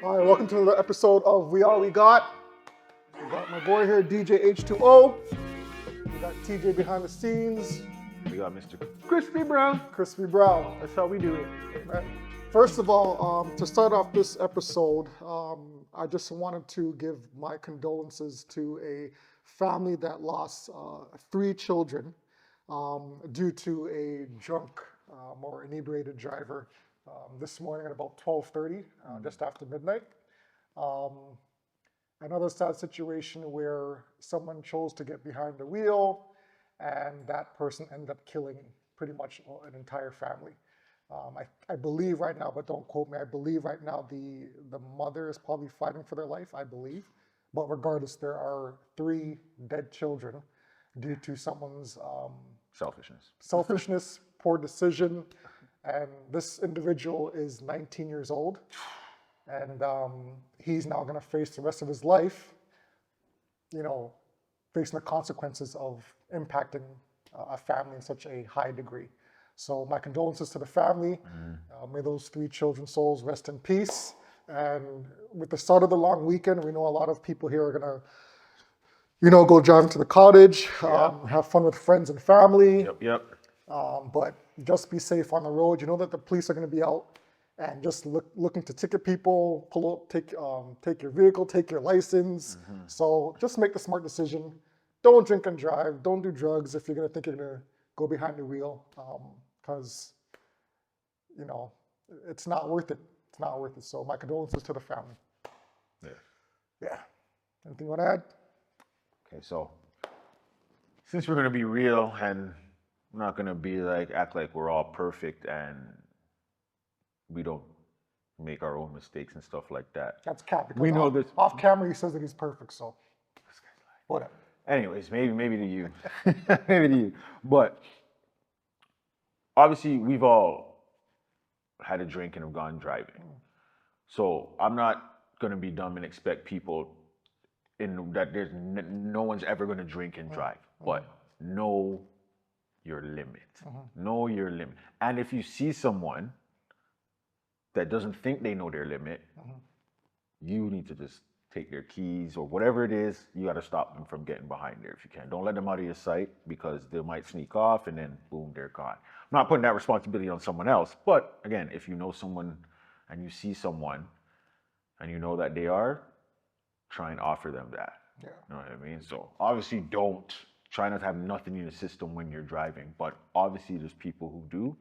All right, welcome to another episode of We Are We Got. We got my boy here, DJ H2O. We got TJ behind the scenes. We got Mr. Crispy Brown. Crispy Brown. That's how we do it. Right. First of all, to start off this episode, I just wanted to give my condolences to a family that lost 3 children due to a drunk or inebriated driver this morning at about 12:30, just after midnight. Another sad situation where someone chose to get behind the wheel and that person ended up killing pretty much an entire family. I believe right now, but don't quote me, I believe right now the mother is probably fighting for their life, I believe. But regardless, there are 3 dead children due to someone's selfishness, poor decision. And this individual is 19 years old. And he's now going to face the rest of his life, facing the consequences of impacting a family in such a high degree. So my condolences to the family. May those 3 children's souls rest in peace. And with the start of the long weekend, we know a lot of people here are going to, go driving to the cottage, have fun with friends and family. Yep. But just be safe on the road. You know that the police are going to be out and just looking to ticket people, pull up, take your vehicle, take your license. So just make the smart decision. Don't drink and drive. Don't do drugs if you're going to think you're going to go behind the wheel, because it's not worth it. It's not worth it. So my condolences to the family. Yeah. Anything you want to add? Okay, so since we're going to be real and we're not going to be act like we're all perfect and we don't make our own mistakes and stuff like that. That's cap. We know this. Off camera, he says that he's perfect, so whatever. Anyways, maybe to you. Maybe to you. But obviously, we've all had a drink and have gone driving. So I'm not going to be dumb and expect people that there's no one's ever going to drink and drive. But know your limit. Know your limit. And if you see someone that doesn't think they know their limit, you need to just take their keys or whatever it is. You got to stop them from getting behind there if you can. Don't let them out of your sight, because they might sneak off and then boom, they're gone. I'm not putting that responsibility on someone else, but again, if you know someone and you see someone and you know that they are, try and offer them that. Yeah. You know what I mean? So obviously don't try not to have nothing in the system when you're driving, but obviously there's people who do.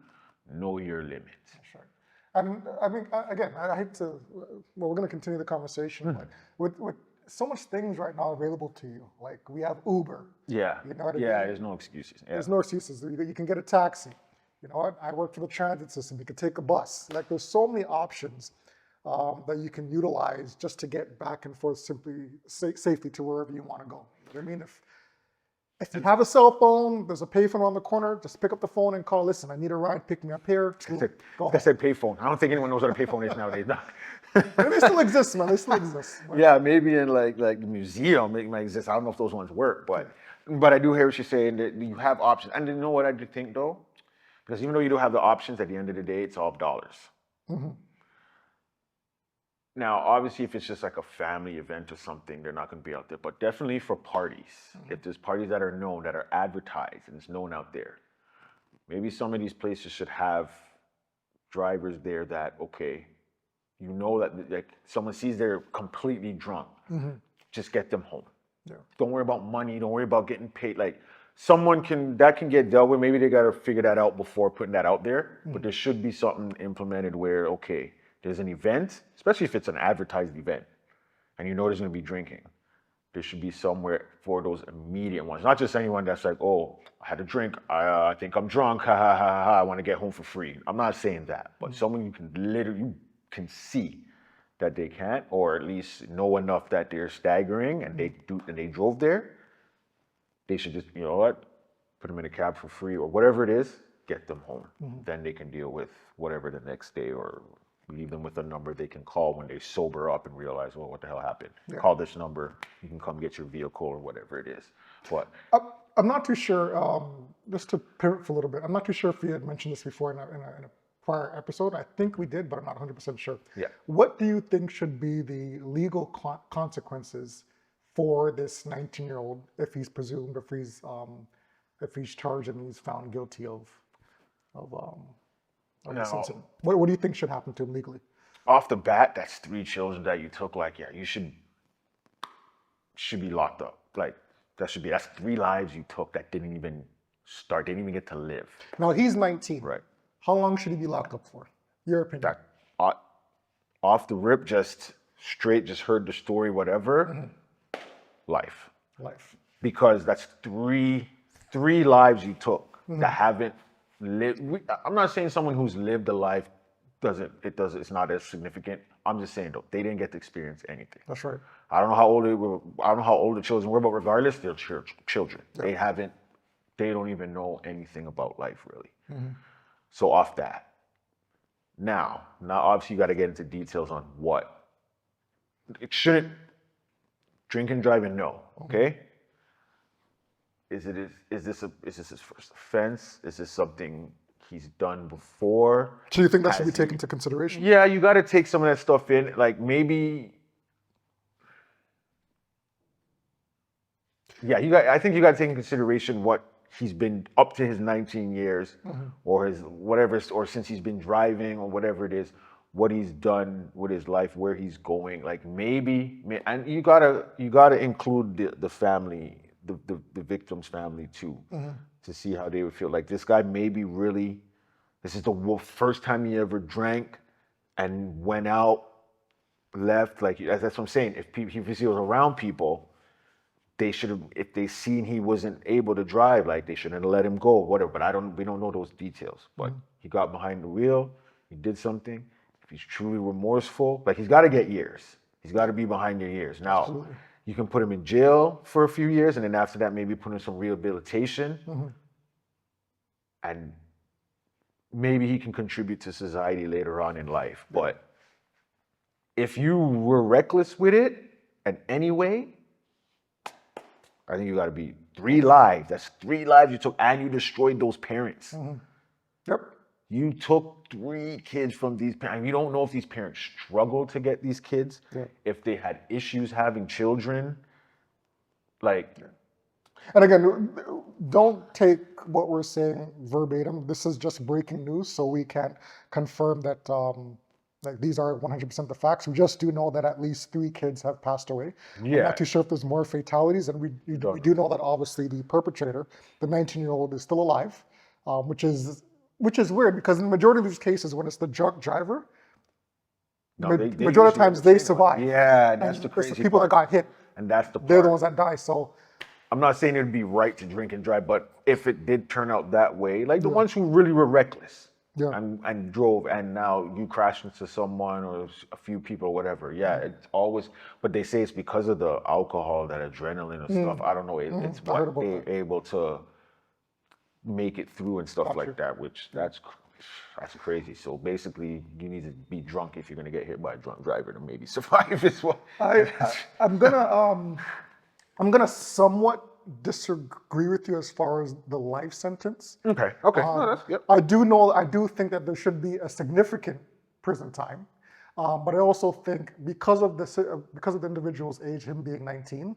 Know your limits. Sure. And I mean, again, I hate to, we're going to continue the conversation, but with so much things right now available to you, like we have Uber. Yeah. You know what I mean? There's no excuses. Yeah. There's no excuses. You can get a taxi. You know what? I work for the transit system. You can take a bus. Like there's so many options that you can utilize just to get back and forth safely to wherever you want to go. You know what I mean? If you have a cell phone, there's a payphone around the corner, just pick up the phone and call, listen, I need a ride, pick me up here. I said payphone. I don't think anyone knows what a payphone is nowadays. They still exist, man. They still exist. Yeah, maybe in like the museum it might exist. I don't know if those ones work, but I do hear what you're saying, that you have options. And you know what I do think though? Because even though you don't have the options, at the end of the day, it's all dollars. Now, obviously, if it's just like a family event or something, they're not going to be out there. But definitely for parties, if there's parties that are known, that are advertised, and it's known out there, maybe some of these places should have drivers there that, okay, you know that like someone sees they're completely drunk, just get them home. Yeah. Don't worry about money. Don't worry about getting paid. Like someone can get dealt with. Maybe they got to figure that out before putting that out there. But there should be something implemented where, okay, there's an event, especially if it's an advertised event, and you know there's going to be drinking. There should be somewhere for those immediate ones. Not just anyone that's like, oh, I had a drink, I think I'm drunk, I want to get home for free. I'm not saying that, but someone you can see that they can't, or at least know enough that they're staggering and they drove there. They should just, you know what, put them in a cab for free or whatever it is, get them home. Then they can deal with whatever the next day, or leave them with a number they can call when they sober up and realize, well, what the hell happened? Yeah. Call this number, you can come get your vehicle or whatever it is. But I'm not too sure, just to pivot for a little bit, I'm not too sure if you had mentioned this before in a prior episode. I think we did, but I'm not 100% sure. Yeah. What do you think should be the legal consequences for this 19-year-old if he's presumed, if he's charged and he's found guilty of this Now, incident? What do you think should happen to him legally? off the bat, that's 3 children that you took. Like, yeah, you should be locked up. Like, that's 3 lives you took that didn't even get to live. Now he's 19. Right. How long should he be locked up for? Your opinion? That off the rip, just heard the story, whatever. Life. Because that's three lives you took that haven't lived. I'm not saying someone who's lived a life it's not as significant. I'm just saying though, they didn't get to experience anything. That's right. I don't know how old the children were, but regardless, they're children. Yeah. They don't even know anything about life really. So off that. Now obviously you got to get into details on what. It shouldn't, drinking and driving, no, okay? Is this his first offense? Is this something he's done before? So you think that should be taken into consideration? Yeah, you got to take some of that stuff in. Like maybe, yeah, I think you got to take into consideration what he's been up to his 19 years or his whatever, or since he's been driving or whatever it is, what he's done with his life, where he's going. Like maybe, and you gotta include the family, the victim's family too, to see how they would feel. Like this guy maybe really, this is the first time he ever drank and went out, left. Like that's what I'm saying. If he was around people, they should have, if they seen he wasn't able to drive, like they shouldn't have let him go, whatever. But we don't know those details. But he got behind the wheel, he did something. If he's truly remorseful, like he's got to get years. He's got to be behind your years. Now, absolutely, you can put him in jail for a few years, and then after that, maybe put him in some rehabilitation, and maybe he can contribute to society later on in life. But if you were reckless with it in any way, I think you got to be 3 lives. That's 3 lives you took, and you destroyed those parents. Yep. You took 3 kids from these parents. You don't know if these parents struggled to get these kids, if they had issues having children. Like, and again, don't take what we're saying verbatim. This is just breaking news, so we can't confirm that like these are 100% the facts. We just do know that at least 3 kids have passed away. Yeah. I'm not too sure if there's more fatalities, and we do know that obviously the perpetrator, the 19-year-old, is still alive, which is weird because in the majority of these cases, when it's the drunk driver, majority of times they survive. Yeah, that's the crazy part. People that got hit, and that's the part. They're the ones that die. So I'm not saying it'd be right to drink and drive, but if it did turn out that way, like the ones who really were reckless and drove, and now you crashed into someone or a few people or whatever. Yeah, it's always, but they say it's because of the alcohol, that adrenaline and stuff. I don't know. It's what they're able to make it through and stuff like that, which that's crazy. So basically, you need to be drunk if you're gonna get hit by a drunk driver to maybe survive as well. I'm gonna somewhat disagree with you as far as the life sentence. Okay. I do think that there should be a significant prison time, but I also think because of the individual's age, him being 19.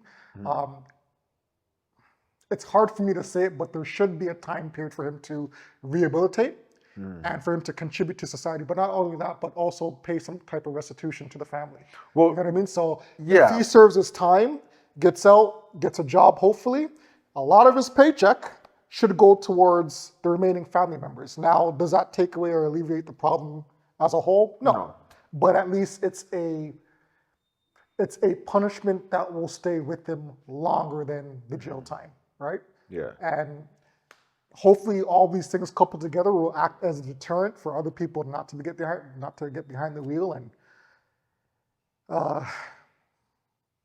It's hard for me to say it, but there should be a time period for him to rehabilitate and for him to contribute to society. But not only that, but also pay some type of restitution to the family. Well, you know what I mean? So if he serves his time, gets out, gets a job, hopefully, a lot of his paycheck should go towards the remaining family members. Now, does that take away or alleviate the problem as a whole? No. But at least it's a punishment that will stay with him longer than the jail time. Right? Yeah. And hopefully all these things coupled together will act as a deterrent for other people not to get behind the wheel. And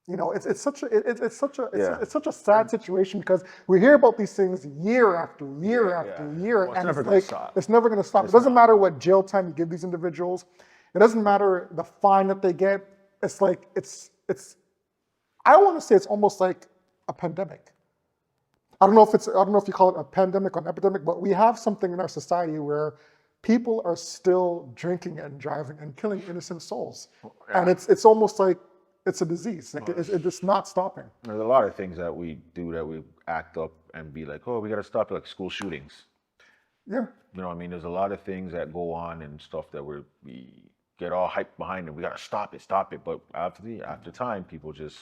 it's such a sad situation because we hear about these things year after year after year, and it's never going to stop. It's never going to stop. It doesn't matter what jail time you give these individuals. It doesn't matter the fine that they get. It's like it's. I want to say it's almost like a pandemic. I don't know if you call it a pandemic or an epidemic, but we have something in our society where people are still drinking and driving and killing innocent souls. And it's almost like it's a disease. Like it's not stopping. There's a lot of things that we do that we act up and be like, oh, we got to stop it, like school shootings. Yeah. You know what I mean? There's a lot of things that go on and stuff that we get all hyped behind and we got to stop it. But after time, people just,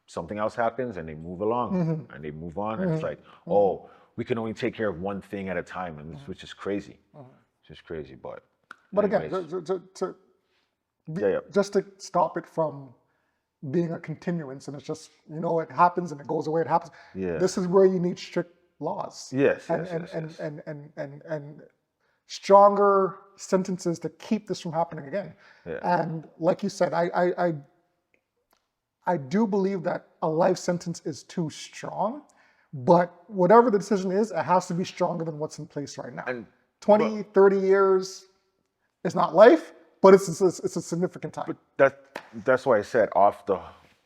something else happens and they move along and they move on. And it's like, oh, we can only take care of one thing at a time, and which is crazy. It's just crazy. But again, yeah. just to stop it from being a continuance, and it's just, it happens and it goes away. It happens. Yeah. This is where you need strict laws. Yes. And stronger sentences to keep this from happening again. Yeah. And like you said, I do believe that a life sentence is too strong, but whatever the decision is, it has to be stronger than what's in place right now. And 20, 30 years is not life, but it's a significant time. But that's why I said off the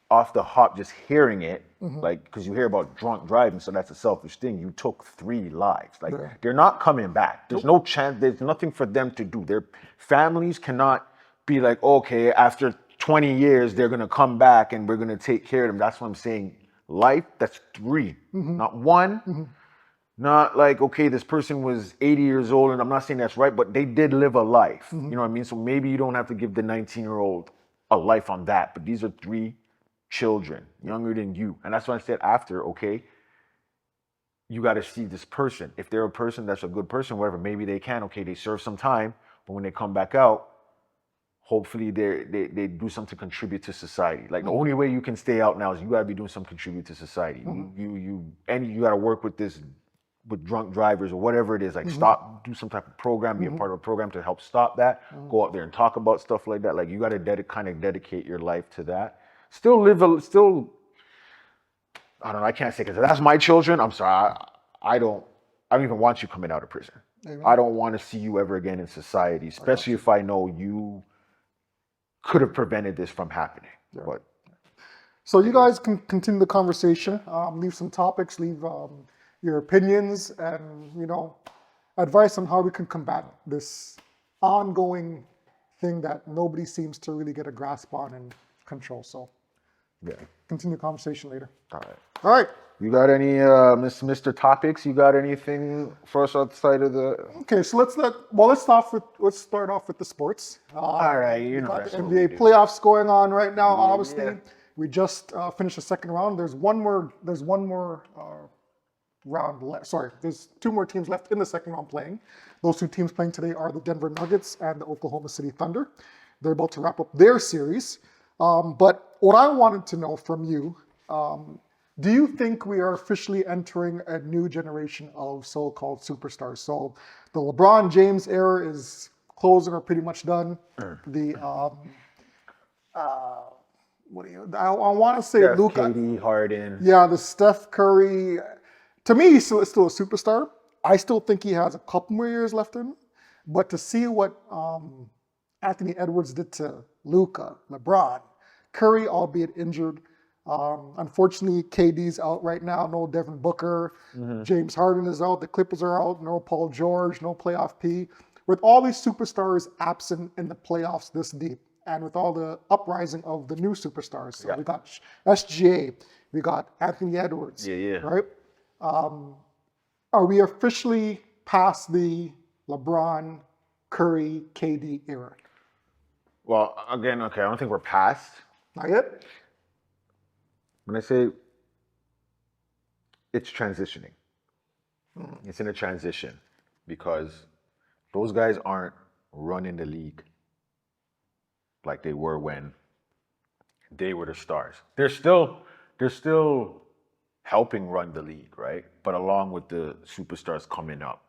hop, just hearing it, like, because you hear about drunk driving, so that's a selfish thing. You took 3 lives. Like, they're not coming back. There's no chance. There's nothing for them to do. Their families cannot be like, okay, after 20 years, they're going to come back and we're going to take care of them. That's what I'm saying. Life, that's 3, not 1. Not like, okay, this person was 80 years old, and I'm not saying that's right, but they did live a life. You know what I mean? So maybe you don't have to give the 19-year-old a life on that, but these are 3 children younger than you. And that's why I said after, okay, you got to see this person. If they're a person that's a good person, whatever, maybe they can, okay, they serve some time, but when they come back out, hopefully they do something to contribute to society. Like, the only way you can stay out now is you got to be doing some contribute to society. You got to work with drunk drivers or whatever it is, like do some type of program, be a part of a program to help stop that, go out there and talk about stuff like that. Like, you got to dedicate your life to that. I don't know, I can't say, because that's my children. I'm sorry, I don't even want you coming out of prison. Amen. I don't want to see you ever again in society, especially if I know you could have prevented this from happening. Yeah. But so you guys can continue the conversation, leave some topics, leave your opinions, and advice on how we can combat this ongoing thing that nobody seems to really get a grasp on and control. So yeah, continue the conversation later. All right. All right. You got any Mr. Topics? You got anything for us outside of the? Okay, so let's start off with the sports. All right, the NBA playoffs going on right now. Obviously, we just finished the second round. There's one more round left. Sorry, there's 2 more teams left in the second round playing. Those 2 teams playing today are the Denver Nuggets and the Oklahoma City Thunder. They're about to wrap up their series. But what I wanted to know from you, do you think we are officially entering a new generation of so-called superstars? So the LeBron James era is closing or pretty much done. The I want to say Luka, KD, Harden. Yeah, the Steph Curry. To me, he's still a superstar. I still think he has a couple more years left in him. But to see what Anthony Edwards did to Luka, LeBron, Curry, albeit injured. Unfortunately, KD's out right now. No Devin Booker. James Harden is out. The Clippers are out. No Paul George. No playoff P. With all these superstars absent in the playoffs this deep, and with all the uprising of the new superstars, so we got SGA, we got Anthony Edwards, right? Are we officially past the LeBron, Curry, KD era? Well, again, okay, I don't think we're past. Not yet? When I say it's transitioning, it's in a transition, because those guys aren't running the league like they were when they were the stars. They're still helping run the league, right? But along with the superstars coming up,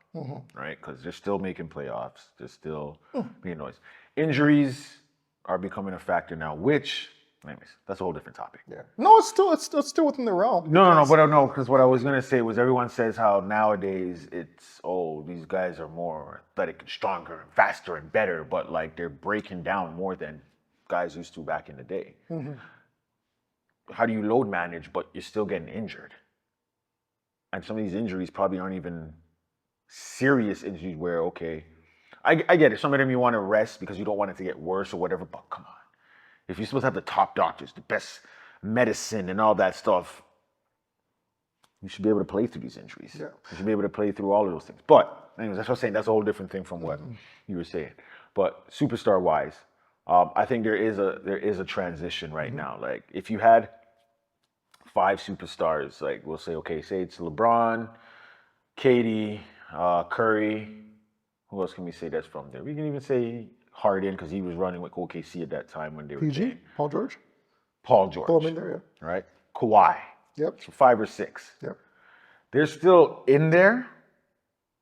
right? Because they're still making playoffs. They're still being noise. Injuries are becoming a factor now, which, anyways, that's a whole different topic. Yeah. No, it's still within the realm. Because what I was gonna say was, everyone says how nowadays it's, these guys are more athletic and stronger and faster and better, but like, they're breaking down more than guys used to back in the day. How do you load manage, but you're still getting injured? And some of these injuries probably aren't even serious injuries where, okay, I get it. Some of them you want to rest because you don't want it to get worse or whatever. But come on, if you're supposed to have the top doctors, the best medicine, and all that stuff, you should be able to play through these injuries. Yeah. You should be able to play through all of those things. But anyways, that's what I'm saying. That's a whole different thing from what you were saying. But superstar wise, I think there is a transition right now. Like if you had 5 superstars, like we'll say, okay, say it's LeBron, KD, Curry. Who else can we say that's from there? We can even say Harden because he was running with OKC at that time when they were PG, playing. Paul George. Paul George. Throw him in there, yeah. Right? Kawhi. Yep. So 5 or 6. Yep. They're still in there,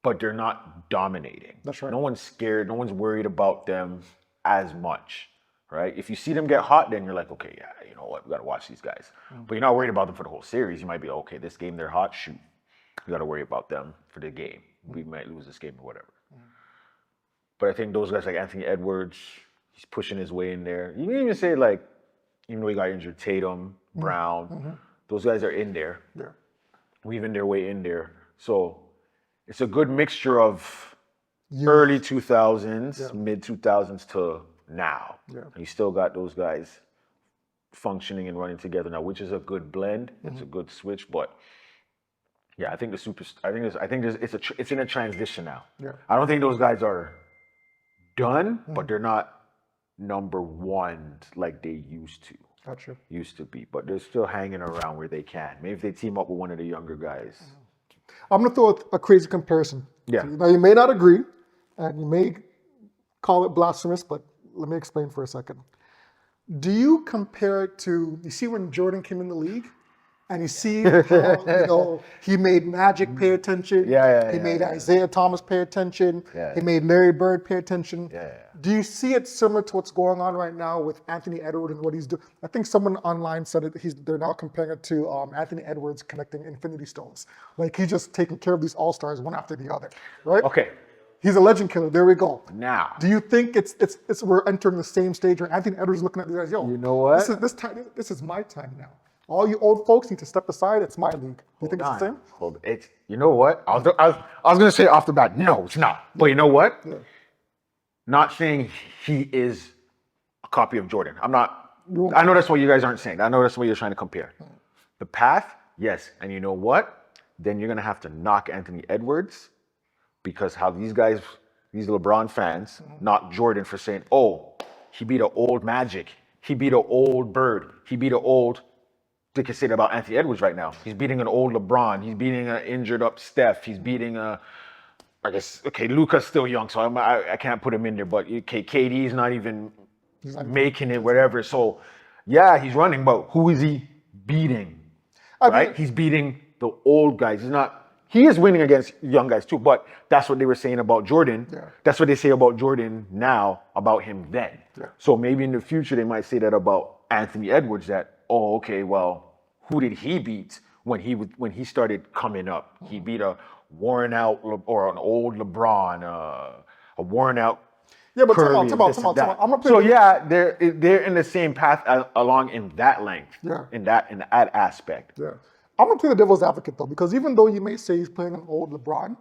but they're not dominating. That's right. No one's scared. No one's worried about them as much, right? If you see them get hot, then you're like, okay, yeah, you know what? We got to watch these guys. But you're not worried about them for the whole series. You might be, okay, this game they're hot, shoot. You got to worry about them for the game. We might lose this game or whatever. But I think those guys like Anthony Edwards, he's pushing his way in there. You can even say like, even though he got injured, Tatum, Brown, those guys are in there. Yeah. Weaving their way in there. So it's a good mixture of early 2000s, mid 2000s to now. Yeah. And you still got those guys functioning and running together now, which is a good blend. It's a good switch, but yeah, I think it's in a transition now. Yeah. I don't think those guys are done, but they're not number one like they used to. Gotcha. Used to be, but they're still hanging around where they can. Maybe if they team up with one of the younger guys. I'm gonna throw a crazy comparison. Yeah. Now you may not agree, and you may call it blasphemous, but let me explain for a second. Do you compare it to, you see when Jordan came in the league? And you see how, he made Magic pay attention. He made Isaiah Thomas pay attention. He made Larry Bird pay attention. Do you see it similar to what's going on right now with Anthony Edwards and what he's doing? I think someone online said it. They're now comparing it to Anthony Edwards connecting Infinity Stones. Like he's just taking care of these all-stars one after the other, right? Okay. He's a legend killer. There we go. Now, do you think it's we're entering the same stage where Anthony Edwards is looking at these guys? Yo, you know what? This is my time now. All you old folks need to step aside. It's my league. You think it's the same? You know what? I was gonna say off the bat, no, it's not. But you know what? Yeah. Not saying he is a copy of Jordan. I'm not. I know that's what you guys aren't saying. I know that's what you're trying to compare. The path, yes. And you know what? Then you're gonna have to knock Anthony Edwards because how these guys, these LeBron fans, knock Jordan for saying, oh, he beat an old Magic, he beat an old Bird, he beat an old. They can say that about Anthony Edwards right now. He's beating an old LeBron. He's beating an injured up Steph. He's beating I guess, okay, Luka's still young, so I can't put him in there. But okay, KD's not even making it, whatever. So, yeah, he's running, but who is he beating? Right? He's beating the old guys. He is winning against young guys too, but that's what they were saying about Jordan. Yeah. That's what they say about Jordan now, about him then. Yeah. So maybe in the future they might say that about Anthony Edwards that, oh, okay, well, who did he beat when he started coming up? He beat a worn out or an old LeBron, a worn out. Yeah, but Curry, come on. I'm gonna so yeah, they're in the same path along in that length. Yeah. In that aspect. Yeah. I'm gonna play the devil's advocate though, because even though you may say he's playing an old LeBron,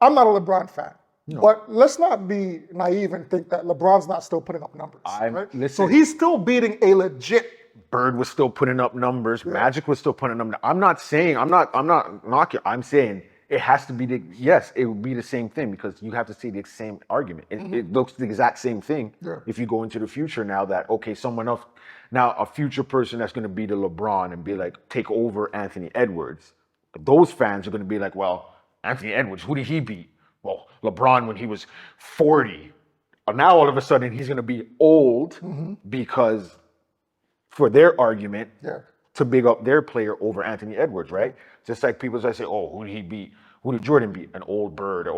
I'm not a LeBron fan. No. But let's not be naive and think that LeBron's not still putting up numbers. Right? Listen, so he's still beating a legit. Bird was still putting up numbers. Yeah. Magic was still putting up. I'm not knocking. I'm saying it has to be yes, it would be the same thing because you have to see the same argument. It looks the exact same thing. Yeah. If you go into the future now that, okay, someone else, now a future person that's going to be the LeBron and be like, take over Anthony Edwards. Those fans are going to be like, well, Anthony Edwards, who did he beat? Well, LeBron when he was 40. Now all of a sudden he's going to be old because for their argument to big up their player over Anthony Edwards, right? Just like people say, oh, who did he beat? Who did Jordan beat? An old Bird,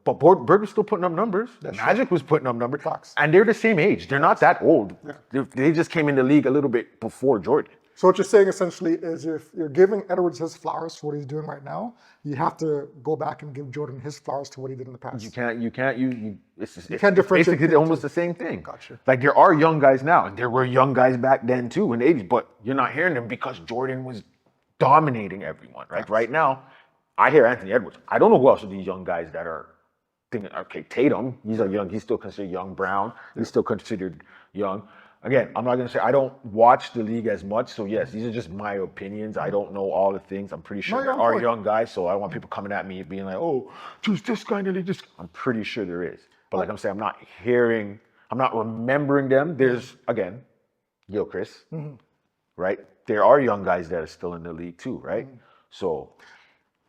but Bird was still putting up numbers. Magic was putting up numbers. Fox. And they're the same age. They're not that old. Yeah. They just came in the league a little bit before Jordan. So what you're saying essentially is if you're giving Edwards his flowers for what he's doing right now, you have to go back and give Jordan his flowers to what he did in the past. You can't it's differentiate. Basically almost the same thing. Gotcha. Like there are young guys now, and there were young guys back then too in the 80s, but you're not hearing them because Jordan was dominating everyone. Right? Right now, I hear Anthony Edwards. I don't know who else are these young guys that are thinking, okay, Tatum, he's still considered young. Brown, he's still considered young. Again, I'm not going to say I don't watch the league as much, so yes, these are just my opinions. I don't know all the things. I'm pretty sure No, there you're on are point. young guys, so I don't want people coming at me being like, oh, choose this guy in the league. I'm pretty sure there is. But like I'm saying, I'm not remembering them. There's, again, Chris, right? There are young guys that are still in the league too, right? So,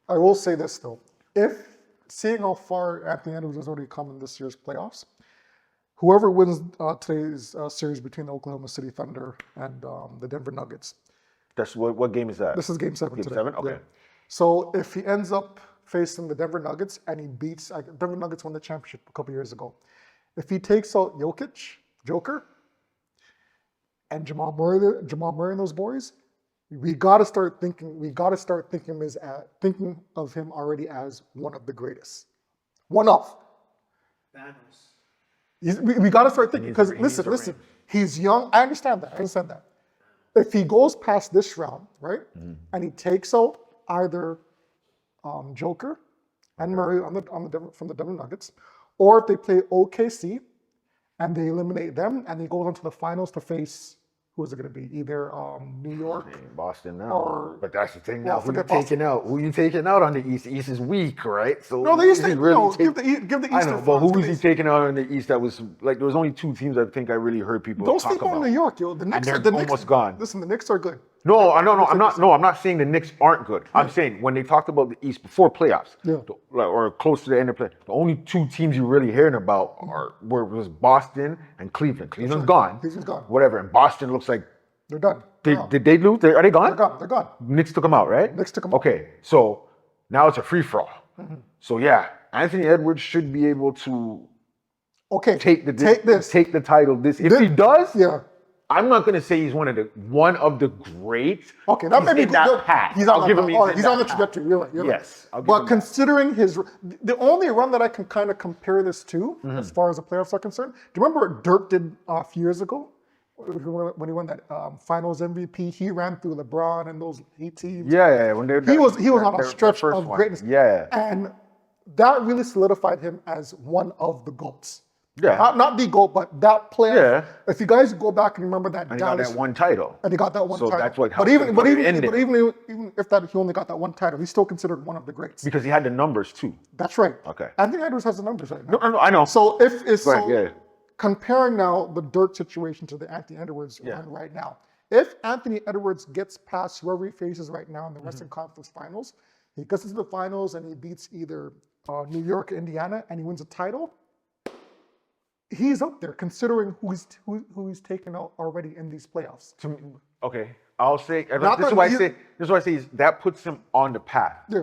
I will say this though, seeing how far Anthony Edwards has already come in this year's playoffs, whoever wins today's series between the Oklahoma City Thunder and the Denver Nuggets, that's what game is that? this is Game 7 Game today. 7? Okay. Yeah. So if he ends up facing the Denver Nuggets and he beats, Denver Nuggets won the championship a couple years ago. If he takes out Joker, and Jamal Murray and those boys, we got to start thinking of him already as one of the greatest. One of. We got to start thinking, because listen, he's young. I understand that. If he goes past this round, right, and he takes out either Joker and Murray from the Denver Nuggets, or if they play OKC and they eliminate them and he goes on to the finals to face, who is it going to be? Either New York, Boston now. or, but that's the thing well, now. Who you forget Boston. taking out? Who you taking out on the East? The East is weak, right? So No, the who East. is he really Give the East. I know, but who is he taking out in the East? That was like there was only two teams I think I really heard people Don't talk sleep on about. New York, yo. The Knicks they're are the Knicks, almost gone. Listen, the Knicks are good. No, I'm not saying the Knicks aren't good. I'm saying when they talked about the East before playoffs, or close to the end of play, the only two teams you're really hearing about was Boston and Cleveland. Cleveland's gone. Cleveland's gone. Whatever. And Boston looks like They're done. did they lose? Are they gone? They're gone. Knicks took them out, right? Knicks took them out. Okay, so now it's a free for all. So yeah, Anthony Edwards should be able to take the title. If he does, I'm not going to say he's one of the greats. Okay, that may be that path. He's on the trajectory. You're right. Yes, but considering the only run that I can kind of compare this to, as far as the playoffs are concerned, do you remember what Dirk did a few years ago when he won that Finals MVP? He ran through LeBron and those Heat teams. Yeah. He was on a stretch of greatness. Yeah, and that really solidified him as one of the GOATs. Yeah. Not the GOAT, but that player. Yeah. If you guys go back and remember that, and he got that one title. And he got that one title. So that's what but helped even if that he only got that one title, he's still considered one of the greats. Because he had the numbers too. That's right. Okay. Anthony Edwards has the numbers right now. No, I know. So Right. Comparing now the Dirk situation to the Anthony Edwards run right now, if Anthony Edwards gets past whoever he faces right now in the Western Conference Finals, he gets into the finals and he beats either New York or Indiana and he wins a title, he's up there considering who he's taken out already in these playoffs. Okay, I'll say this is why I say that puts him on the path. Yeah.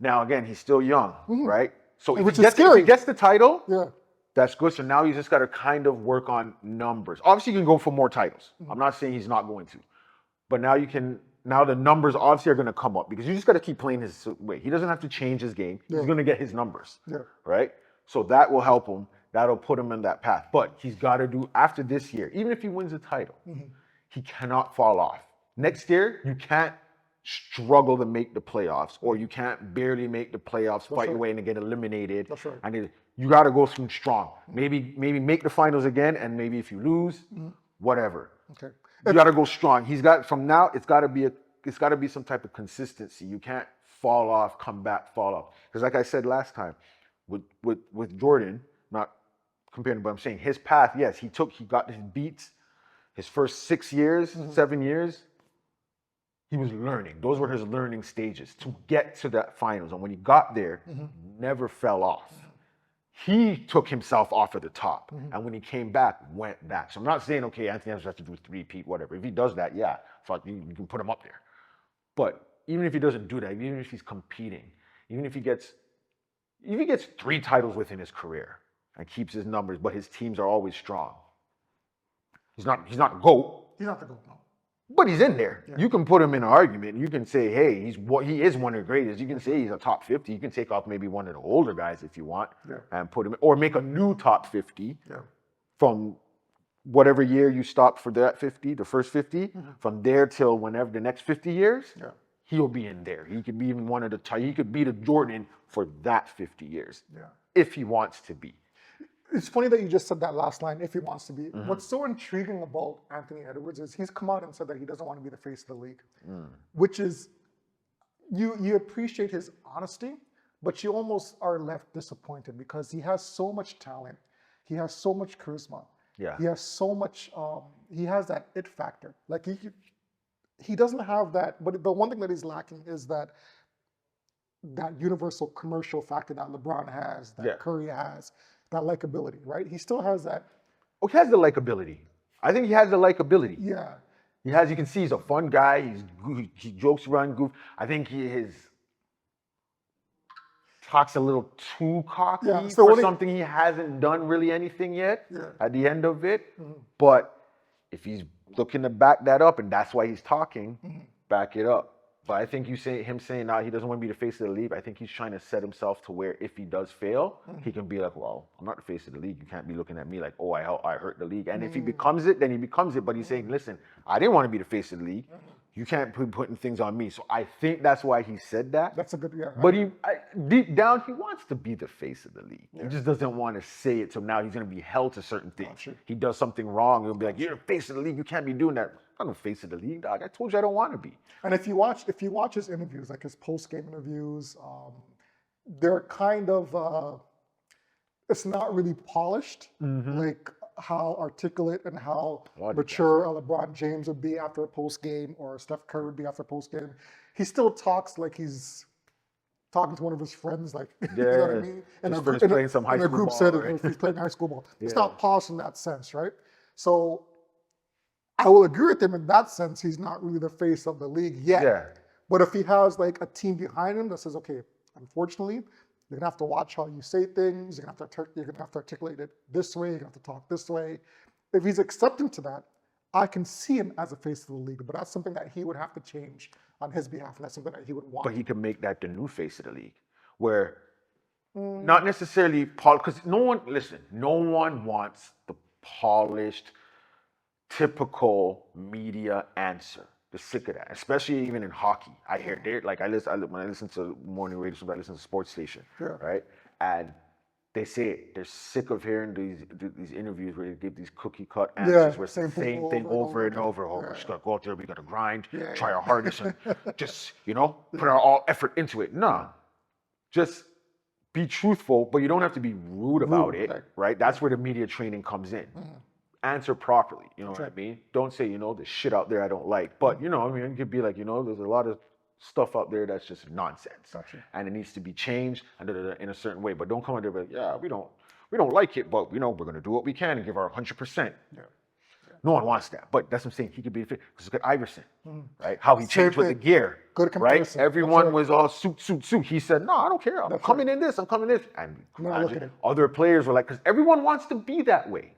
Now again, he's still young, right? So if Which is scary. If he gets the title, Yeah. that's good. So now he's just got to kind of work on numbers. Obviously, you can go for more titles. I'm not saying he's not going to, but now the numbers obviously are going to come up because you just got to keep playing his way. He doesn't have to change his game. He's going to get his numbers, right? So that will help him. That'll put him in that path. But he's got to do, after this year, even if he wins the title, he cannot fall off. Next year, you can't struggle to make the playoffs, or you can't barely make the playoffs, fight your way in and get eliminated. That's right. And you got to go through strong. Maybe make the finals again, and maybe if you lose, whatever. Okay. You got to go strong. From now, it's got to be some type of consistency. You can't fall off, come back, fall off. Because like I said last time, with Jordan, not comparing, but I'm saying his path, yes, he got his beats his first 6 years, 7 years. He was learning. Those were his learning stages to get to that finals. And when he got there, never fell off. He took himself off at the top. And when he came back, went back. So I'm not saying, okay, Anthony has to do 3-peat, whatever. If he does that, yeah, fuck, you can put him up there. But even if he doesn't do that, even if he's competing, even if he gets 3 titles within his career and keeps his numbers, but his teams are always strong. He's not GOAT. He's not the GOAT, no. But he's in there. Yeah. You can put him in an argument. You can say, hey, he is one of the greatest. You can say he's a top 50. You can take off maybe one of the older guys if you want and put him, or make a new top 50 from whatever year you stopped for that 50, the first 50, from there till whenever the next 50 years, he'll be in there. He could be even one of he could be the Jordan for that 50 years. Yeah. if he wants to be. It's funny that you just said that last line, if he wants to be. What's so intriguing about Anthony Edwards is he's come out and said that he doesn't want to be the face of the league, which is, you appreciate his honesty, but you almost are left disappointed because he has so much talent. He has so much charisma. Yeah. He has so much, he has that it factor. Like he doesn't have that, but the one thing that he's lacking is that universal commercial factor that LeBron has, that Curry has, that likability, right? He still has that. Oh, he has the likability. I think he has the likability. Yeah. He has. You can see he's a fun guy. He jokes around, goof. I think he talks a little too cocky for something he hasn't done really anything yet. At the end of it, but if he's looking to back that up, and that's why he's talking, back it up. But I think him saying now he doesn't want to be the face of the league. I think he's trying to set himself to where if he does fail, he can be like, well, I'm not the face of the league. You can't be looking at me like, oh, I hurt the league. And if he becomes it, then he becomes it. But he's saying, listen, I didn't want to be the face of the league. You can't be putting things on me. So I think that's why he said that. That's a good, But deep down, he wants to be the face of the league. He just doesn't want to say it. So now he's going to be held to certain things. He does something wrong. He'll be like, you're the face of the league. You can't be doing that. I'm the face of the league, dog. I told you I don't want to be. And if you watch his interviews, like his post-game interviews, they're kind of, it's not really polished, like how articulate and how mature a LeBron James would be after a post-game or Steph Curry would be after a post-game. He still talks like he's talking to one of his friends, like, you know what I mean? And playing some high school group ball, setting, right? if he's playing high school ball. It's not polished in that sense, right? So I will agree with him in that sense. He's not really the face of the league yet. Yeah. But if he has like a team behind him that says, okay, unfortunately, you're gonna have to watch how you say things. You're gonna have to articulate it this way. You're gonna have to talk this way. If he's accepting to that, I can see him as a face of the league. But that's something that he would have to change on his behalf, and that's something that he would want. But he can make that the new face of the league, where not necessarily because no one wants the polished, typical media answer. They're sick of that, especially even in hockey. I hear when I listen to morning radio, I listen to sports station, right? And they say they're sick of hearing these interviews where they give these cookie cut answers where it's the same thing over and over. Oh, we just gotta go out there, we gotta grind, try our hardest, and just put our all effort into it. Nah, just be truthful, but you don't have to be rude about it, right? That's where the media training comes in. Answer properly, you know what I mean? Don't say, the shit out there I don't like. But, it could be like, there's a lot of stuff out there that's just nonsense. And it needs to be changed in a certain way. But don't come out there and be like, we don't like it, but, we're going to do what we can and give our 100%. No one wants that. But that's what I'm saying. He could be a fit. Because look at Iverson, right? How he changed with the gear, right? Everyone was all suit. He said, no, I don't care. I'm coming in this. And other players were like, because everyone wants to be that way.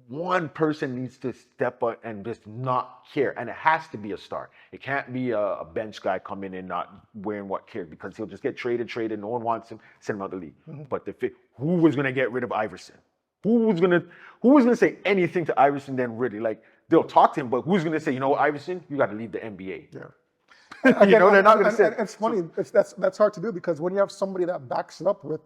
One person needs to step up and just not care. And it has to be a star. It can't be a bench guy coming in not wearing what cares, because he'll just get traded. No one wants him, send him out the league. But who was going to get rid of Iverson? Who was going to say anything to Iverson then really? Like, they'll talk to him, but who's going to say, Iverson, you got to leave the NBA? Again, they're not going to say it. It's funny. That's hard to do, because when you have somebody that backs it up with,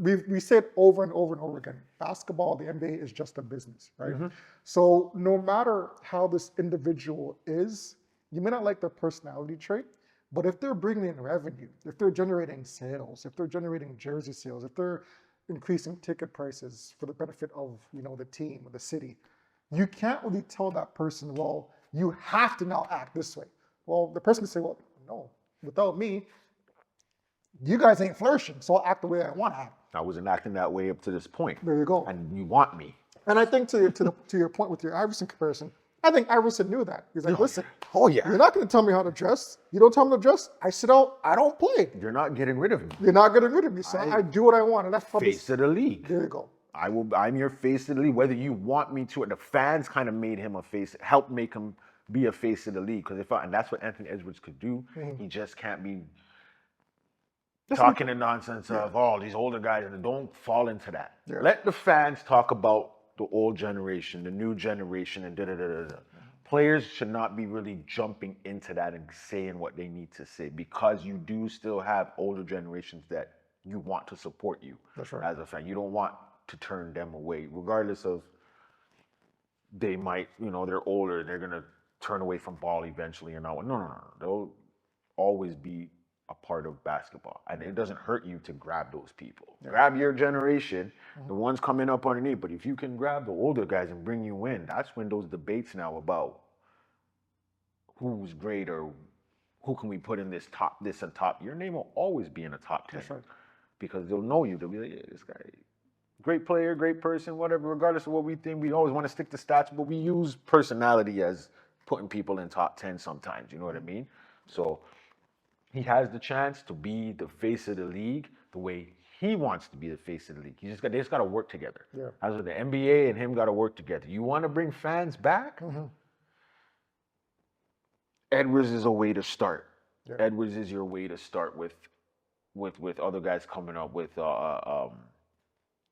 we say it over and over and over again. Basketball, the NBA is just a business, right? So no matter how this individual is, you may not like their personality trait, but if they're bringing in revenue, if they're generating sales, if they're generating jersey sales, if they're increasing ticket prices for the benefit of the team or the city, you can't really tell that person, well, you have to now act this way. Well, the person can say, well, no, without me, you guys ain't flourishing, so I'll act the way I want to act. I wasn't acting that way up to this point. There you go. And you want me. And I think to your point with your Iverson comparison, I think Iverson knew that. He's like, listen, you're not going to tell me how to dress. You don't tell me to dress. I sit out. I don't play. You're not getting rid of me. You're not getting rid of me. So I do what I want. And that's probably face of the league. There you go. I'm your face of the league, whether you want me to. And the fans kind of made him a face, helped make him be a face of the league. And that's what Anthony Edwards could do. He just can't be talking the nonsense of these older guys, and don't fall into that. Let the fans talk about the old generation, the new generation, and da-da-da-da-da. Players should not be really jumping into that and saying what they need to say, because you do still have older generations that you want to support you That's right. as a fan. You don't want to turn them away, regardless of they might, they're older, they're gonna turn away from ball eventually and all. No. They'll always be a part of basketball. And it doesn't hurt you to grab those people. Yeah. Grab your generation, the ones coming up underneath. But if you can grab the older guys and bring you in, that's when those debates now about who's great or who can we put in this and top, your name will always be in the top 10. Right. Because they'll know you. They'll be like, yeah, this guy, great player, great person, whatever, regardless of what we think. We always want to stick to stats, but we use personality as putting people in top 10 sometimes. You know what I mean? So he has the chance to be the face of the league the way he wants to be the face of the league. They just got to work together. Yeah. As with the NBA and him got to work together. You want to bring fans back? Mm-hmm. Edwards is a way to start. Yeah. Edwards is your way to start with other guys coming up with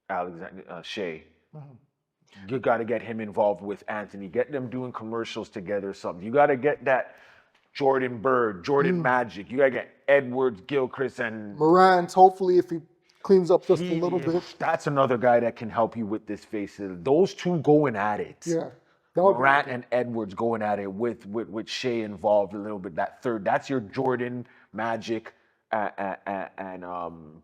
Alexander Shea. Mm-hmm. You got to get him involved with Anthony. Get them doing commercials together or something. You got to get that Jordan Bird, Jordan Magic. You got to get Edwards, Gilchrist, and Morant. Hopefully, if he cleans up just a little bit. That's another guy that can help you with this face. Those two going at it. Yeah. Morant and Edwards going at it with Shea involved a little bit. That third, that's your Jordan, Magic, and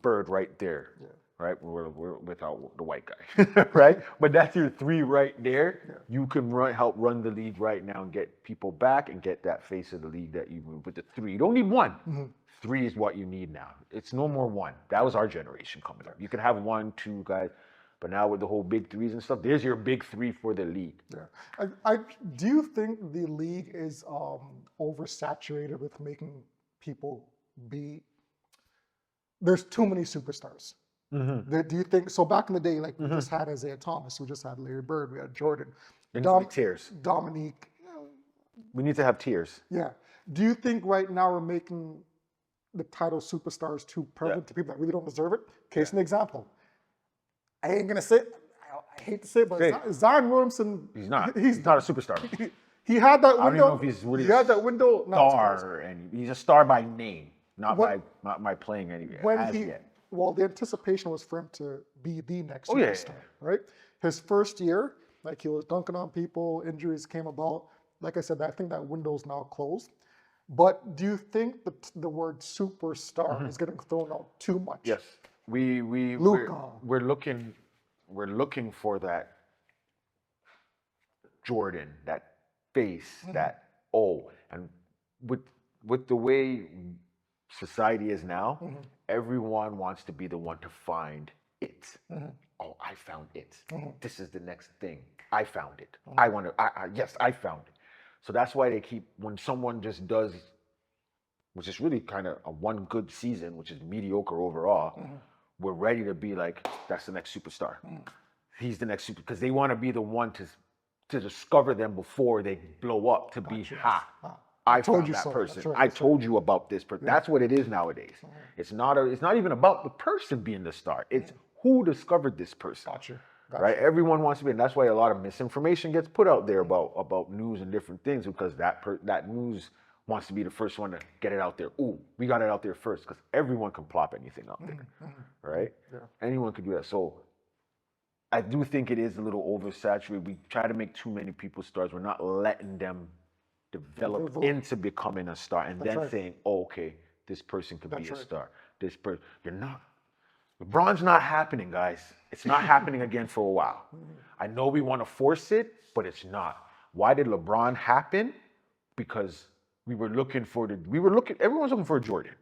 Bird right there. Yeah. Right, we're without the white guy, right? But that's your three right there. Yeah. You can help run the league right now and get people back and get that face of the league that you move with the three. You don't need one. Mm-hmm. Three is what you need now. It's no more one. That was our generation coming up. You could have 1, 2 guys, but now with the whole big threes and stuff, there's your big three for the league. Yeah. I do you think the league is oversaturated with making people be? There's too many superstars. Mm-hmm. Do you think so? Back in the day, like we just had Isaiah Thomas, we just had Larry Bird, we had Jordan, tiers. Dominique. We need to have tiers. Yeah. Do you think right now we're making the title superstars too prevalent to people that really don't deserve it? Case in example. I ain't gonna say it. I hate to say it, but Zion Williamson. He's not. He's not a superstar. He had that window. I don't even know if he's really. He had that window. Star, and he's a star by name, not by playing anywhere. Yet. Well, the anticipation was for him to be the next superstar, right? His first year, like he was dunking on people, injuries came about. Like I said, I think that window's now closed. But do you think that the word superstar is getting thrown out too much? Yes, we're looking for that Jordan, that face, that and with the way society is now, everyone wants to be the one to find it. Oh, I found it. This is the next thing. I found it. Yes, I found it. So that's why they keep, when someone just does, which is really kind of a one good season, which is mediocre overall, we're ready to be like, that's the next superstar. He's the next super, because they want to be the one to discover them before they blow up to be I told you that person. Right, I told you about this person. Yeah. That's what it is nowadays. It's not even about the person being the star. It's who discovered this person. Gotcha. Right? Everyone wants to be, and that's why a lot of misinformation gets put out there about news and different things, because that news wants to be the first one to get it out there. Ooh, we got it out there first, because everyone can plop anything out there. Right? Yeah. Anyone can do that. So I do think it is a little oversaturated. We try to make too many people stars. We're not letting them develop into becoming a star, and then saying, oh, okay, this person could be a star. This person, you're not. LeBron's not happening, guys. It's not happening again for a while. I know we want to force it, but it's not. Why did LeBron happen? Because everyone's looking for a Jordan.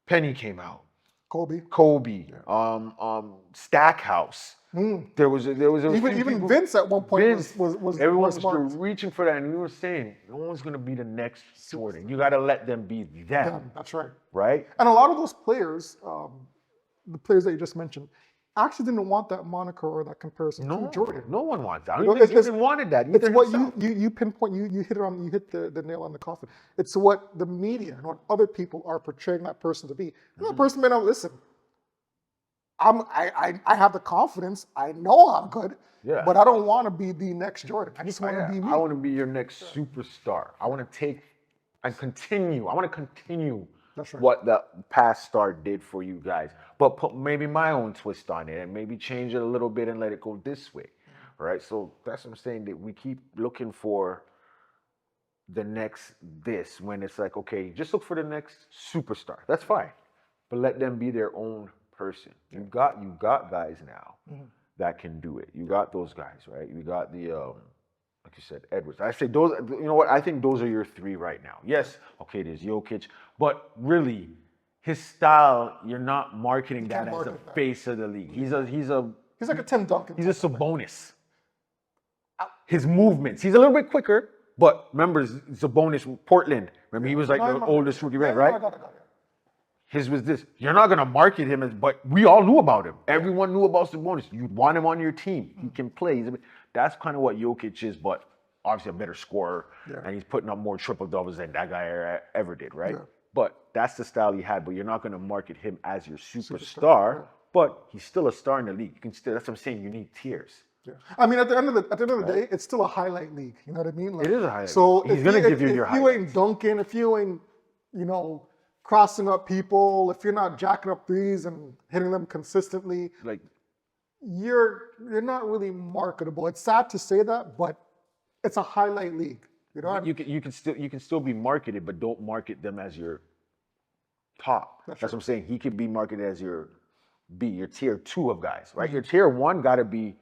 Penny came out. Kobe. Yeah. Stackhouse. There was even Vince at one point was everyone was reaching for that, and we were saying no one's going to be the next Jordan. You got to let them be them. That's right. Right. And a lot of those players, the players that you just mentioned, actually didn't want that moniker or that comparison to Jordan. No one wants that. Jordan wanted that. It's what you pinpoint. You hit the nail on the coffin. It's what the media and what other people are portraying that person to be. And that person may not listen. I have the confidence. I know I'm good. Yeah. But I don't want to be the next Jordan. I just want to be me. I want to be your next superstar. I want to take and continue. I want to continue That's right. what the past star did for you guys, but put maybe my own twist on it and maybe change it a little bit and let it go this way, right? So that's what I'm saying, that we keep looking for the next this when it's like, okay, just look for the next superstar. That's fine, but let them be their own person. You got guys now that can do it. You got those guys, right? You got the like you said, Edwards. I say those. You know what? I think those are your three right now. Yes, okay, there's Jokic, but really, his style, you're not marketing that as a face of the league. He's like a Tim Duncan. He's a Sabonis. His movements, he's a little bit quicker, but remember Sabonis, Portland. Remember he was like the oldest rookie, right? His was this. You're not gonna market him as, but we all knew about him. Everyone knew about Sabonis. You'd want him on your team. He can play. That's kind of what Jokic is, but obviously a better scorer, and he's putting up more triple doubles than that guy ever did, right? Yeah. But that's the style he had. But you're not gonna market him as your superstar. But he's still a star in the league. You can still. That's what I'm saying. You need tiers. Yeah. I mean, at the end of the day, it's still a highlight league. You know what I mean? Like, it is a highlight. So he's gonna give you your highlights. If you ain't dunking, if you ain't, crossing up people, if you're not jacking up threes and hitting them consistently, like you're not really marketable. It's sad to say that, but it's a highlight league. You know, you can still be marketed, but don't market them as your top. That's what I'm saying. He could be marketed as your tier 2 of guys, right? Your tier 1 got to be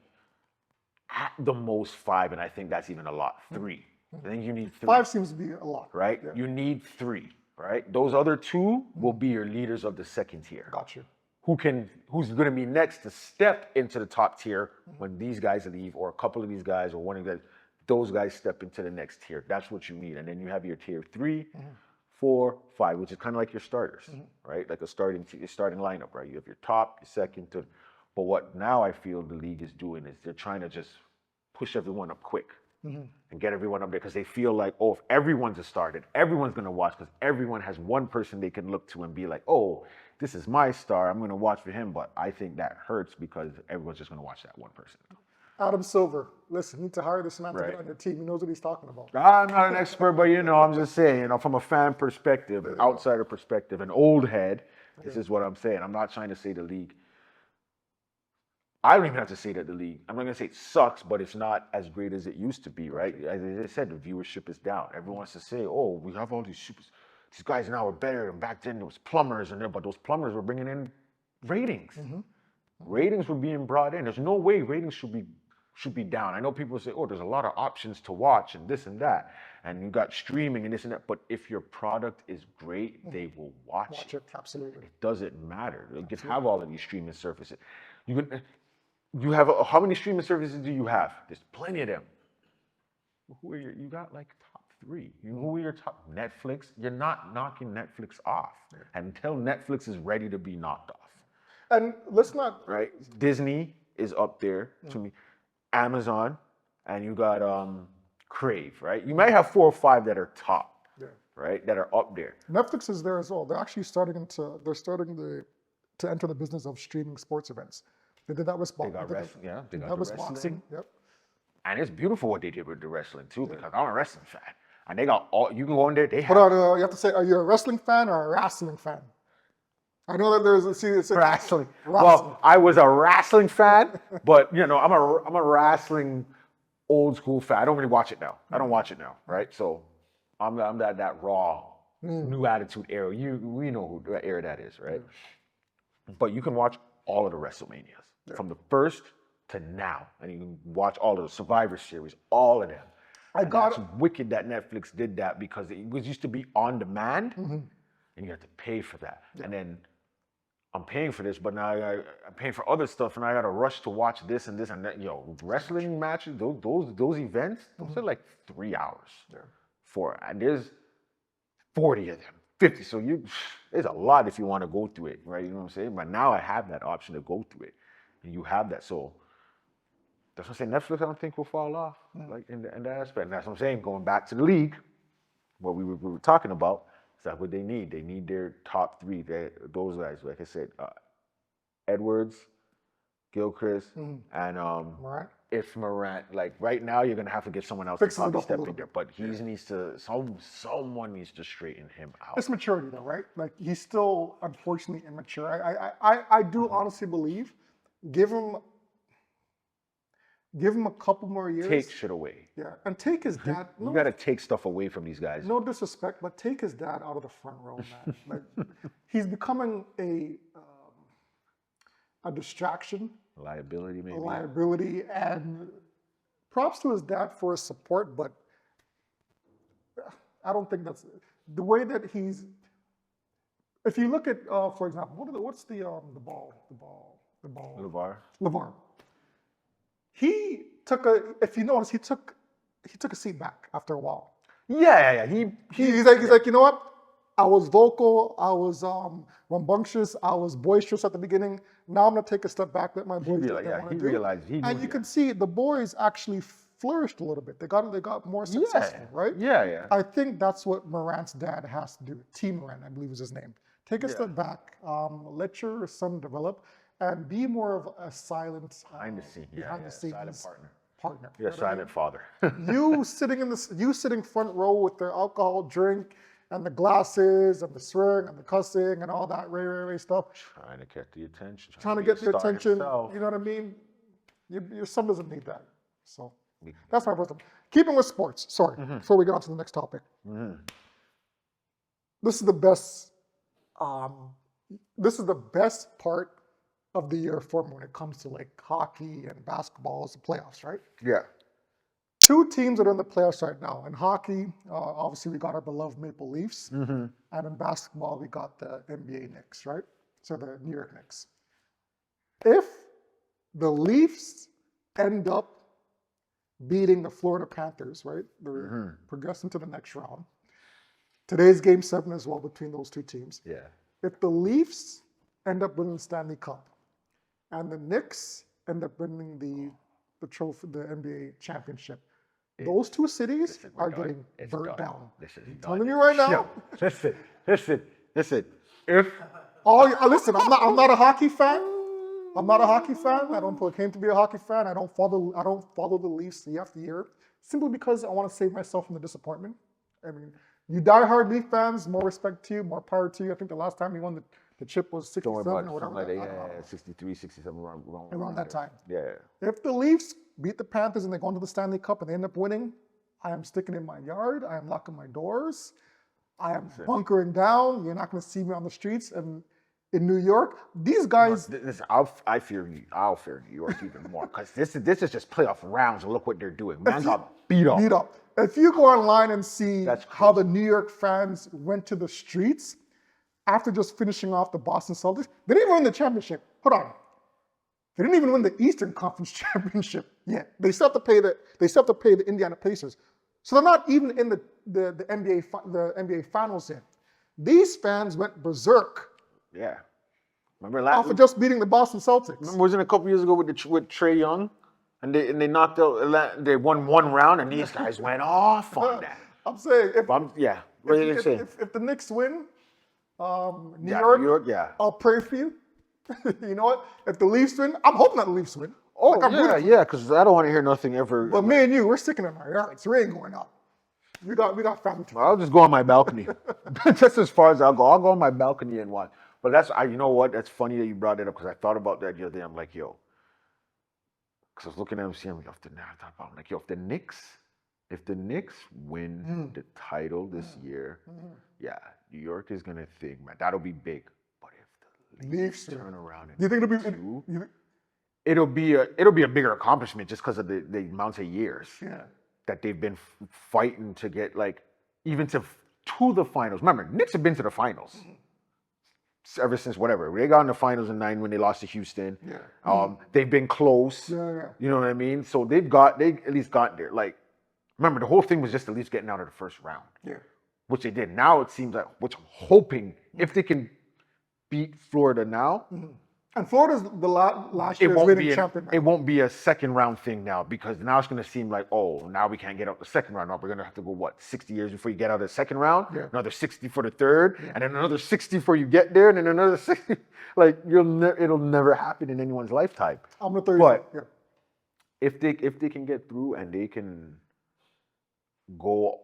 at the most 5, and I think that's even a lot. 3. I think you need 3. 5 seems to be a lot, right? Yeah. You need 3. Right? Those other 2 will be your leaders of the second tier. Got you. Who's going to be next to step into the top tier when these guys leave, or a couple of these guys, or one of those guys step into the next tier. That's what you need. And then you have your tier 3, 4, 5, which is kind of like your starters, right? Like a starting lineup, right? You have your top, your second, third. But what now I feel the league is doing is they're trying to just push everyone up quick. And get everyone up there because they feel like, oh, if everyone's a starter, everyone's going to watch because everyone has one person they can look to and be like, oh, this is my star. I'm going to watch for him. But I think that hurts because everyone's just going to watch that one person. Adam Silver, listen, you need to hire this man to get on your team. He knows what he's talking about. I'm not an expert, but I'm just saying, from a fan perspective, an outsider perspective, an old head, this is what I'm saying. I'm not trying to say the league. I don't even have to say that the league, I'm not going to say it sucks, but it's not as great as it used to be, right? As I said, the viewership is down. Everyone wants to say, oh, we have all these these guys now are better, and back then there was plumbers in there, but those plumbers were bringing in ratings. Ratings were being brought in. There's no way ratings should be down. I know people say, oh, there's a lot of options to watch and this and that, and you got streaming and this and that, but if your product is great, they will watch it. Absolutely. It doesn't matter. You can have all of these streaming services. You have how many streaming services do you have? There's plenty of them. Who are you got like top 3. Who are your top? Netflix. You're not knocking Netflix off until Netflix is ready to be knocked off. And let's not right. Disney is up there to me. Amazon, and you got Crave. Right. You might have 4 or 5 that are top. Right. That are up there. Netflix is there as well. They're actually starting to enter the business of streaming sports events. They did that with boxing. They got wrestling. Yeah, they got the wrestling. Boxing. Yep. And it's beautiful what they did with the wrestling too, because I'm a wrestling fan, and they got all. You can go in there. They have. Hold on, you have to say, are you a wrestling fan or a wrestling fan? I know that there's a wrestling. Well, I was a wrestling fan, but I'm a wrestling old school fan. I don't really watch it now. I don't watch it now, right? So I'm that raw new attitude era. We know who era that is, right? But you can watch all of the WrestleManias. From the first to now, and you can watch all of the Survivor Series, all of them. It's wicked that Netflix did that because it was used to be on demand, and you have to pay for that. And then I'm paying for this, but now I'm paying for other stuff, and I got to rush to watch this and this and that. Wrestling matches, those events, those are like 3 hours. And there's 40 of them, 50. So there's a lot if you want to go through it, right? You know what I'm saying? But now I have that option to go through it. And you have that, so that's what I'm saying. Netflix, I don't think will fall off, like in that aspect. And that's what I'm saying. Going back to the league, what we were talking about, is that what they need. They need their top 3. Those guys, like I said, Edwards, Gilchrist, and if Morant, like right now, you're gonna have to get someone else Fixes to it probably up a step little in there. bit. But he needs to someone needs to straighten him out. It's maturity though, right? Like he's still unfortunately immature. I do honestly believe, give him a couple more years. Take shit away. Yeah, and take his dad. You gotta take stuff away from these guys. No disrespect, but take his dad out of the front row, man. Like he's becoming a distraction, Liability, maybe. a liability, and props to his dad for his support, but I don't think that's the way that he's. If you look at, for example, what's the ball? LeVar. LeVar. He took a. If you notice, he took a seat back after a while. Yeah. He's like, you know what? I was vocal, I was rambunctious, I was boisterous at the beginning. Now I'm gonna take a step back, let my boys do what they want to do. Realized he and knew you that. can see the boys actually flourished a little bit. They got more successful, right? Yeah. I think that's what Morant's dad has to do. T. Morant, I believe is his name. Take a step back, let your son develop, and be more of a silent Behind the scenes silent partner. You Yeah, know what I silent mean? father. You sitting front row with the alcohol drink and the glasses and the swearing and the cussing and all that ray stuff. Trying to get the attention. Trying to be get a the star attention. himself. You know what I mean? Your son doesn't need that. So that's my wisdom. Keeping with sports. Sorry, before we get on to the next topic. This is the best. This is the best part of the year for me when it comes to like hockey and basketball is the playoffs, right? Yeah. Two teams that are in the playoffs right now. In hockey, obviously we got our beloved Maple Leafs, and in basketball we got the NBA Knicks, right? So the New York Knicks. If the Leafs end up beating the Florida Panthers, right? They're progressing to the next round. Today's Game 7 as well between those two teams. Yeah. If the Leafs end up winning the Stanley Cup, and the Knicks end up winning the trophy, the NBA championship, those two cities are getting burnt down. I'm telling you right now. Listen. If Listen, I'm not a hockey fan. I'm not a hockey fan. I don't proclaim to be a hockey fan. I don't follow the Leafs year after year, simply because I want to save myself from the disappointment. I mean, you diehard Leaf fans, more respect to you, more power to you. I think the last time he won the chip was 67 or whatever. Like that, 63, 67, around that time. Yeah. If the Leafs beat the Panthers and they go into the Stanley Cup and they end up winning, I am sticking in my yard. I am locking my doors. I am bunkering down. You're not going to see me on the streets. And in New York, these guys. Listen, I'll fear New York even more because this is just playoff rounds and look what they're doing. Man got beat up. If you go online and see how the New York fans went to the streets after just finishing off the Boston Celtics, they didn't even win the championship. Hold on. They didn't even win the Eastern Conference Championship yet. They still have to pay the Indiana Pacers. So they're not even in the NBA Finals yet. These fans went berserk. Yeah. Remember off of just beating the Boston Celtics. Remember, wasn't it a couple years ago with Trae Young? And they knocked out, they won one round, and these guys went off on that. I'm saying, if the Knicks win, New York, I'll pray for you. You know what? If the Leafs win, I'm hoping that the Leafs win. Oh, because I don't want to hear nothing ever. But me and you, we're sticking in our yards. We ain't going out. We got family. I'll just go on my balcony. That's as far as I'll go. I'll go on my balcony and watch. But you know what? That's funny that you brought it up because I thought about that the other day. I'm like, yo. Because I was looking at him, seeing if the Knicks win the title this year, New York is gonna think, man, that'll be big. But if the Leafs turn around and do you think it'll be a bigger accomplishment just because of the amount of years that they've been fighting to get even to the finals. Remember, Knicks have been to the finals. Ever since whatever. They got in the finals in 9 when they lost to Houston. They've been close. You know what I mean? So they at least got there. Remember, the whole thing was just at least getting out of the first round. Which they did. Now it seems like, which I'm hoping, if they can beat Florida now. And Florida's the last year's winning champion. It won't be a second round thing now because now it's going to seem like, now we can't get out the second round. Now we're going to have to go, 60 years before you get out of the second round? Another 60 for the third, and then another 60 before you get there, and then another 60. It'll never happen in anyone's lifetime. I'm going to throw you. if they can get through and they can go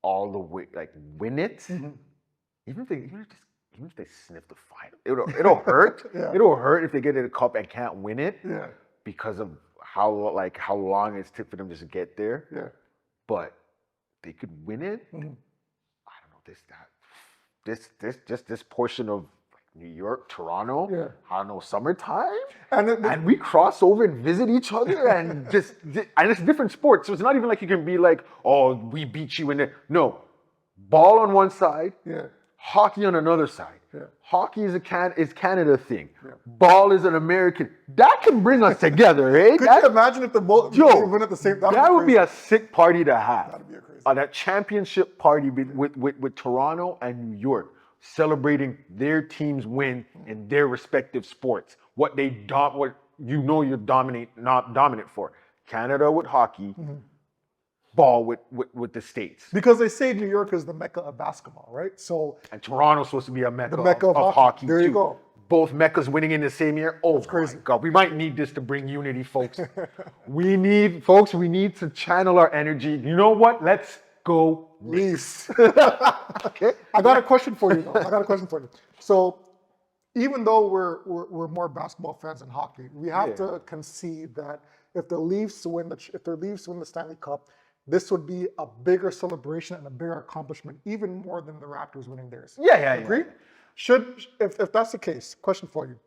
all the way, like win it, even if they sniff the final, it'll hurt. Yeah. It'll hurt if they get in a cup and can't win it Yeah. because of how long it's took for them just to get there. Yeah. But they could win it. I don't know this portion of New York, Toronto. Yeah. I don't know, summertime, And and we cross over and visit each other, and and it's different sports, so it's not even like you can be like, oh, we beat you in there. No, ball on one side, yeah. hockey on another side. Yeah. Hockey is Canada thing. Yeah. Ball is an American. That can bring us together, eh? Could you imagine if the both win at the same time? That would be a sick party to have. That'd be a crazy. That championship party with Toronto and New York, celebrating their team's win in their respective sports. What you're dominant for. Canada with hockey, ball with the States. Because they say New York is the mecca of basketball, right? So and Toronto's supposed to be a mecca, of hockey. There too. you go. Both meccas winning in the same year. Oh, that's crazy. My God, we might need this to bring unity, folks. we need to channel our energy. You know what? Let's go Leafs. Okay. I got a question for you, though. So, even though we're more basketball fans than hockey, we have to concede that if the Leafs win the Stanley Cup, this would be a bigger celebration and a bigger accomplishment, even more than the Raptors winning theirs. Yeah. Agree? If that's the case, question for you: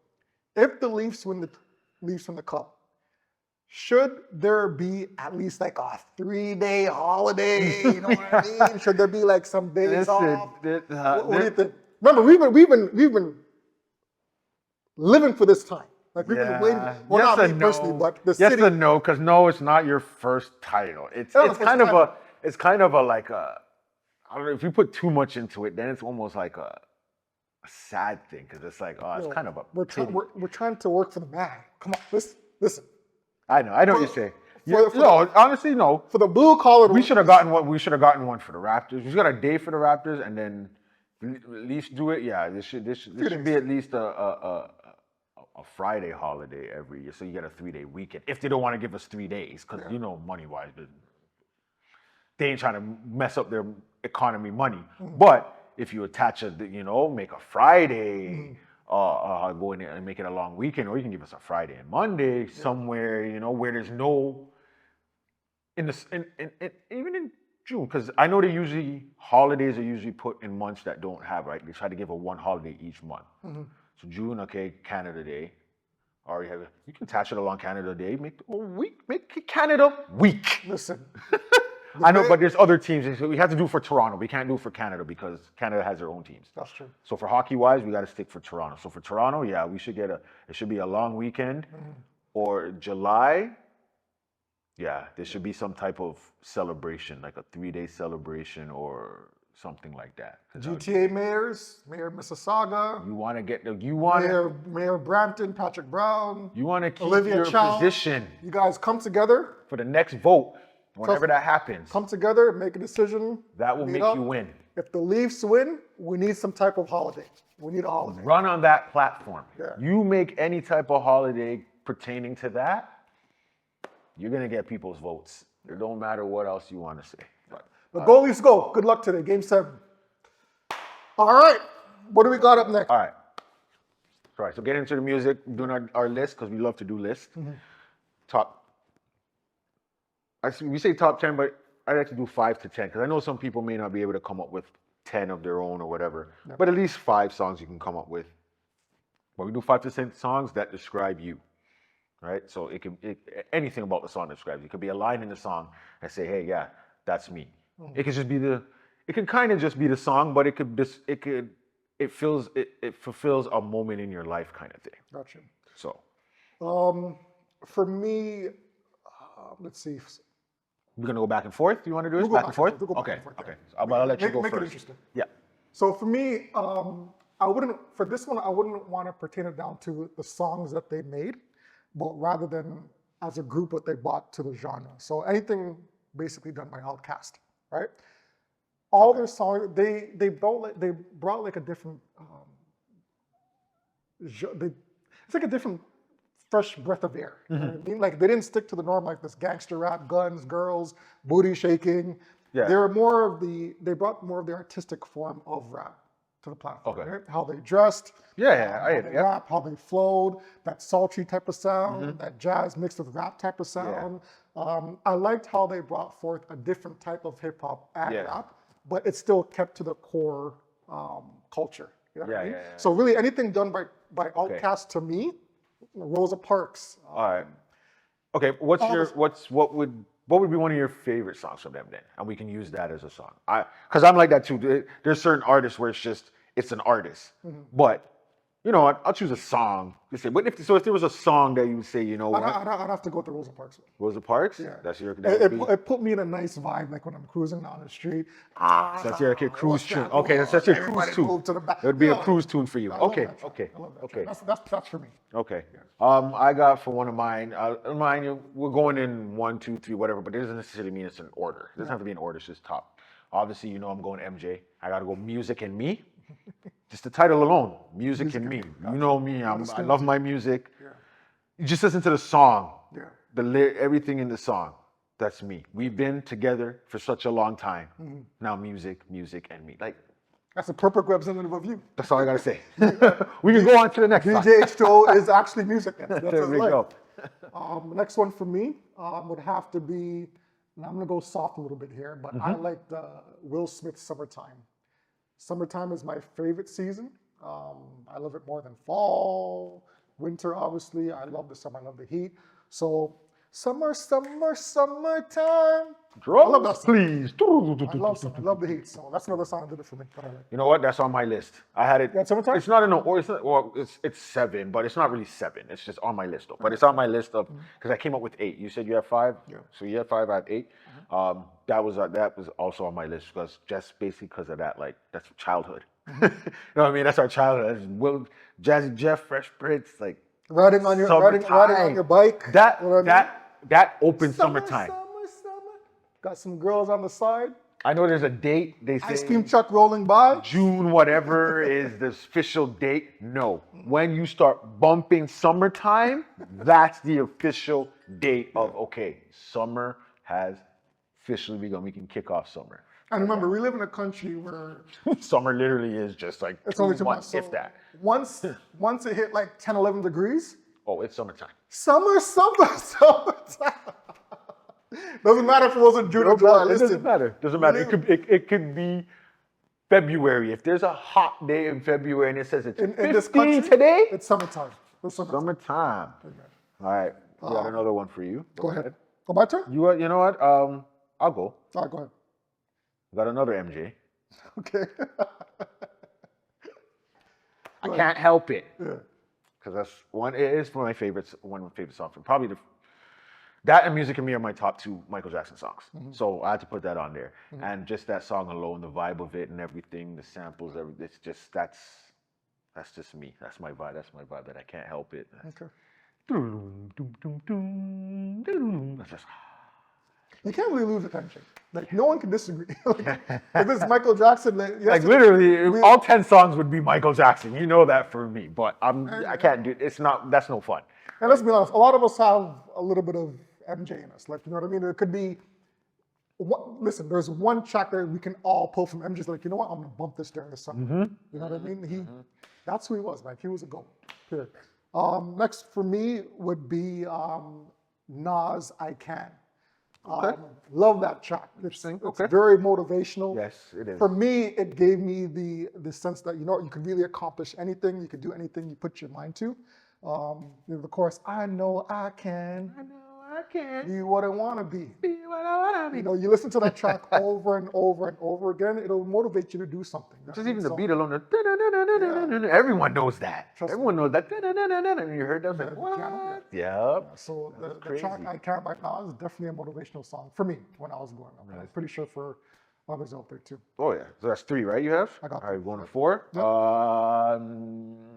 if the Leafs win the Cup, should there be at least like a 3-day holiday? You know what I mean? Should there be like some days off? What do you think? Remember, we've been living for this time. Like we've been waiting. Well, yes not me personally, but the yes city. Yes and no, because no, it's not your first title. It's kind of a like a. I don't know if you put too much into it, then it's almost like a sad thing because it's like it's kind of a. We're trying to work for the man. Come on, listen. I know what you're saying. Honestly, no. For the blue collar, we should have gotten one for the Raptors. We got a day for the Raptors, and then at least do it. Yeah, this should be at least a Friday holiday every year, so you get a 3-day weekend. If they don't want to give us 3 days, because money wise, they ain't trying to mess up their economy money. But if you attach make a Friday. Go in there and make it a long weekend, or you can give us a Friday and Monday somewhere, where there's no even in June, because I know holidays are usually put in months that don't have, right? They try to give one holiday each month. So June, okay, Canada Day. You can attach it along Canada Day, make Canada week. Listen. I know, but there's other teams. We have to do it for Toronto. We can't do it for Canada because Canada has their own teams. That's true. So for hockey-wise, we got to stick for Toronto. So for Toronto, we should it should be a long weekend. Or July, there should be some type of celebration, like a 3-day celebration or something like that. GTA Mayor Mississauga. Mayor Brampton, Patrick Brown. You want to keep Olivia your Chow. position. You guys come together. For the next vote. Whenever that happens. Come together, make a decision. That will make you win. If the Leafs win, we need some type of holiday. We need a holiday. Run on that platform. Yeah. You make any type of holiday pertaining to that, you're going to get people's votes. It don't matter what else you want to say. Right. But go Leafs go. Good luck today. Game 7. All right. What do we got up next? All right. So get into the music. Doing our list because we love to do lists. We say top 10, but I'd like to do 5 to 10 because I know some people may not be able to come up with 10 of their own or whatever, but at least 5 songs you can come up with. But we do 5 to 10 songs that describe you, right? So anything about the song describes you. It could be a line in the song and say, hey, yeah, that's me. It could just be it can kind of just be the song, but it fulfills a moment in your life kind of thing. Gotcha. So, for me, let's see. We're gonna go back and forth. You want to do this back and forth? Okay. So I'll let you go first. Make it interesting. Yeah. So for me, I wouldn't want to pertain it down to the songs that they made, but rather than as a group what they brought to the genre. So anything basically done by Outkast, right? All their songs, they brought like a different, it's like a different fresh breath of air. You know what I mean? Like they didn't stick to the norm like this gangster rap, guns, girls, booty shaking. Yeah. They brought more of the artistic form of rap to the platform. Okay. Right? How they dressed, Yeah, how they rap, how they flowed, that sultry type of sound, that jazz mixed with rap type of sound. I liked how they brought forth a different type of hip hop and rap, but it still kept to the core culture. You know what I mean? So really, anything done by Outkast to me, Rosa Parks. All right. Okay. What would be one of your favorite songs from them then? And we can use that as a song. Because I'm like that too. There's certain artists where it's an artist. But you know what? I'll choose a song. You say, but if there was a song that you would say, you know what? I'd have to go with the Rosa Parks one. Rosa Parks? Yeah. That's your. It put me in a nice vibe, like when I'm cruising down the street. So that's your cruise tune. Okay, that's your cruise tune. It would be a cruise tune for you. Okay. That's for me. Okay. I got for one of mine. We're going in 1, 2, 3, whatever, but it doesn't necessarily mean it's in order. It doesn't have to be in order. It's just top. Obviously, you know I'm going MJ. I got to go Music and Me. Just the title alone, Music and Me. You know me. I love my music. You just listen to the song. Everything in the song. That's me. We've been together for such a long time. Now music, and me. Like that's a perfect representative of you. That's all I gotta say. We can go on to the next one. DJ H2O is actually music. There we go. The next one for me would have to be, and I'm gonna go soft a little bit here, but I like Will Smith's Summertime. Summertime is my favorite season. I love it more than fall, winter, obviously. I love the summer, I love the heat. So summertime. Drums, I love that song. please. I love the heat. So that's another song that did it for me. You know what? That's on my list. I had it. Summertime? It's not in the order. Well, it's 7, but it's not really 7. It's just on my list though. But it's on my list of because I came up with 8. You said you have 5. Yeah. So you had 5. I have 8. That was also on my list because just basically because of that. Like that's childhood. You know what I mean? That's our childhood. That's Will, Jazzy Jeff, Fresh Prince, like riding on your bike. That opened summertime. Summer. Got some girls on the side. I know there's a date. They say ice cream truck rolling by. June whatever is the official date. No. When you start bumping summertime, that's the official date of okay, summer has officially begun. We can kick off summer. And remember, we live in a country where summer literally is just like it's 2 only 2 months, months. if that. Once it hit like 10, 11 degrees. Oh, it's summertime. Summertime. Doesn't matter if it wasn't June or July. It doesn't matter. It could be February. If there's a hot day in February and it says it's in 15 this country, today, it's summertime. Summertime. All right. We got another one for you. Go ahead. Oh, my turn? You know what? I'll go. All right, go ahead. I got another MJ. Okay. I can't help it. Yeah. Because that's one. It is one of my favorites. One of my favorite songs. Probably that and Music and Me are my top 2 Michael Jackson songs. So I had to put that on there. And just that song alone, the vibe of it and everything, the samples, everything. It's just that's just me. That's my vibe. That's my vibe. That I can't help it. Okay. That's just. You can't really lose attention. Like no one can disagree. If it's Michael Jackson, like literally, all 10 songs would be Michael Jackson. You know that for me, but I can't do it. It's not. That's no fun. And let's be honest. A lot of us have a little bit of MJ in us. Like you know what I mean. It could be. Listen, there's one track that we can all pull from MJ. Like you know what, I'm gonna bump this during the summer. You know what I mean? That's who he was. Like he was a GOAT. Period. Next for me would be Nas, I Can. Okay. Love that track. It's very motivational. Yes, it is. For me, it gave me the sense that you can really accomplish anything. You can do anything you put your mind to. The chorus, I know I can. I know I can. Be what I want to be. Be what I want to be. You listen to that track over and over and over again, it'll motivate you to do something. Just even the beat alone. Everyone knows that. Everyone knows that. And you heard that. Like, what? Yep. So the track I Can by Nas is definitely a motivational song for me when I was growing up. I'm pretty sure for others out there too. Oh yeah. So that's 3, right? You have? I got All right, going to 4. Yep.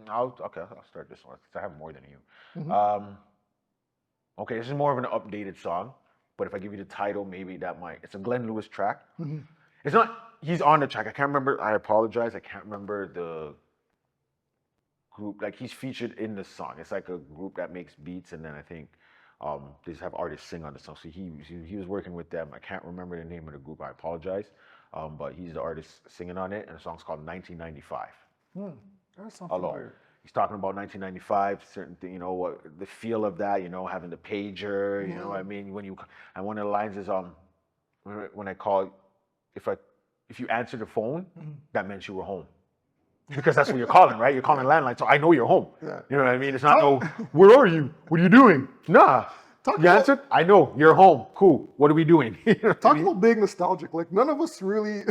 I'll start this one because I have more than you. Okay, this is more of an updated song, but if I give you the title, maybe that might. It's a Glenn Lewis track. It's not. He's on the track. I can't remember. I apologize. I can't remember the group, like he's featured in the song. It's like a group that makes beats, and then I think they just have artists sing on the song. So he was working with them. I can't remember the name of the group. I apologize, but he's the artist singing on it, and the song's called 1995. That sounds Hello. familiar. He's talking about 1995, certain thing, what the feel of that, having the pager, you know what I mean? And one of the lines is when I call, if you answer the phone, that meant you were home. Because that's what you're calling, right? You're calling landline, so I know you're home. Yeah. You know what I mean? It's not where are you? What are you doing? Nah. You answered? I know, you're home. Cool. What are we doing? Talking about being nostalgic, like none of us really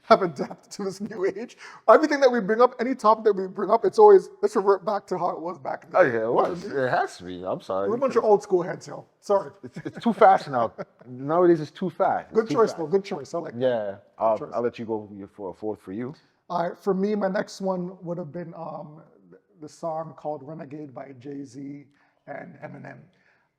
have adapted to this new age. Everything that we bring up, any topic that we bring up, it's always, let's revert back to how it was back in the day. Yeah, it was. It has to be. I'm sorry. We're a bunch of old school heads, yo. Sorry. It's too fast now. Nowadays, it's too fast. Good choice, though. Good choice. I like that. Yeah. I'll let you go for a fourth for you. All right, for me, my next one would have been the song called Renegade by Jay-Z and Eminem.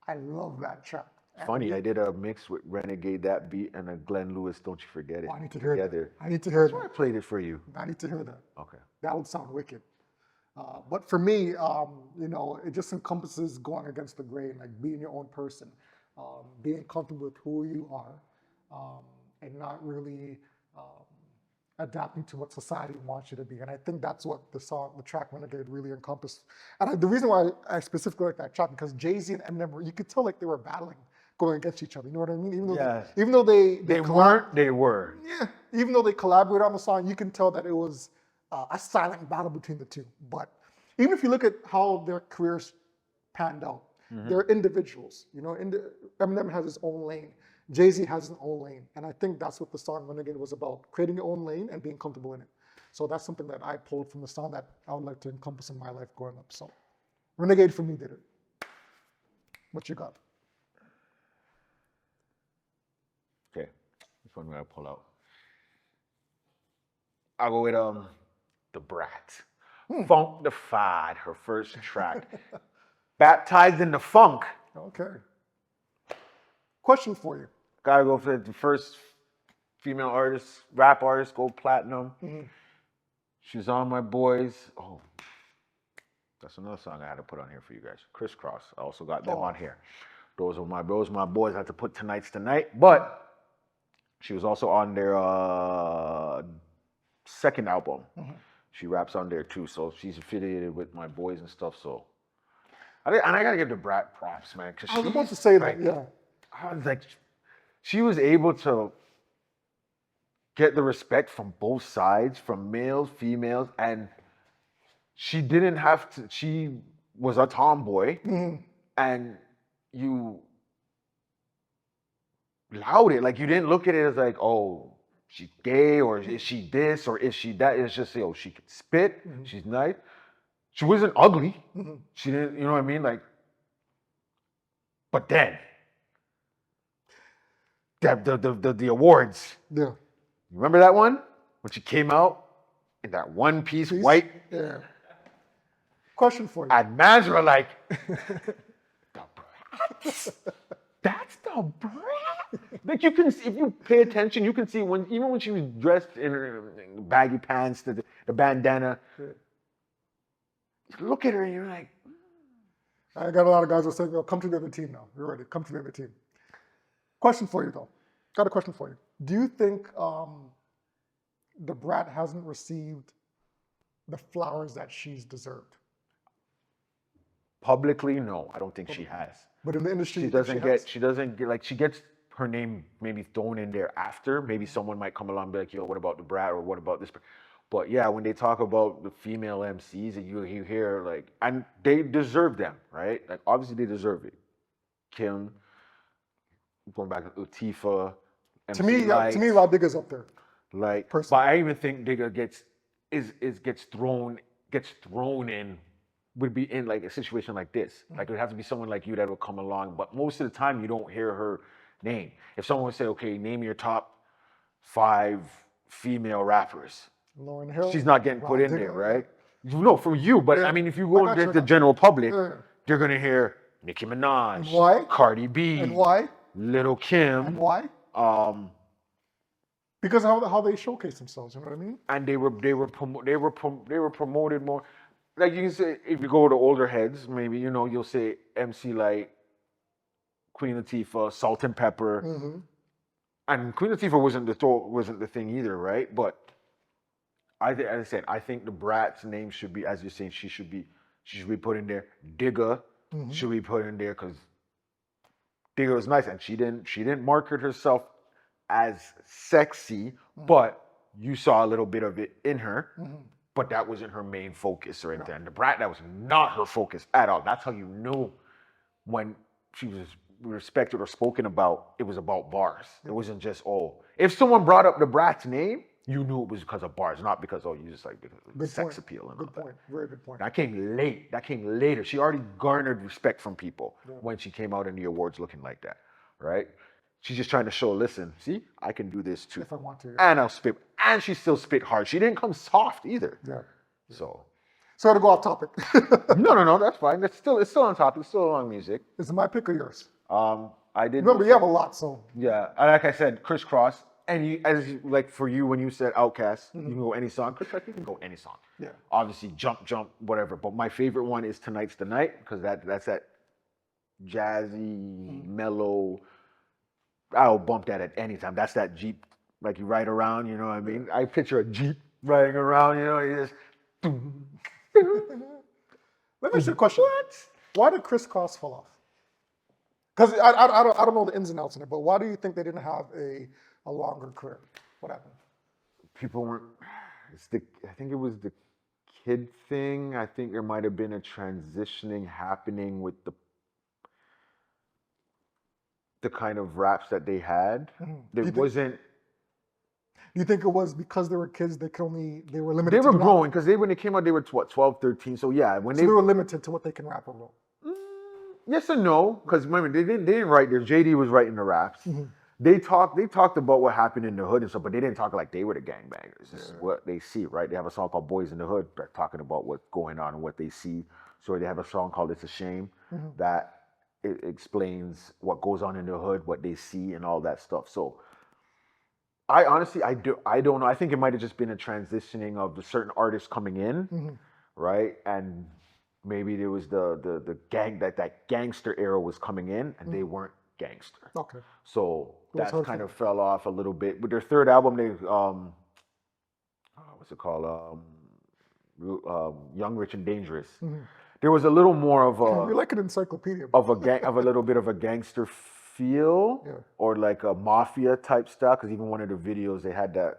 I love that track. Funny, I did a mix with Renegade, that beat, and a Glenn Lewis, Don't You Forget It. I need to hear together. that. I need to hear That's why I that. played it for you. I need to hear that. Okay. That would sound wicked. But for me, it just encompasses going against the grain, like being your own person, being comfortable with who you are, and not really adapting to what society wants you to be. And I think that's what the track Renegade really encompassed. And the reason why I specifically like that track, because Jay-Z and Eminem, you could tell like they were battling, going against each other. You know what I mean? Even though they weren't, they were. Yeah. Even though they collaborated on the song, you can tell that it was a silent battle between the two. But even if you look at how their careers panned out, they're individuals. Eminem has his own lane. Jay-Z has his own lane. And I think that's what the song Renegade was about, creating your own lane and being comfortable in it. So that's something that I pulled from the song that I would like to encompass in my life growing up. So Renegade for me did it. What you got? Okay, this one we're gonna pull out. I'll go with the Brat. Funkdafied, her first track. Baptized in the Funk. Okay. Question for you. Gotta go for the first female artist, rap artist, go platinum. She's on My Boys. Oh, that's another song I had to put on here for you guys. Crisscross. I also got them on here. Those are my boys. I had to put Tonight's Tonight. But she was also on their second album. She raps on there too. So she's affiliated with My Boys and stuff. So, I gotta give the Brat props, man. I was about to say that, yeah. I was like, she was able to get the respect from both sides, from males, females, and she didn't have to, she was a tomboy, and you allowed it. Like, you didn't look at it as like, oh, she's gay, or is she this, or is she that? It's just, she could spit, she's nice. She wasn't ugly. She didn't, you know what I mean? Like, but then, the awards. Yeah. You remember that one? When she came out in that one piece white? Yeah. Question for you. And mans were like, the Brat? That's the Brat? Like, you can see, if you pay attention, you can see even when she was dressed in her baggy pants, the bandana, look at her and you're like, I got a lot of guys who are saying, come to the other team now. You're ready. Come to the other team. Question for you, though. Got a question for you. Do you think the Brat hasn't received the flowers that she's deserved? Publicly, no, I don't think she has. But in the industry, she doesn't get, like, she gets her name maybe thrown in there after. Maybe someone might come along and be like, yo, what about the Brat, or what about this? But yeah, when they talk about the female MCs, and you hear, like, and they deserve them, right? Like, obviously they deserve it. Kim, going back to Latifah. To me, Rod Digga's up there. Like, personally. But I even think Digga gets thrown in, would be in like a situation like this. Like, it would have to be someone like you that would come along. But most of the time, you don't hear her name. If someone would say, okay, name your top 5 female rappers, Lauryn Hill, she's not getting put in there, right? No, from you. But I mean, if you go to the general public, they're gonna hear Nicki Minaj, and why? Cardi B, and why? Little Kim, and why? Because how they showcase themselves, you know what I mean? And they were promoted more. like you can say, if you go to older heads, maybe, you know, you'll say MC Light, Queen Latifah, Salt and Pepper. Mm-hmm. And Queen Latifah wasn't the thing either, right? But as I said, I think the Brat's name should be, as you're saying, she should be put in there. Digga Mm-hmm. should be put in there because Digga was nice, and she didn't market herself as sexy, but you saw a little bit of it in her. Mm-hmm. But that wasn't her main focus or anything. And the Brat, that was not her focus at all. That's how you knew when she was respected or spoken about, it was about bars. It wasn't just, if someone brought up the Brat's name, you knew it was because of bars, not because, you just like because of sex appeal and all that. Good point. Very good point. That came late. That came later. She already garnered respect from people when she came out in the awards looking like that, right? She's just trying to show, listen, see, I can do this too. If I want to. And I'll spit. And she still spit hard. She didn't come soft either. Yeah. So. Sorry to go off topic. No, that's fine. It's still on topic. It's still on music. Is it my pick or yours? I did. Remember, you have a lot, so. Yeah, like I said, crisscross. And like for you, when you said Outkast, you can go any song. Crisscross, you can go any song. Yeah. Obviously, jump, whatever. But my favorite one is Tonight's the Night because that's that jazzy, mellow. I'll bump that at any time. That's that Jeep, like you ride around. You know what I mean? I picture a Jeep riding around. You know, you just. Let me ask you a question. What? Why did Crisscross fall off? Because I don't know the ins and outs in it, but why do you think they didn't have a longer career? What happened? People weren't. I think it was the kid thing. I think there might have been a transitioning happening with the kind of raps that they had. There wasn't. Do you think it was because they were kids, they were limited? They were growing because when they came out, they were what, 12, 13. So yeah, they were limited to what they can rap about. Yes and no, because remember they didn't write there. JD was writing the raps. They talked about what happened in the hood and stuff, but they didn't talk like they were the gangbangers. This is what they see, right? They have a song called Boys in the Hood that's talking about what's going on and what they see. So they have a song called It's a Shame that it explains what goes on in the hood, what they see, and all that stuff. So I honestly, I don't know. I think it might have just been a transitioning of the certain artists coming in, right? And maybe there was the gang that gangster era was coming in, and they weren't gangster. Okay. So that kind of fell off a little bit. With their third album, they what's it called? Young, Rich, and Dangerous. There was a little more of a. You're like an encyclopedia. Of a little bit of a gangster feel, or like a mafia type style. Because even one of the videos, they had the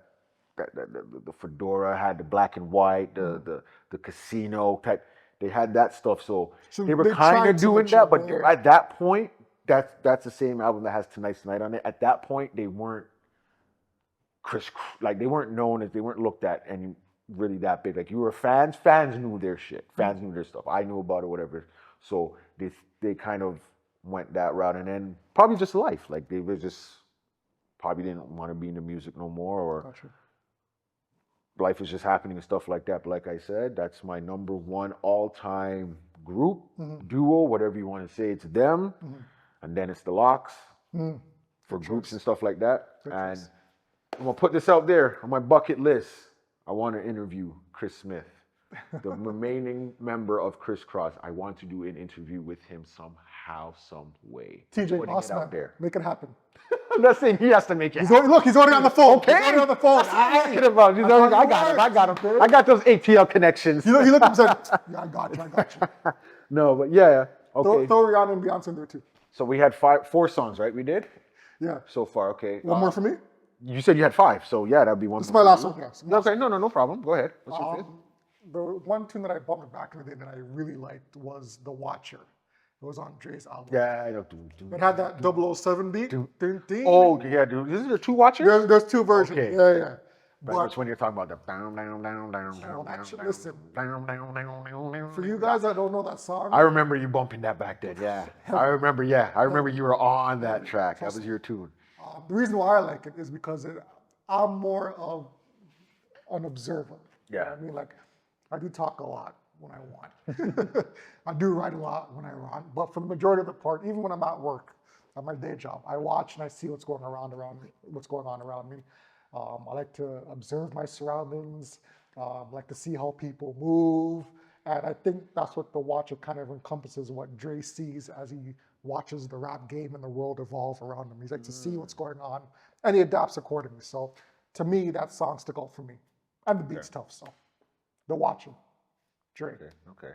fedora, had the black and white, the casino type. They had that stuff, so they were kind of doing that. But at that point, that's the same album that has Tonight's the Night on it. At that point, they weren't they weren't known as, they weren't looked at any really that big. Like you were fans knew their shit, fans knew their stuff. I knew about it, whatever. So they kind of went that route, and then probably just life. Like they were just probably didn't want to be in the music no more, or life is just happening and stuff like that. But like I said, that's my number one all-time group, duo, whatever you want to say. It's them, and then it's the Locks for groups and stuff like that. And I'm gonna put this out there on my bucket list. I want to interview Chris Smith, the remaining member of Crisscross. I want to do an interview with him somehow, some way. TJ, awesome. Make it happen. I'm not saying he has to make it. He's already on the phone. Okay. He's already on the phone. I got him. I got those ATL connections. He looked at him and said, yeah, I got you. No, but yeah. Okay. Throw Rihanna and Beyonce in there too. So we had 4 songs, right? We did? Yeah. So far, okay. One more for me? You said you had 5, so yeah, that'd be one. This is my last one. Yes. Okay, no problem. Go ahead. What's your fifth? The one tune that I bumped back in the day that I really liked was The Watcher. It was on Dre's album. Yeah, I know. It had that 007 beat. Oh, yeah, dude. This is a 2 Watcher? There's 2 versions. Okay. Yeah. But which one you're talking about? Listen, for you guys that don't know that song, I remember you bumping that back then. Yeah, I remember you were on that track. That was your tune. The reason why I like it is because I'm more of an observer. Yeah. You know what I mean, like I do talk a lot when I want. I do write a lot when I want. But for the majority of the part, even when I'm at work, at my day job, I watch and I see what's going on around me. I like to observe my surroundings. I like to see how people move. And I think that's what the watcher kind of encompasses, what Dre sees as he watches the rap game and the world evolve around him. He's like to see what's going on, and he adapts accordingly. So to me, that song stuck out for me. And the beat's tough, so the watcher, Dre. Okay.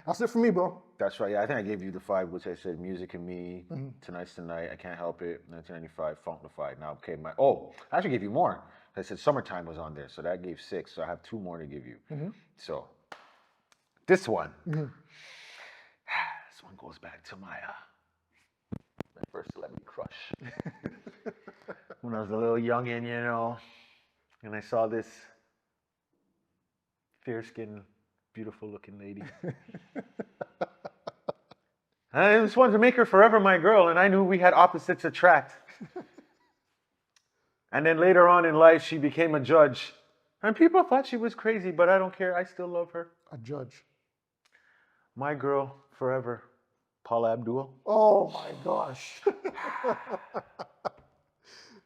That's it for me, bro. That's right. Yeah, I think I gave you the 5, which I said Music and Me, Tonight's the Night, I Can't Help It, 1995, Funkified. Now, okay, I actually gave you more. I said Summertime was on there, so that gave 6. So I have 2 more to give you. So this one, this one goes back to my first celebrity crush. When I was a little youngin', you know, and I saw this fair-skinned, beautiful-looking lady. I just wanted to make her forever my girl, and I knew we had opposites attract. And then later on in life, she became a judge. And people thought she was crazy, but I don't care. I still love her. A judge. My girl forever, Paula Abdul. Oh my gosh.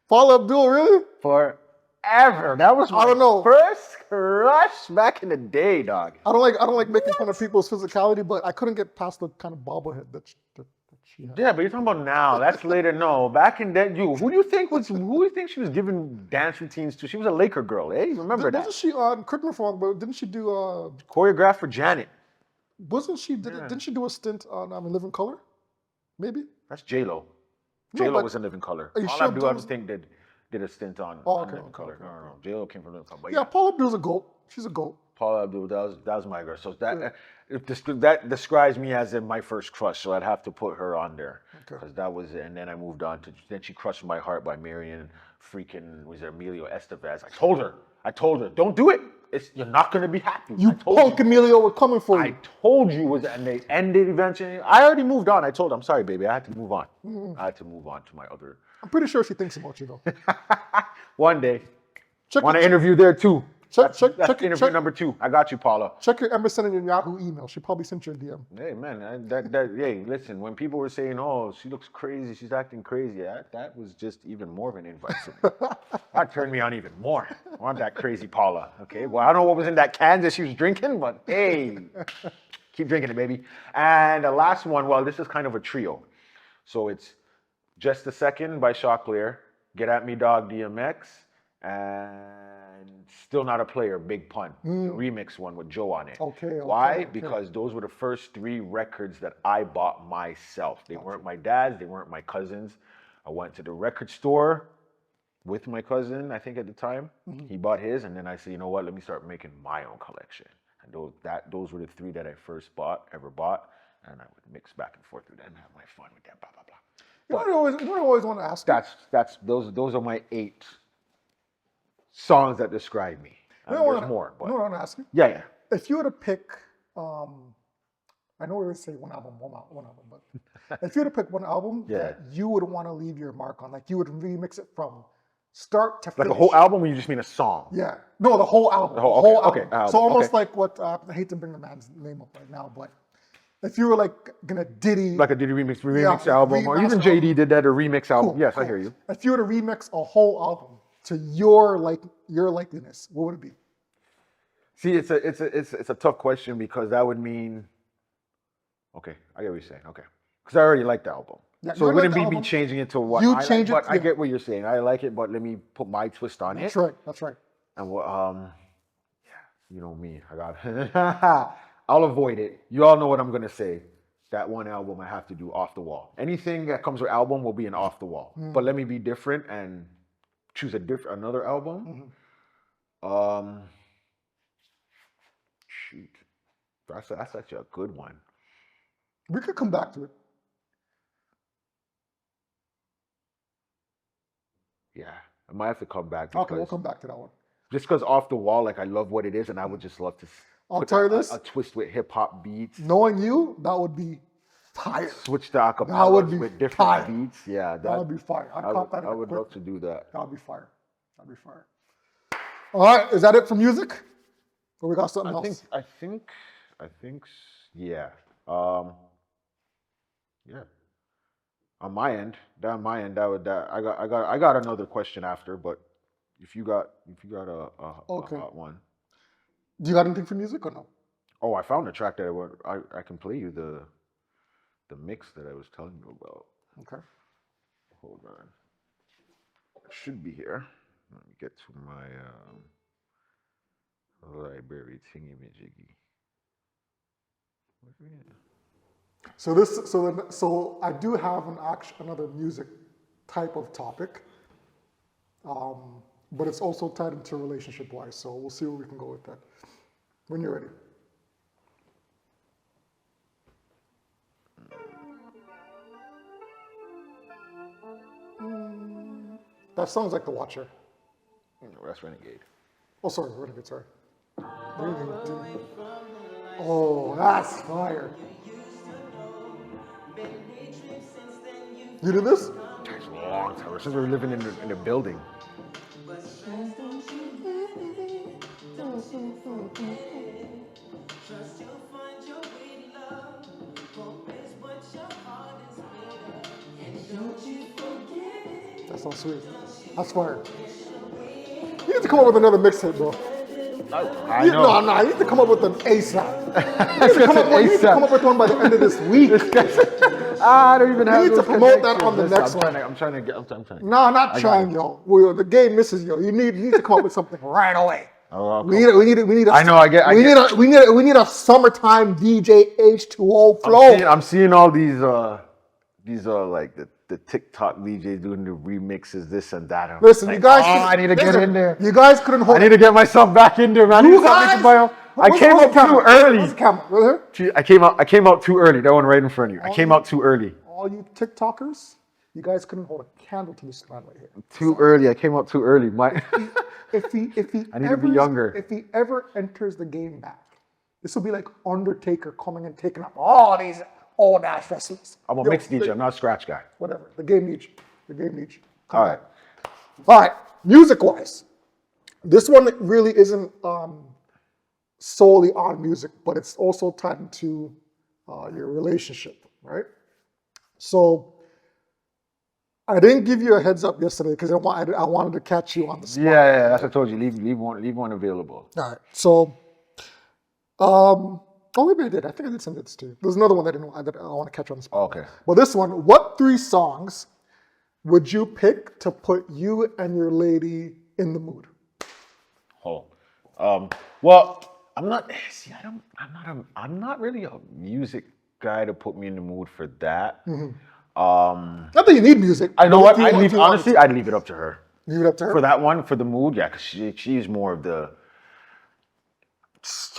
Paula Abdul, really? Forever. That was my first crush back in the day, dog. I don't like making fun of people's physicality, but I couldn't get past the kind of bobblehead that she had. Yeah, but you're talking about now. That's later. No, back in then, who do you think she was giving dance routines to? She was a Laker girl, eh? Remember that? Wasn't she on? Correct me if I'm wrong, but didn't she do? Choreographed for Janet. Wasn't she? Didn't she do a stint on In Living Color? Maybe. That's J-Lo. No, J-Lo but was in Living Color. are you Paula sure Abdul, I those- just think did a stint on Living Color. No. J-Lo came from Living Color. But Yeah, Paula Abdul's a goat. She's a goat. Paula Abdul, that was my girl. So that describes me as in my first crush. So I'd have to put her on there because that was it. And then I moved on to then she crushed my heart by marrying was it Emilio Estevez. I told her, don't do it. You're not gonna be happy. You punk Emilio, we're coming for you. I told you and they ended eventually. I already moved on. I told her, I'm sorry, baby. I had to move on. I had to move on to my other. I'm pretty sure she thinks about you though. One day. Check Want to your- interview there too. That's interview check- number 2. I got you, Paula. Check your Emerson and your Yahoo email. She probably sent you a DM. Hey man, hey, listen. When people were saying, "Oh, she looks crazy, she's acting crazy," that was just even more of an invite for me. That turned me on even more. I want that crazy Paula. Okay, well, I don't know what was in that can that she was drinking, but hey, keep drinking it, baby. And the last one, well, this is kind of a trio. So it's Just a Second by Choclair, Get At Me Dog DMX, and Still Not a Player, Big Pun, the remix one with Joe on it. Okay. Why? Because those were the first 3 records that I bought myself. They weren't my dad's, they weren't my cousin's. I went to the record store with my cousin, I think at the time. He bought his, and then I said, you know what, let me start making my own collection. And those were the 3 that I first ever bought, and I would mix back and forth with them and have my fun with that, blah, blah, blah. You know what I always want to ask you? Those are my 8 songs that describe me. There's more. But You know what I want to ask you? yeah. If you were to pick, I know we would say one album, but if you were to pick one album that you would want to leave your mark on, like you would remix it from start to finish. Like a whole album, or you just mean a song? Yeah. No, the whole album. The whole album. So almost like what, I hate to bring the man's name up right now, but if you were like gonna Diddy. Like a Diddy remix album, or even JD did that, a remix album. Cool, Yes, cool. I hear you. If you were to remix a whole album to your likeness, what would it be? See, it's a tough question because that would mean, okay, I get what you're saying. Okay, because I already like the album, Yeah, so you it wouldn't like be the me album. changing it to what You I change like. it, But I yeah. get what you're saying. I like it, but let me put my twist on That's it. right. That's right. And you know me, I got. I'll avoid it. You all know what I'm gonna say. That one album I have to do Off the Wall. Anything that comes with album will be an Off the Wall. But let me be different and choose another album. Shoot, that's actually a good one. We could come back to it. Yeah, I might have to come back. Okay, we'll come back to that one. Just because Off the Wall, like I love what it is, and I would just love to. I'll put tell you this. a twist with hip hop beats. Knowing you, that would be fire. Switch to That would acapellas be with different fire. beats. Yeah, That would be fire. I would love to do that. That would be fire. That'd be fire. All right, is that it for music? Or we got something else? I think, yeah. Yeah. On my end, I got another question after, but if you got a Okay. hot one. Do you got anything for music or no? Oh, I found the track that I can play you the mix that I was telling you about. Okay. Hold on. It should be here. Let me get to my library thingy majiggy. So I do have another music type of topic, but it's also tied into relationship wise. So we'll see where we can go with that when you're ready. That sounds like The Watcher. That's Renegade. Oh, sorry, Renegade, sorry. Oh, that's fire. You did this? It's a long time since we were living in a building. That sounds sweet. That's fire. You need to come up with another mixtape, bro. I know. No, you need to come up with an ASAP. You need to come up with one by the end of this week. I don't even have. You need to promote that on the next one. I'm trying to. No, not trying, yo. Well, the game misses, yo. You need to come up with something right away. Oh, we need. I know. We need a summertime DJ H2O flow. I'm seeing all these like the TikTok DJs doing the remixes, this and that. I'm Listen, like, you guys. I need to get in there. You guys couldn't hold. I need to get myself back in there, man. I came up too early. I came out too early. That one right in front of you. I came out too early. All you TikTokers, you guys couldn't hold a candle to this man right here. Too early. I came out too early. If he I need to be younger. If he ever enters the game back, this will be like Undertaker coming and taking up all these old ass wrestlers. I'm a mixed DJ. I'm not a scratch guy. Whatever. The game needs you. All right. All right. Music wise, this one really isn't solely on music, but it's also tied into your relationship, right? So I didn't give you a heads up yesterday because I wanted to catch you on the spot. Yeah, that's what I told you. Leave one available. All right. So, maybe I did. I think I did send this to you. There's another one that I want to catch on the spot. Okay. But this one, what 3 songs would you pick to put you and your lady in the mood? Well, I'm not really a music guy to put me in the mood for that. Mm-hmm. Not that you need music. I know what. I'd leave it up to her. Leave it up to her? For that one, for the mood, yeah, because she's more of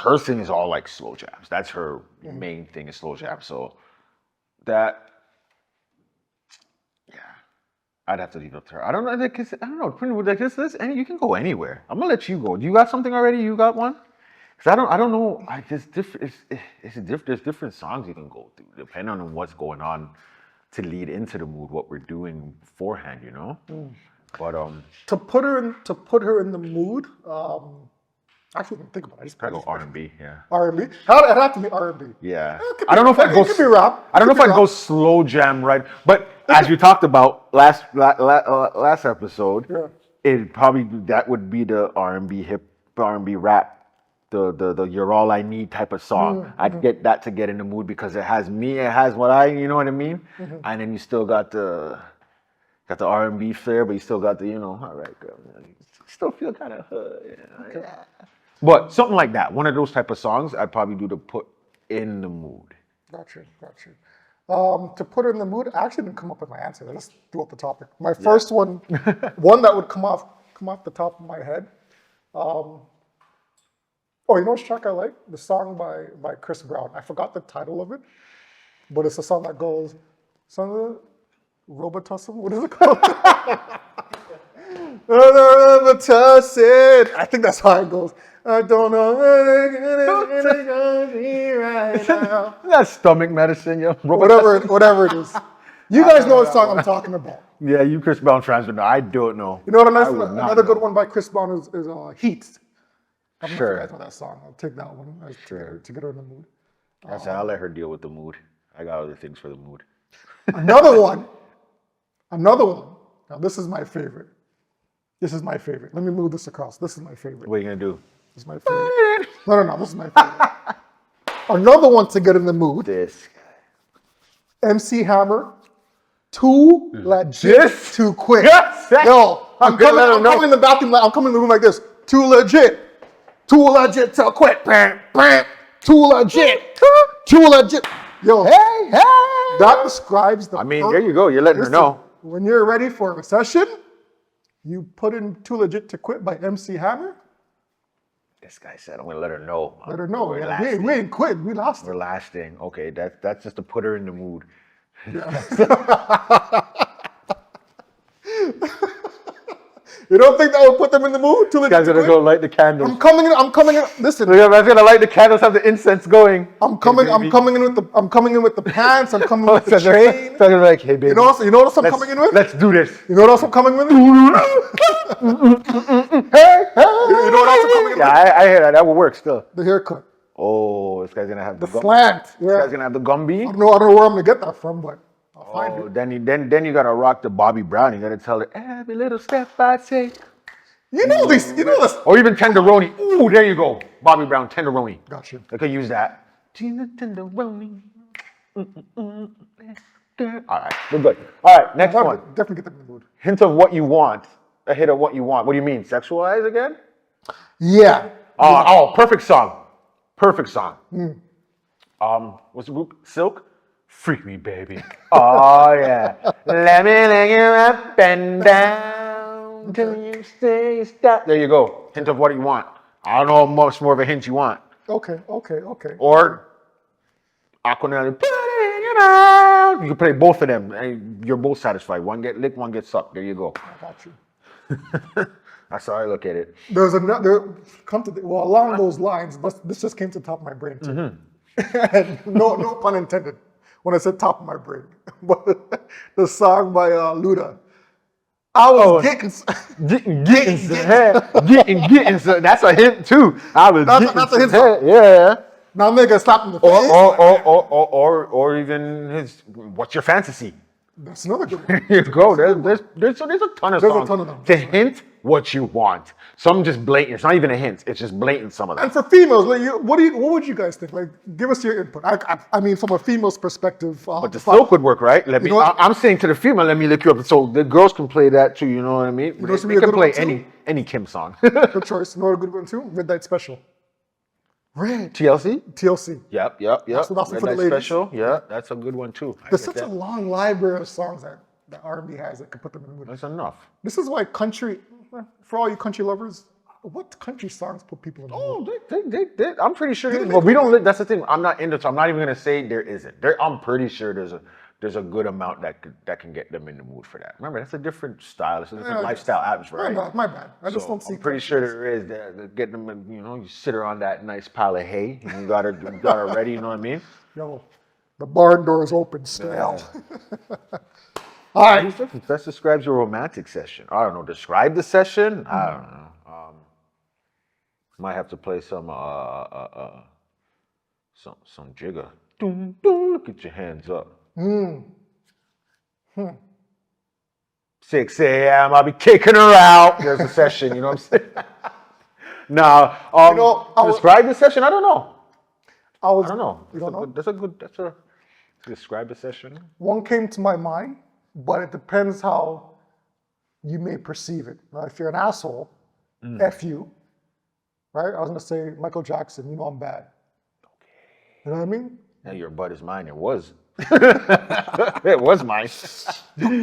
her thing is all like slow jams. That's her main thing is slow jams. So that, yeah, I'd have to leave it up to her. I don't know, because I don't know. Like this, you can go anywhere. I'm gonna let you go. Do you got something already? You got one? Because I don't know. There's different songs you can go through depending on what's going on to lead into the mood, what we're doing beforehand, you know. But to put her in the mood. Actually, think about it. I just go R&B, yeah. R&B. It'd have to be R&B. Yeah. I don't know if I'd go. It could be rap. I don't know if I'd go slow jam, right? But as you talked about last episode, that would be the R&B rap. The You're All I Need type of song. I'd get that to get in the mood because it has me, it has you know what I mean? And then you still got the R&B flair, but you still got the, all right, girl, you still feel kind of hood. Yeah. But something like that, one of those type of songs, I'd probably do to put in the mood. Gotcha. To put her in the mood, I actually didn't come up with my answer. Let's do up the topic. My first one that would come off the top of my head. You know what track I like? The song by Chris Brown. I forgot the title of it, but it's a song that goes, Robotussin? What is it called? Robotussin. I think that's how it goes. I don't know where it's gonna be right now. That's stomach medicine, yo. Whatever it is. You guys know what song I'm talking about. Yeah, you Chris Brown fans would know. I don't know. You know what? Another good one by Chris Brown is Heat. I'm not sure you guys know that song. I'll take that one to get her in the mood. I'll let her deal with the mood. I got other things for the mood. Another one. Now this is my favorite. Let me move this across. This is my favorite. What are you gonna do? This is my favorite. No. This is my favorite. Another one to get in the mood. This MC Hammer. Too legit This? to quit. Yes. Yo, I'm gonna let coming. him I'm know. coming in the bathroom. I'm coming in the room like this. Too legit. Too legit to quit. Bam, bam. Too legit. Too legit. Yo, Hey, hey. that describes the. I mean, there you go. You're letting her know. When you're ready for a recession, you put in "Too Legit to Quit" by MC Hammer. This guy said, I'm going to let her know. Let her know. We're Yeah, lasting. we ain't quit. We lost We're it. lasting. Okay, that's just to put her in the mood. You don't think that would put them in the mood? Too legit Guy's to going to quit? go light the candles. I'm coming in. I'm coming in. Listen. Look at man's going to light the candles, have the incense going. I'm coming in with the pants. I'm coming with the chain. So like, hey, baby. You know what else I'm coming in with? Let's do this. You know what else I'm coming with? You know what else I'm coming in with? Yeah, I hear that. That would work still. The haircut. Oh, this guy's going to have The gum. slant. This Yeah. guy's going to have the Gumby. I don't know where I'm gonna get that from, but I'll find Oh, it. then you got to rock the Bobby Brown. You got to tell her, every little step I take. You know this. Or even Tenderoni. Ooh, there you go. Bobby Brown, Tenderoni. Got you. I could use that. Tenderoni. All right, we're good. All right, next one. Definitely get them in the mood. Hint of what you want. A hit of what you want. What do you mean? Sexualize again? Yeah. Oh, perfect song. Perfect song. What's the group? Silk? Freak me, baby. Oh, yeah. Let me lay you up and down till you say stop. There you go. Hint of what you want. I don't know how much more of a hint you want. Okay. Or Aquanelli, put it in your mouth. You can play both of them, and you're both satisfied. One get licked, one gets sucked. There you go. I got you. That's how I look at it. There's another. Along those lines. This just came to the top of my brain too. And no pun intended. When I said top of my brain, but the song by Luda. I was getting Getting. That's a hint too. I was That's a hint. Yeah. Now make a slap in the face. Or even his. What's your fantasy? That's another good one. Here you go. There's a ton of There's songs a ton of them. to hint what you want. Some just blatant. It's not even a hint. It's just blatant. Some of them. And for females, like, what would you guys think? Like, give us your input. I mean, from a female's perspective. But the silk would work, right? Let me. You know what? I'm saying to the female, let me lick you up. So the girls can play that too. You know what I mean? know what's They really a can good play one, too? any Kim song. Good choice. You know what a good one too? Midnight Special. Red. TLC. TLC. Yep. That's Red for the Light ladies. Special. Yeah, that's a good one too. I There's get such a that. long library of songs that R&B has that could put them in the mood. That's enough. This is why country, for all you country lovers, what country songs put people in the mood? Oh, they I'm pretty sure. Well, we don't. That's the thing. I'm not into. So I'm not even gonna say there isn't. I'm pretty sure there's a good amount that can get them in the mood for that. Remember, that's a different style. It's a different lifestyle atmosphere, right? My bad. I just don't see. I'm pretty sure there is. That get them. You sit her on that nice pile of hay, and you got her ready. You know what I mean? Yo, the barn door is open still. All right. Best describes your romantic session. I don't know. Describe the session. I don't know. Might have to play some jigger. Doom, doom, get your hands up. 6 a.m. I'll be kicking her out. There's a session. You know what I'm saying? Describe the session. I don't know. I don't know. You don't know? That's a describe the session. One came to my mind, but it depends how you may perceive it. Now, if you're an asshole, F you, right? I was gonna say Michael Jackson, I'm bad. Okay. You know what I mean? Yeah, your butt is mine. It was. It was mine.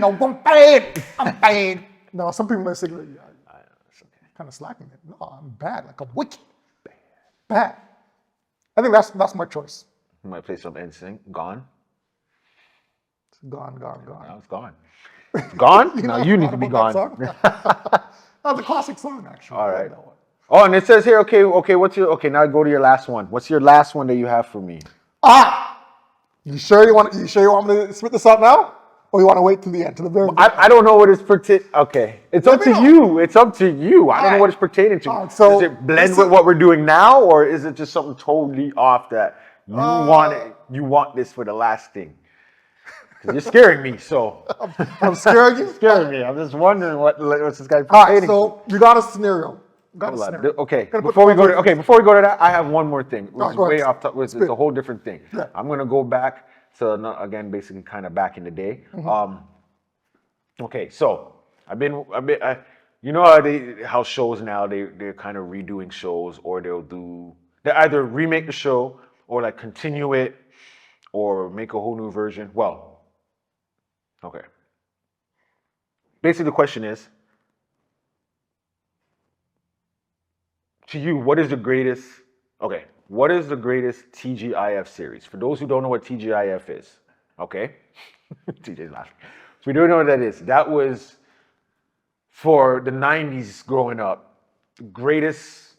I'm bad. No, some people might say, kind of slacking it. No, I'm bad, like I'm wicked. Bad. I think that's my choice. You might play some NSYNC. Gone. It's gone. Now it's gone. It's gone? Now you need to be gone. That's a classic song, actually. All right. Oh, and it says here, okay, now go to your last one. What's your last one that you have for me? You sure you want me to spit this out now? Or you want to wait till the end, to the very end? I don't know what it's pertaining. Okay. It's up to you. It's up to you. I don't know what it's pertaining to. So does it blend with what we're doing now, or is it just something totally off that you want this for the last thing? You're scaring me, so. I'm scaring you? Scaring me. I'm just wondering what's this guy All right, pertaining so you got a scenario. Got a Hold on. scenario. Okay, Gotta put before we go to context. before we go to that, I have one more thing, which is Go way ahead. off top. It's Spit. a whole different thing. Yeah. I'm gonna go back to again, basically, kind of back in the day. Okay, so you know how shows now they're kind of redoing shows, or they either remake the show or like continue it or make a whole new version. Well, okay. Basically, the question is, to you, what is the greatest? Okay, what is the greatest TGIF series? For those who don't know what TGIF is, okay, TJ's laughing. If we don't know what that is, that was for the '90s growing up, the greatest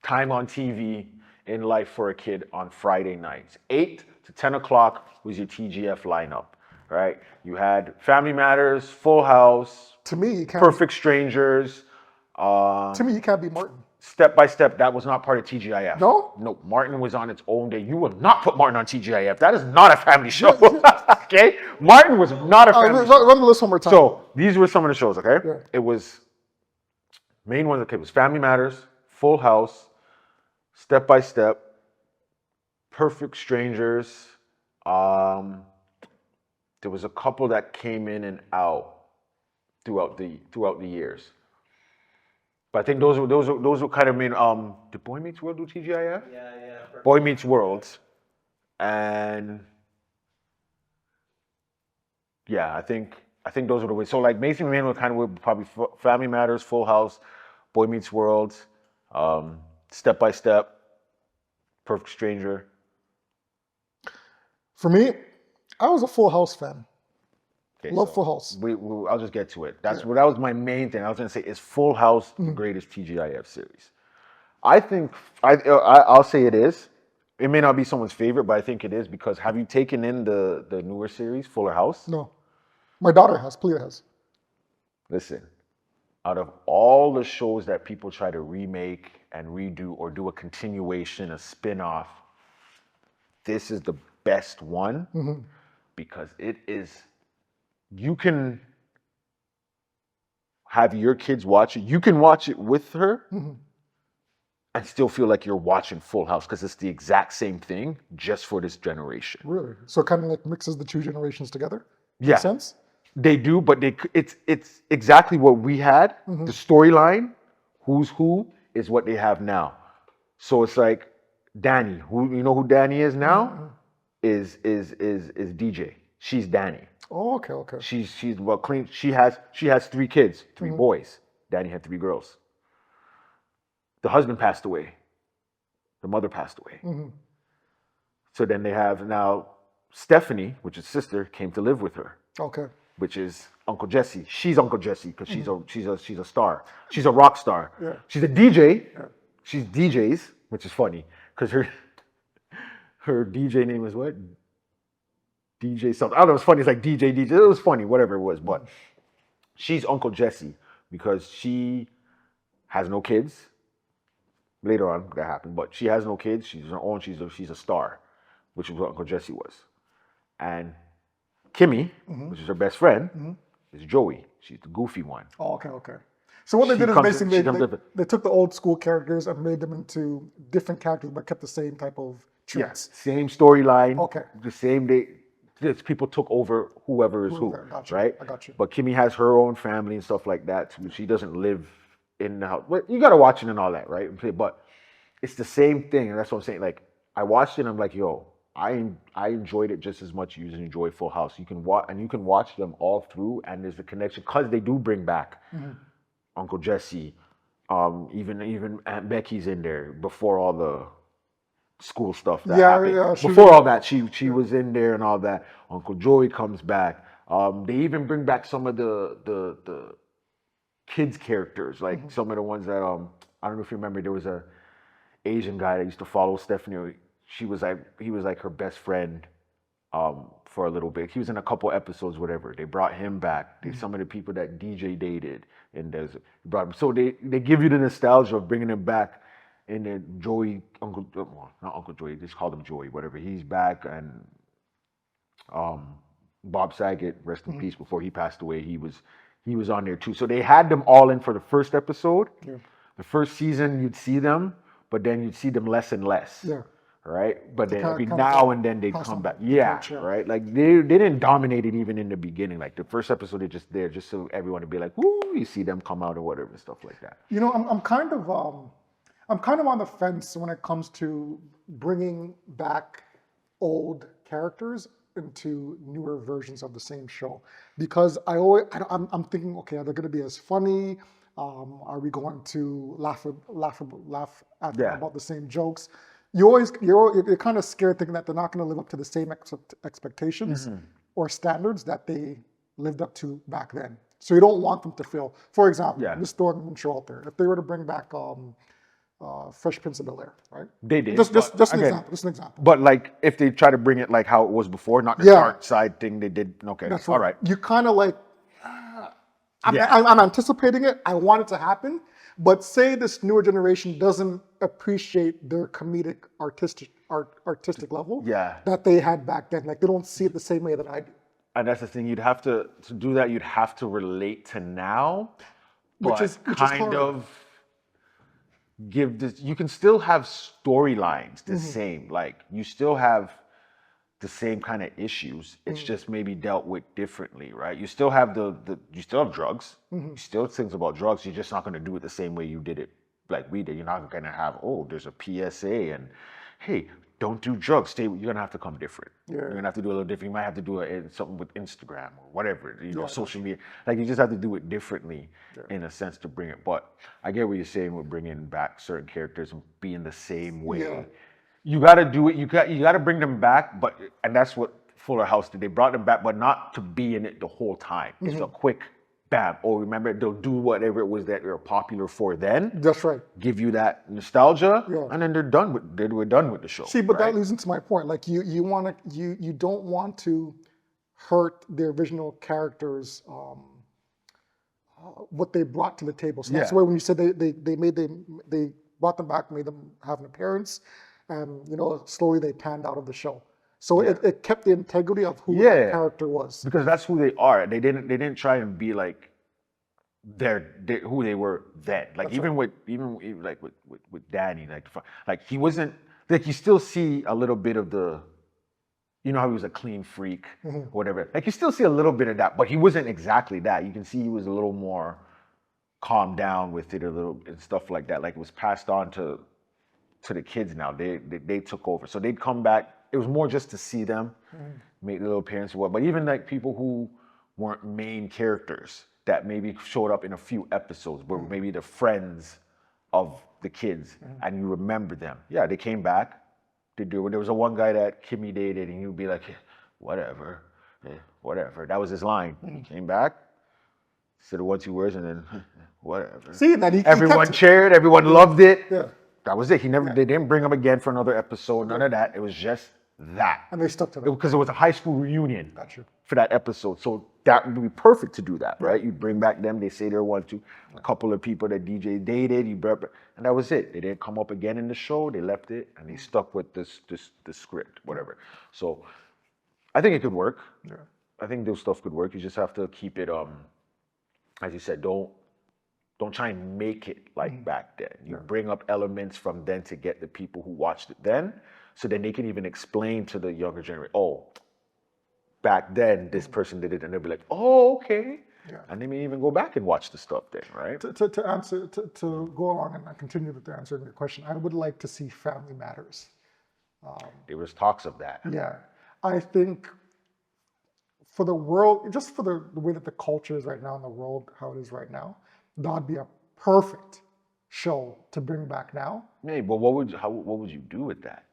time on TV in life for a kid on Friday nights. 8 to 10 o'clock was your TGF lineup, right? You had Family Matters, Full House, To me, you can't. Perfect Strangers. To me, you can't be Martin. Step by Step, that was not part of TGIF. No? No, Martin was on its own day. You will not put Martin on TGIF. That is not a family show. Okay? Martin was not a family show. Run the list one more time. So these were some of the shows, okay? Yeah. It was main ones, okay, it was Family Matters, Full House, Step by Step, Perfect Strangers. There was a couple that came in and out throughout the years. But I think those were kind of main. Did Boy Meets World do TGIF? Yeah. Boy Meets World, and yeah, I think those were the ways. So like Mason Main would kind of probably Family Matters, Full House, Boy Meets World, Step by Step, Perfect Stranger. For me, I was a Full House fan. Okay, Love so Full House. I'll just get to it. That was my main thing. I was gonna say, is Full House the greatest TGIF series? I think I'll say it is. It may not be someone's favorite, but I think it is because have you taken in the newer series, Fuller House? No. My daughter has. Pelia has. Listen, out of all the shows that people try to remake and redo or do a continuation, a spin-off, this is the best one because it is. You can have your kids watch it. You can watch it with her and still feel like you're watching Full House because it's the exact same thing just for this generation. Really? So it kind of like mixes the two generations together? Yeah. Makes sense? They do, but it's exactly what we had. The storyline, who's who, is what they have now. So it's like Danny, who Danny is now, is DJ. She's Danny. Oh, okay. She's well clean. She has 3 kids, 3 boys. Danny had 3 girls. The husband passed away. The mother passed away. So then they have now Stephanie, which is sister, came to live with her. Okay. Which is Uncle Jesse. She's Uncle Jesse because she's a star. She's a rock star. Yeah. She's a DJ. Yeah. She's DJs, which is funny because her DJ name is what? DJ something. I don't know. It's funny. It's like DJ. It was funny, whatever it was. But she's Uncle Jesse because she has no kids. Later on, that happened, but she has no kids. She's her own. She's a star, which is what Uncle Jesse was. And Kimmy, which is her best friend, is Joey. She's the goofy one. Oh, okay. So what they did is basically they took the old school characters and made them into different characters, but kept the same type of traits. Yeah, same storyline. Okay. The same day. People took over whoever is who, gotcha. right? I got you. But Kimmy has her own family and stuff like that. So she doesn't live in the house. But you gotta watch it and all that, right? But it's the same thing, and that's what I'm saying. Like I watched it, and I'm like, yo, I enjoyed it just as much as you enjoy Full House. You can watch them all through, and there's a connection because they do bring back Uncle Jesse, even Aunt Becky's in there before all the school stuff that happened. Before all that, she was in there and all that. Uncle Joey comes back. They even bring back some of the kids characters, like some of the ones that I don't know if you remember. There was a Asian guy that used to follow Stephanie. He was like her best friend for a little bit. He was in a couple episodes, whatever. They brought him back. Some of the people that DJ dated, and brought him. So they give you the nostalgia of bringing him back. And then Joey, not Uncle Joey, just called him Joey, whatever. He's back, and Bob Saget, rest in peace. Before he passed away, he was on there too. So they had them all in for the first episode. Yeah. the first season you'd see them, but then you'd see them less and less. Yeah. Right? But then every kind of now and then they'd pass come on back. the Yeah. torch, yeah. Right? Like they didn't dominate it even in the beginning. Like the first episode, they're just there just so everyone would be like, woo, you see them come out or whatever, stuff like that. You know, I'm kind of on the fence when it comes to bringing back old characters into newer versions of the same show, because I'm thinking, okay, are they going to be as funny? Are we going to laugh at Yeah. about the same jokes? You're kind of scared thinking that they're not going to live up to the same expectations or standards that they lived up to back then. So you don't want them to feel. For example, Yeah. just throwing one show out there. If they were to bring back Fresh Prince of Bel-Air, right? They did. Just but an again, example. Just an example. But like if they try to bring it like how it was before, not the Yeah. dark side thing they did. Okay. That's All right. You kind of like. Yeah. I'm anticipating it. I want it to happen. But say this newer generation doesn't appreciate their comedic artistic level Yeah. that they had back then. Like they don't see it the same way that I do. And that's the thing. You'd have to do that. You'd have to relate to now, Which but is kind hard. of give this. You can still have storylines the Mm-hmm. same. Like you still have the same kind of issues. It's Mm-hmm. just maybe dealt with differently, right? You still have you still have drugs. Mm-hmm. You still things about drugs. You're just not going to do it the same way you did it, like we did. You're not going to have there's a PSA and hey, don't do drugs. You're gonna have to come different. Yeah. You're gonna have to do a little different. You might have to do something with Instagram or whatever, social media. Like you just have to do it differently in a sense to bring it. But I get what you're saying with bringing back certain characters and being the same way. Yeah. You got to do it. You got to bring them back. And that's what Fuller House did. They brought them back, but not to be in it the whole time. It's a quick bam. Oh, remember they'll do whatever it was that they were popular for then. That's right. Give you that nostalgia, Yeah. and then we're done with the show. See, but right? that leads into my point. Like you don't want to hurt the original characters, what they brought to the table. So that's Yeah. why when you said they brought them back, made them have an appearance, and slowly they panned out of the show. So it kept the integrity of who that character was. Because that's who they are. They didn't try and be like who they were then. Like even with Danny, like he wasn't like you still see a little bit of the, how he was a clean freak, whatever. Like you still see a little bit of that, but he wasn't exactly that. You can see he was a little more calmed down with it a little and stuff like that. Like it was passed on to the kids now. They took over. So they'd come back. It was more just to see them make little appearance or what. But even like people who weren't main characters that maybe showed up in a few episodes, but maybe the friends of the kids and you remember them. Yeah, they came back. There was one guy that Kimmy dated and he would be like, whatever. That was his line. He came back, said 1, 2 words, and then whatever. See, and then everyone cheered, everyone loved it. Yeah. That was it. They didn't bring him again for another episode, none of that. It was just that. And they stuck to that. Because it was a high school reunion Gotcha. for that episode. So that would be perfect to do that, right? You bring back them, they say they're 1, 2, a couple of people that DJ dated, and that was it. They didn't come up again in the show, they left it, and they stuck with the script, whatever. So I think it could work. Yeah. I think those stuff could work. You just have to keep it, as you said, don't try and make it like back then. You bring up elements from then to get the people who watched it then, so then they can even explain to the younger generation, oh, back then this person did it, and they'll be like, oh, okay. Yeah. And they may even go back and watch the stuff then, right? To go along and continue with answering your question, I would like to see Family Matters. There was talks of that. Yeah. I think for the world, just for the way that the culture is right now in the world, how it is right now, that'd be a perfect show to bring back now. Hey, but what would you do with that?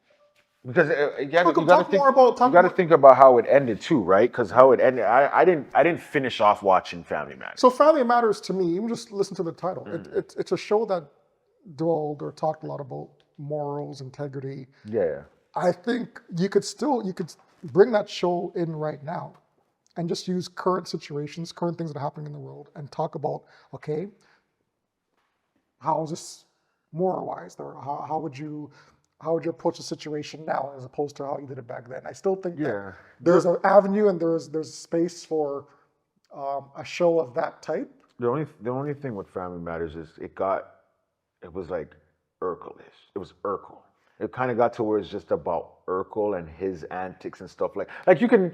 Because you got to think about how it ended too, right? Because how it ended, I didn't finish off watching Family Matters. So Family Matters to me, even just listen to the title. It's a show that dwelled or talked a lot about morals, integrity. Yeah. I think you could bring that show in right now and just use current situations, current things that are happening in the world and talk about, okay, how is this moral-wise? Or how would you approach the situation now as opposed to how you did it back then? I still think that there's an avenue and there's space for a show of that type. The only thing with Family Matters is it got it was like Urkel-ish. It was Urkel. It kind of got to where it's just about Urkel and his antics and stuff like you can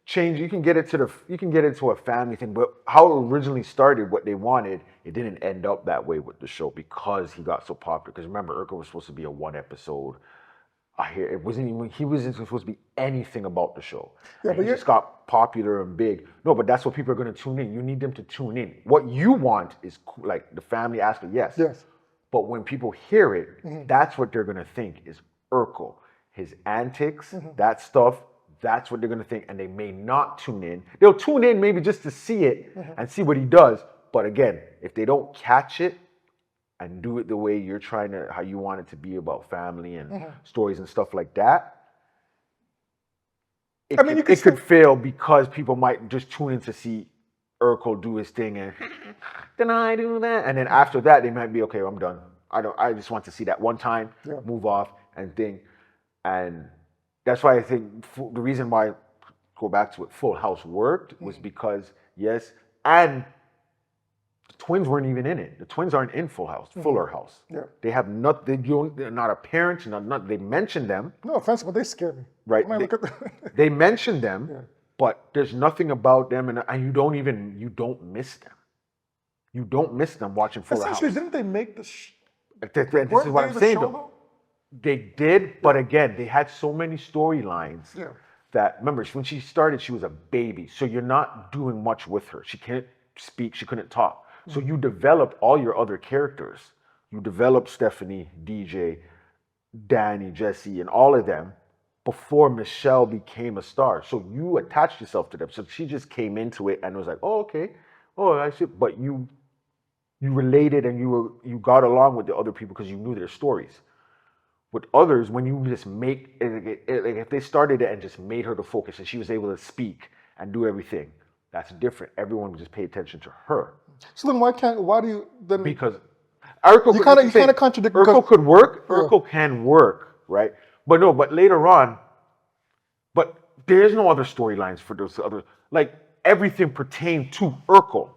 change, you can get it to a family thing, but how it originally started, what they wanted, it didn't end up that way with the show because he got so popular. Because remember, Urkel was supposed to be a one episode. I hear it wasn't even, he wasn't supposed to be anything about the show. Yeah, And but he just got popular and big. No, but that's what people are going to tune in. You need them to tune in. What you want is like the family aspect, yes. Yes. But when people hear it, that's what they're going to think is Urkel. His antics, that stuff, that's what they're going to think. And they may not tune in. They'll tune in maybe just to see it and see what he does. But again, if they don't catch it, and do it the way you're trying to, how you want it to be about family and stories and stuff like that, it could fail because people might just tune in to see Urkel do his thing and then I do that. And then after that, they might be, okay, I'm done. I just want to see that one time, move off and thing. And that's why I think the reason why, go back to it, Full House worked was because, yes, and the twins weren't even in it. The twins aren't in Full House, Fuller House. Yeah. They have they're not a parent, they mention them. No offense, but they scare me. Right. They mention them, but there's nothing about them, and you don't miss them. You don't miss them watching Fuller House. Essentially, didn't they make this is what I'm saying, though. They did, but again, they had so many storylines that, remember, when she started, she was a baby, so you're not doing much with her. She can't speak, she couldn't talk. So you developed all your other characters. You developed Stephanie, DJ, Danny, Jesse, and all of them before Michelle became a star. So you attached yourself to them. So she just came into it and was like, oh, okay. Oh, I see. But you related and you got along with the other people because you knew their stories. With others, when you just make it, like if they started it and just made her the focus and she was able to speak and do everything, that's different. Everyone would just pay attention to her. So then why do you then? Because Urkel, you kind of contradict. Urkel could work. Urkel can work, right? But later on, but there's no other storylines for those other, like everything pertained to Urkel,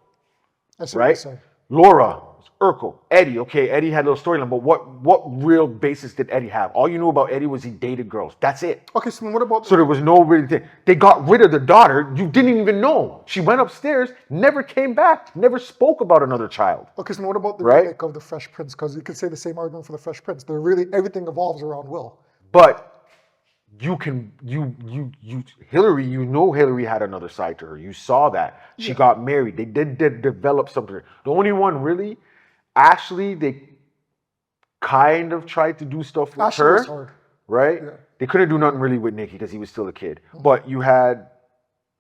right? Laura, Urkel, Eddie. Okay, Eddie had a little storyline, but what real basis did Eddie have? All you knew about Eddie was he dated girls. That's it. Okay, so what about? So there was no really thing. They got rid of the daughter. You didn't even know. She went upstairs, never came back, never spoke about another child. Okay, so what about the remake of the Fresh Prince? Because you could say the same argument for the Fresh Prince. They're really everything evolves around Will. But Hillary, Hillary had another side to her. You saw that. She got married. They did develop something. The only one really, Ashley, they kind of tried to do stuff with Ashley her. Was hard. Right? Yeah. They couldn't do nothing really with Nikki because he was still a kid. But you had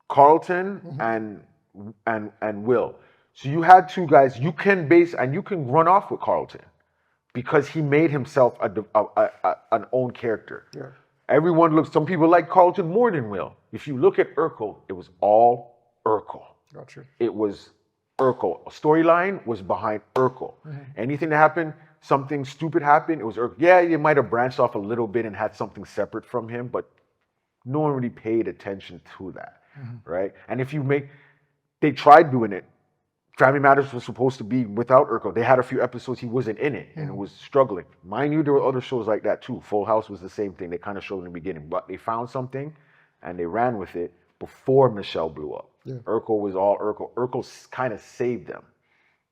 Carlton and Will. So you had two guys you can run off with Carlton because he made himself an own character. Yeah. Some people like Carlton more than Will. If you look at Urkel, it was all Urkel. Gotcha. It was Urkel. A storyline was behind Urkel. Anything that happened, something stupid happened, it was Urkel. Yeah, you might have branched off a little bit and had something separate from him, but no one really paid attention to that, right? And they tried doing it. Family Matters was supposed to be without Urkel. They had a few episodes he wasn't in it and it was struggling. Mind you, there were other shows like that too. Full House was the same thing. They kind of showed in the beginning, but they found something and they ran with it before Michelle blew up. Yeah. Urkel was all Urkel. Urkel kind of saved them,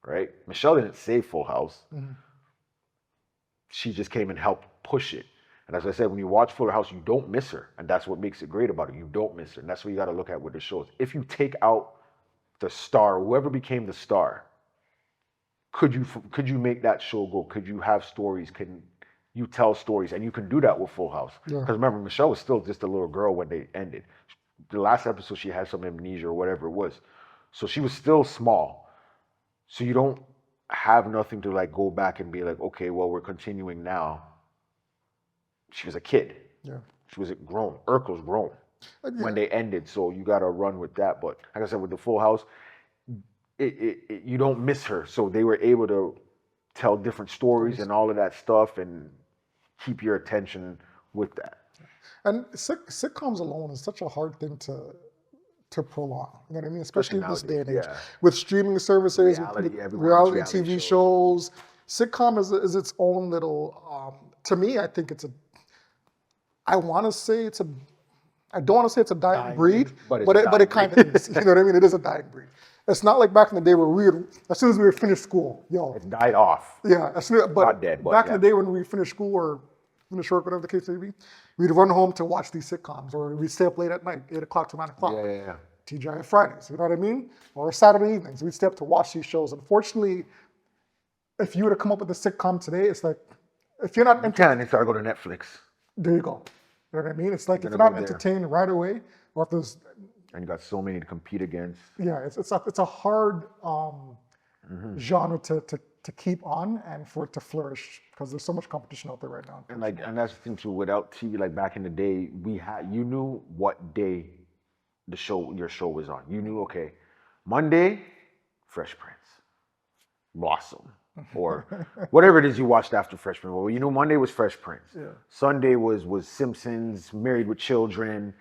right? Michelle didn't save Full House. She just came and helped push it. And as I said, when you watch Fuller House, you don't miss her. And that's what makes it great about it. You don't miss her. And that's what you got to look at with the shows. If you take out the star, whoever became the star, could you make that show go? Could you have stories? Can you tell stories? And you can do that with Full House. Because remember, Michelle was still just a little girl when they ended. The last episode, she had some amnesia or whatever it was. So she was still small. So you don't have nothing to like go back and be like, okay, well, we're continuing now. She was a kid. Yeah. She was grown. Urkel's grown when they ended. So you got to run with that. But like I said, with the Full House, you don't miss her. So they were able to tell different stories and all of that stuff and keep your attention with that. And sitcoms alone is such a hard thing to prolong. You know what I mean? Especially in this day and age. With streaming services, reality TV shows, Sitcom is its own little. To me, I think it's a. I want to say it's a. I don't want to say it's a dying breed, but it's but a it dying kind of is. You know what I mean? It is a dying breed. It's not like back in the day where as soon as we were finished school, It died off. yeah, but Not dead, but back in yeah. the day when we finished school or finished work, whatever the case may be, we'd run home to watch these sitcoms, or we'd stay up late at night, 8 o'clock to 9 o'clock. Yeah. TGI Fridays, you know what I mean? Or Saturday evenings, we'd stay up to watch these shows. Unfortunately, if you were to come up with a sitcom today, it's like, if you're not It's hard to go to Netflix. there you go. You know what I mean? It's like if you're gonna not go there. entertained right away, or if there's, And you got so many to compete against. yeah, it's a hard genre to keep on and for it to flourish because there's so much competition out there right now. And that's the thing too. Without TV, like back in the day, you knew what day your show was on. You knew, okay, Monday, Fresh Prince, Blossom, or whatever it is you watched after Fresh Prince. Well, you knew Monday was Fresh Prince. Yeah. Sunday was Simpsons, Married with Children,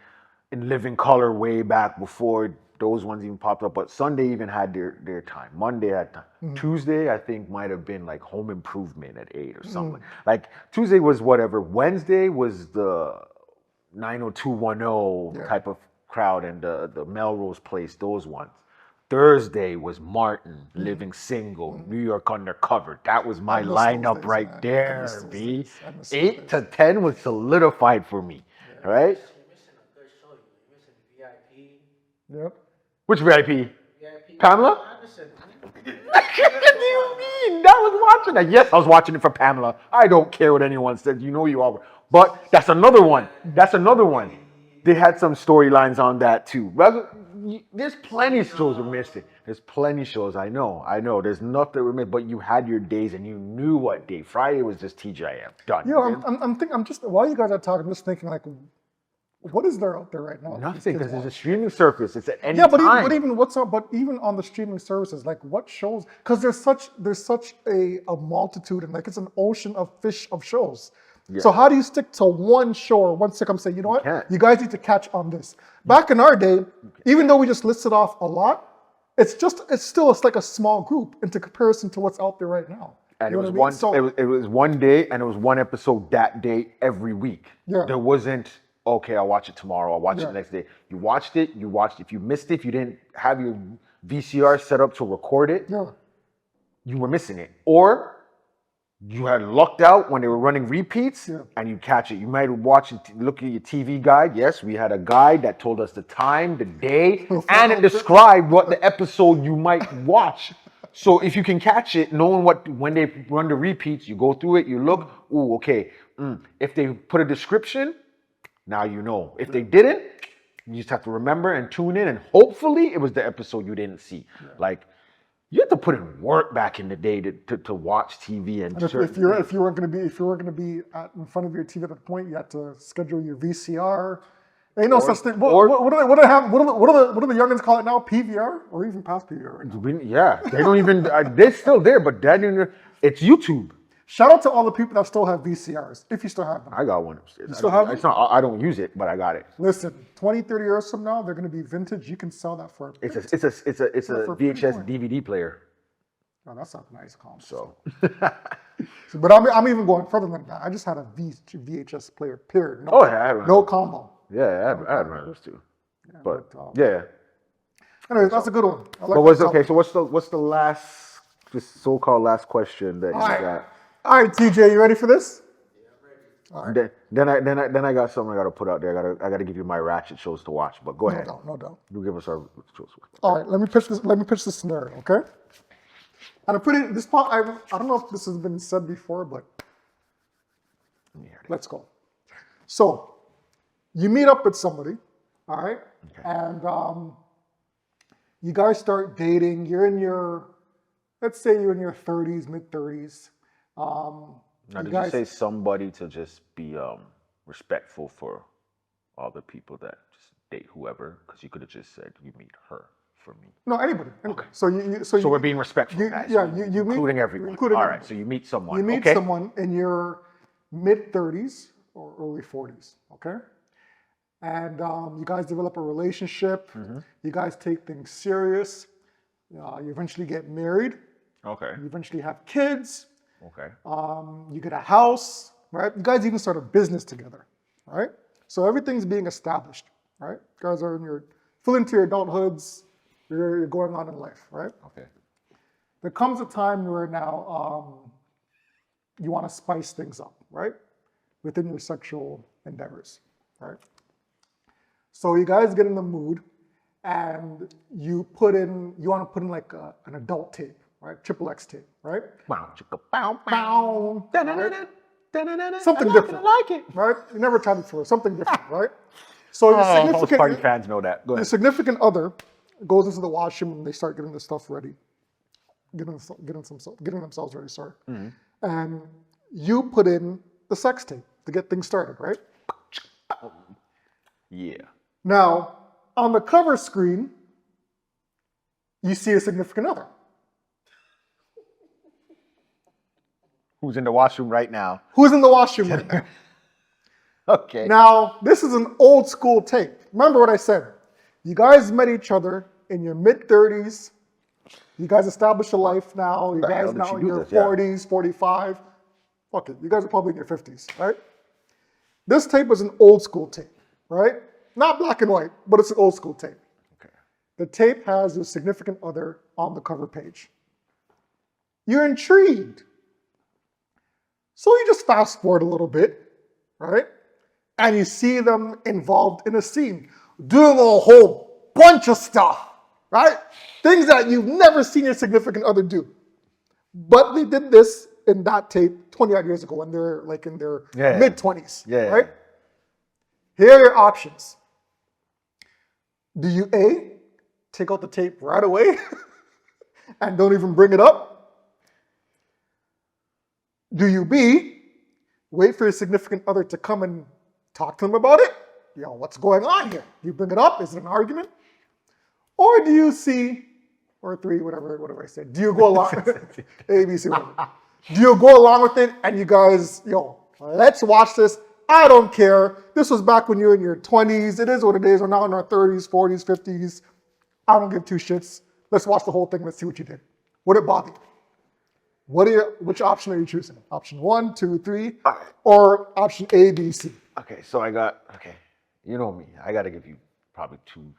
In Living Color way back before those ones even popped up. But Sunday even had their time. Monday had time. Tuesday, I think, might have been like Home Improvement at 8 or something. Like Tuesday was whatever. Wednesday was the 90210 type of crowd and the Melrose Place, those ones. Thursday was Martin, Living Single, New York Undercover. That was my miss those lineup days, right man. I there, miss those B. days. I miss those 8 to 10 was solidified for me, right? You're missing a good show. You're missing VIP. Yep. Which VIP? VIP. Pamela? Anderson. What do you mean? I was watching that. Yes, I was watching it for Pamela. I don't care what anyone says. You know you are. But that's another one. They had some storylines on that too. There's plenty of shows we're missing. There's plenty of shows. I know. There's nothing we're missing. But you had your days and you knew what day. Friday was just TGIF. Done. Yeah, I'm just while you guys are talking, I'm just thinking like, what is there out there right now? Nothing, because there's a streaming service. It's at any Yeah, but time. even what's up? But even on the streaming services, like what shows? Because there's such a multitude and like it's an ocean of fish of shows. Yeah. So how do you stick to one show or one sitcom? Say, you know what? can't. You guys need to catch on this. Back in our day, even though we just listed off a lot, it's like a small group into comparison to what's out there right now. And You it know was what I mean? one. It was one day, and it was one episode that day every week. Yeah. There wasn't, okay, I'll watch it tomorrow. I'll watch it Yeah. the next day. You watched it. If you missed it, if you didn't have your VCR set up to record it, Yeah. you were missing it. Or you had lucked out when they were running repeats, Yeah. and you catch it. You might watch it, look at your TV guide. Yes, we had a guide that told us the time, the day, and it described what the episode you might watch. So if you can catch it, knowing when they run the repeats, you go through it, you look, ooh, okay. If they put a description, now you know. If they didn't, you just have to remember and tune in, and hopefully it was the episode you didn't see. Like, you had to put in work back in the day to watch TV and If you weren't going to be in front of your TV at that point, you had to schedule your VCR. Ain't no such thing. What do the youngins call it now? PVR or even past PVR right now? Yeah, they don't even. They're still there, but it's YouTube. Shout out to all the people that still have VCRs, if you still have them. I got one upstairs. You still have it? It's not. I don't use it, but I got it. Listen, 20, 30 years from now, they're going to be vintage. You can sell that for It's a for pretty VHS point. DVD player. Oh, that's a nice combo. So But I'm even going further than that. I just had a VHS player, period. No, I had one. no combo. Yeah, I had one of those too. But yeah. Anyways, that's a good one. I like But what's that okay? topic. So what's the last, this so-called last question that you got? All right, TJ, you ready for this? Then I got something I got to put out there. I got to give you my ratchet shows to watch. But go ahead. No doubt. You give us our shows. All right, let me pitch this scenario, okay? And I don't know if this has been said before, but let's go. So, you meet up with somebody, all right? Okay. And you guys start dating. Let's say you're in your 30s, mid-30s. Now, did you say somebody to just be respectful for all the people that just date whoever? Because you could have just said you meet her for me. No, anybody. Okay. So We're being respectful, guys. you meet, including everyone. including All everyone. right. So you meet someone. You meet okay. someone in your mid-30s or early 40s, okay? And you guys develop a relationship. Mm-hmm. You guys take things serious. You eventually get married. Okay. You eventually have kids. Okay. You get a house, right? You guys even start a business together, right? So everything's being established, right? You guys are in your full into your adulthoods. You're going on in life, right? Okay. There comes a time where now you want to spice things up, right? Within your sexual endeavors, right? So you guys get in the mood, and you want to put in like an adult tape, right? Triple X tape, right? Bow, chicka, bow, bow. Bow, Da-na-na-na, right? da-na-na-na. Something I like different, it, I like it. right? You never tried it before, something different, right? So your Oh, most party significant, fans know that. Go your ahead. significant other goes into the washroom and they start getting the stuff ready, getting themselves ready, sorry. And you put in the sex tape to get things started, right? Yeah. Now, on the cover screen, you see a significant other. Who's in the washroom right now? Who's in the washroom right now? Okay. Now, this is an old school tape. Remember what I said. You guys met each other in your mid-30s. You guys established a life now. You The hell guys did now she in do your this? Yeah. 40s, 45. Fuck it. You guys are probably in your 50s, right? This tape was an old school tape, right? Not black and white, but it's an old school tape. Okay. The tape has your significant other on the cover page. You're intrigued. So you just fast forward a little bit, right? And you see them involved in a scene, doing a whole bunch of stuff, right? Things that you've never seen your significant other do. But they did this in that tape 20 odd years ago when they're like in their mid-20s, right? Here are your options. Do you A, take out the tape right away and don't even bring it up? Do you B, wait for your significant other to come and talk to them about it? Yo, what's going on here? Do you bring it up? Is it an argument? Or do you C, or 3, whatever I said. Do you go along A, B, C, whatever. Do you go along with it and you guys, yo, let's watch this. I don't care. This was back when you were in your 20s. It is what it is. We're now in our 30s, 40s, 50s. I don't give two shits. Let's watch the whole thing. Let's see what you did. Would it bother you? Which option are you choosing? Option 1, 2, 3, or option A, B, C? Okay, so you know me. I got to give you probably 2,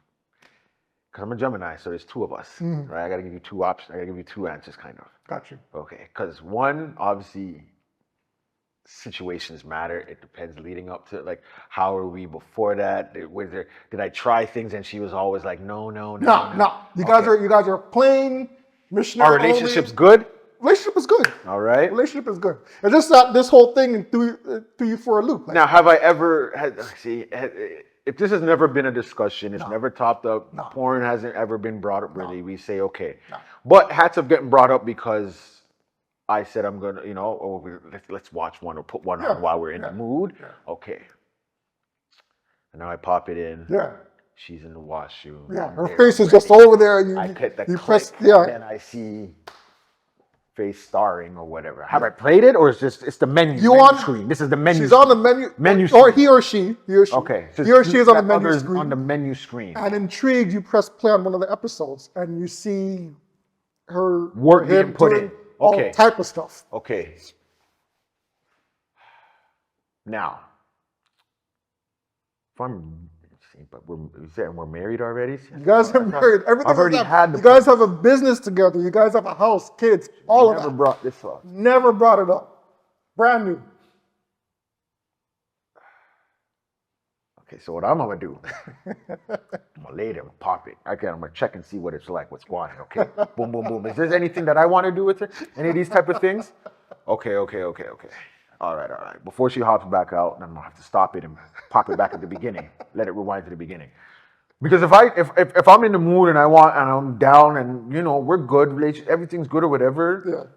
because I'm a Gemini, so there's 2 of us, right? I got to give you 2 options. I got to give you 2 answers, kind of. Got you. Okay, because 1, obviously, situations matter. It depends leading up to it. Like, how were we before that? Did I try things and she was always like, no. No. You guys are plain missionary. Our relationship's good? Relationship is good. All right. Relationship is good. It's just that this whole thing threw you for a loop. Like, Now, have I ever if this has never been a discussion, it's never topped up, porn hasn't ever been brought up really, we say, okay. No. But hats up getting brought up because I said I'm going to, let's watch one or put one on while we're in the mood. Yeah. Okay. And now I pop it in. Yeah. She's in the washroom. Yeah. Her face is just over there. And I hit the you click, press, and then I see face starring or whatever. Have I played it, or is it's the menu screen? This is the menu. She's on the menu. Or he or she. Okay. So he or she is on the menu screen. On the menu screen. And intrigued, you press play on one of the episodes, and you see her Work being put in. All type of stuff. Okay. Now, we're married already? You guys are married. Everything I've already had you guys have a business together. You guys have a house, kids, all of that. Never brought this up. Never brought it up. Brand new. Okay, so what I'm gonna do, I'm gonna lay there and pop it. Okay, I'm gonna check and see what it's like, what's going on. Okay, boom, boom, boom. Is there anything that I want to do with it? Any of these type of things? Okay. All right. Before she hops back out, I'm gonna have to stop it and pop it back at the beginning. Let it rewind to the beginning. Because if I'm in the mood and I'm down and we're good, everything's good or whatever.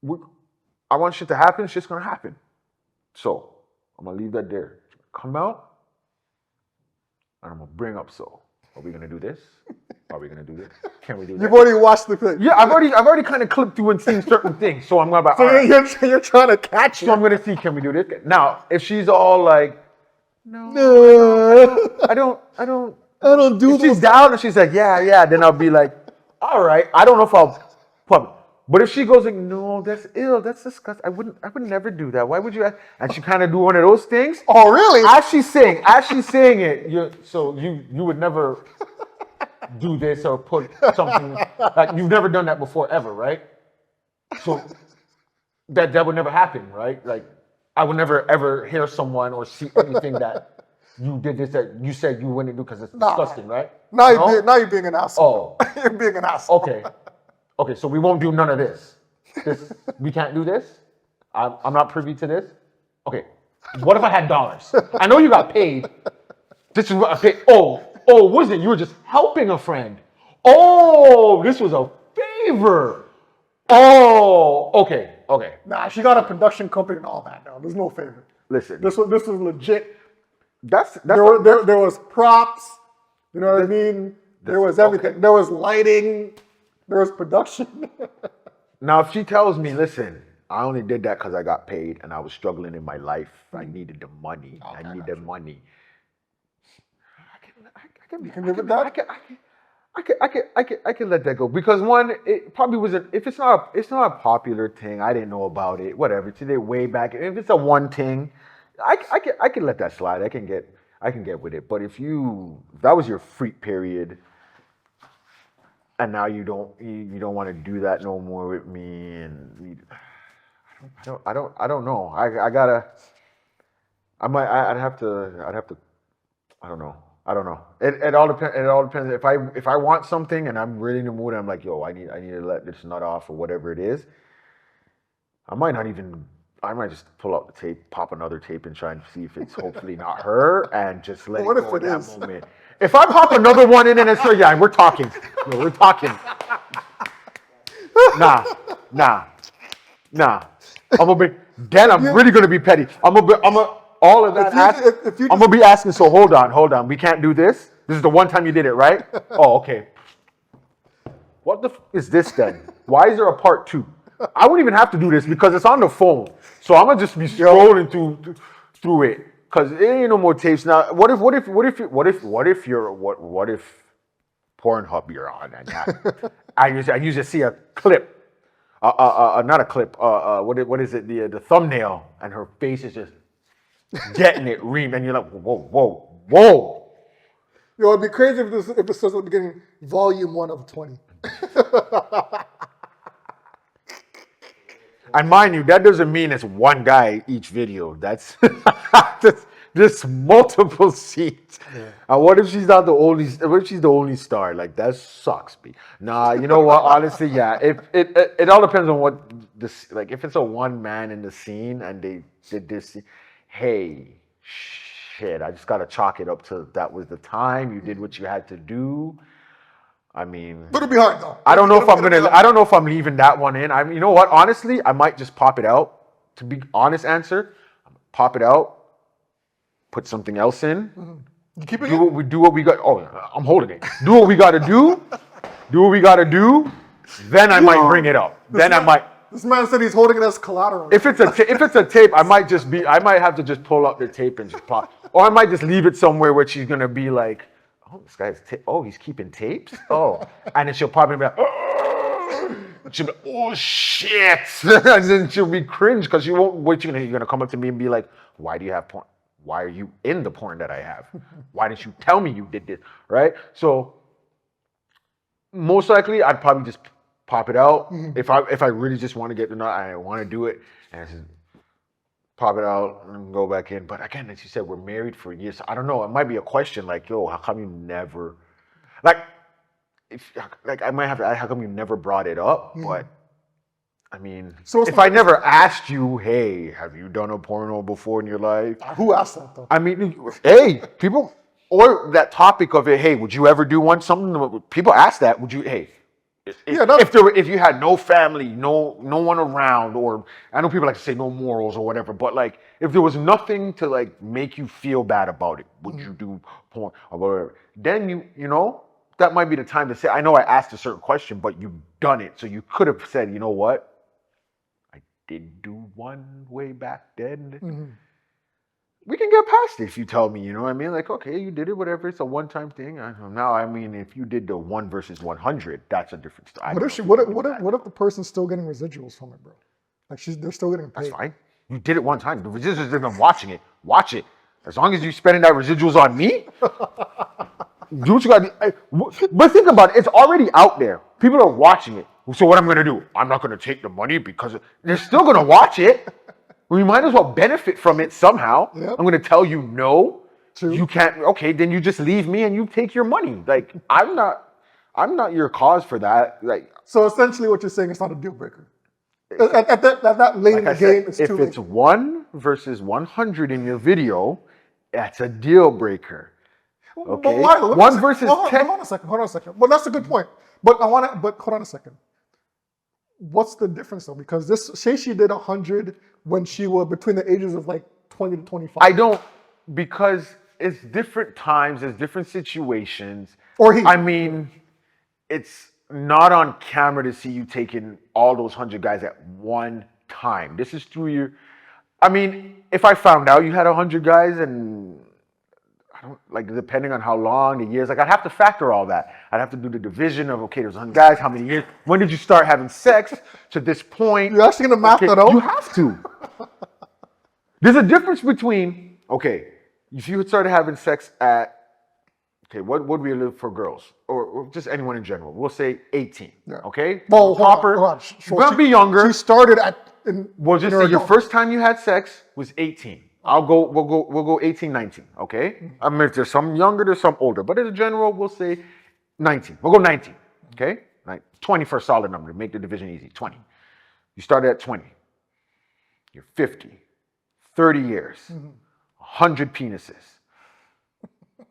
Yeah. I want shit to happen. Shit's gonna happen. So I'm gonna leave that there. Come out, and I'm gonna bring up. So, are we gonna do this? Are we gonna do this? Can we do that? You've already watched the thing. Yeah, I've already kind of clipped through and seen certain things. So I'm gonna. So you're trying to catch it. So I'm gonna see. Can we do this? Now, if she's all like, no, I don't do this. If she's down and she's like, yeah, then I'll be like, all right. I don't know if I'll put. But if she goes like, no, that's ill, that's disgusting. I would never do that. Why would you? And she kind of do one of those things. Oh, really? As she's saying it, you would never do this or put something like you've never done that before ever, right? So that would never happen, right? Like I would never ever hear someone or see anything that you did this that you said you wouldn't do because it's disgusting, right? Now No? you're being an asshole. Oh. You're being an asshole. Okay, so we won't do none of this. We can't do this. I'm not privy to this. Okay, what if I had dollars? I know you got paid. This is what I paid. Oh, was it? You were just helping a friend. Oh, this was a favor. Oh, okay. Nah, she got a production company and all that. No, there's no favor. Listen, This was legit. that's There was props. You know what I mean? There was everything. Okay. There was lighting. There was production. Now, if she tells me, listen, I only did that because I got paid and I was struggling in my life. I needed the money. I need the money. I can live with that? I can let that go because one, it probably was if it's not a popular thing. I didn't know about it. Whatever. It's either way back. If it's a one thing, I can let that slide. I can get with it. But if that was your freak period, and now you don't want to do that no more with me, and I don't know. I'd have to. I don't know. It all depends. It all depends. If I want something and I'm really in the mood, I'm like, yo, I need to let this nut off or whatever it is. I might just pull out the tape, pop another tape, and try and see if it's hopefully not her, and just let What it if go it at that is? moment. If I pop another one in and it's her, yeah, we're talking. No, we're talking. Nah. I'm really gonna be petty. All of that. I'm gonna be asking. So hold on. We can't do this. This is the one time you did it, right? Oh, okay. What the is this then? Why is there a part 2? I wouldn't even have to do this because it's on the phone. So I'm gonna just be scrolling through it because there ain't no more tapes now. What if Pornhub you're on and I usually see a clip. Not a clip. What is it? The thumbnail, and her face is just getting it reamed, and you're like, whoa. Yo, it'd be crazy if it says at the beginning, volume 1 of 20. And mind you, that doesn't mean it's one guy each video. That's there's multiple scenes. Yeah. What if she's not the only? What if she's the only star? Like that sucks me. Nah, you know what? Honestly, yeah. It all depends on what this like. If it's a one man in the scene and they did this, hey, shit, I just gotta chalk it up to that was the time you did what you had to do. I mean, But it'll be hard though. I don't know if I'm leaving that one in. You know what? Honestly, I might just pop it out. To be honest, answer, pop it out, put something else in. Mm-hmm. You keep it. Do what we got. Oh, I'm holding it. Do what we got to do. Then I might bring it up. This man said he's holding it as collateral. If it's a tape, I might have to just pull up the tape and just pop, or I might just leave it somewhere where she's gonna be like, oh, this guy's he's keeping tapes. Oh, and then she'll probably be like, oh, she'll be, oh shit, and then she'll be cringe because she won't. You're gonna come up to me and be like, why do you have porn? Why are you in the porn that I have? Why didn't you tell me you did this? Right? So most likely, I'd probably just pop it out. Mm-hmm. If I really just want to get the nut, I want to do it, and just pop it out and go back in. But again, as you said, we're married for years. So I don't know. It might be a question like, yo, how come you never, how come you never brought it up? Mm-hmm. But I mean, so if I never asked you, hey, have you done a porno before in your life? Who asked that though? I mean, hey, people, or that topic of it, hey, would you ever do one? Something people ask that. Would you, hey, if you had no family, no one around, or I know people like to say no morals or whatever, but like if there was nothing to like make you feel bad about it, would you do porn or whatever? Then you know that might be the time to say. I know I asked a certain question, but you've done it, so you could have said, you know what, I did do one way back then. Mm-hmm. we can get past it if you tell me, you know what I mean? Like, okay, you did it, whatever. It's a one-time thing. Now, I mean, if you did the 1 versus 100, that's a different story. I What don't if she? know What you if, can what do if that. what if the person's still getting residuals from it, bro? Like they're still getting That's paid. fine. You did it one time. The residuals, they've been watching it. Watch it. As long as you're spending that residuals on me, do what you gotta do. But think about it. It's already out there. People are watching it. So what I'm gonna do? I'm not gonna take the money because they're still gonna watch it. We might as well benefit from it somehow. Yep. I'm gonna tell you no. True. You can't. Okay, then you just leave me and you take your money. Like I'm not your cause for that. Like So essentially, what you're saying is not a deal breaker. At that late in like the I game, said, it's if too late. it's 1 versus 100 in your video, that's a deal breaker. Okay. But why? 1 versus 10. Hold on a second. Hold on a second. Well, that's a good point. But But hold on a second. What's the difference though? Because say she did 100 when she was between the ages of like 20 to 25. I don't, because it's different times, it's different situations. Or he. I mean, it's not on camera to see you taking all those 100 guys at one time. This is through your. I mean, if I found out you had 100 guys and I don't like, depending on how long the years, like I'd have to factor all that. I'd have to do the division of, okay, there's 100 guys, how many years? When did you start having sex to this point? You're actually gonna map that out? You have to. There's a difference between, okay, if you had started having sex at, okay, what would we live for girls? Or just anyone in general? We'll say 18, Yeah. okay? Well, Proper. hold on. You're gonna be younger. She started at. We'll just say your first time you had sex was 18. We'll go 18, 19, okay? I mean, if there's some younger, there's some older, but in general, we'll say 19. We'll go 19, okay? Like 20 for a solid number to make the division easy, 20. You started at 20. You're 50, 30 years, 100 penises.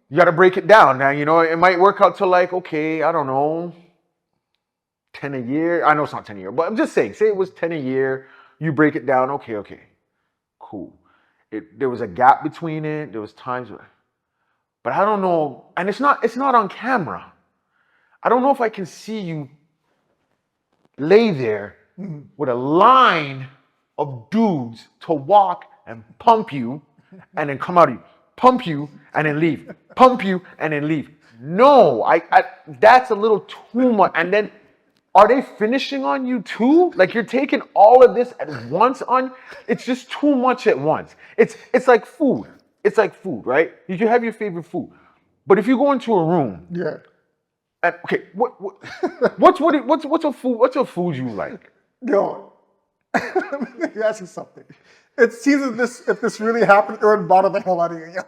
You got to break it down. Now, you know, it might work out to like, okay, I don't know, 10 a year. I know it's not 10 a year, but I'm just saying, say it was 10 a year. You break it down, okay, cool. There was a gap between it. There was times, but I don't know, and it's not on camera. I don't know if I can see you lay there with a line of dudes to walk and pump you, and then come out of you, pump you and then leave, pump you and then leave. No, I that's a little too much. And then, are they finishing on you too? Like you're taking all of this at once on? It's just too much at once. It's like food. It's like food, right? You can have your favorite food, but if you go into a room, Yeah. and okay, what's a food you like? Yo, let me ask you something. It seems if this really happened, it would bother the hell out of you, yo.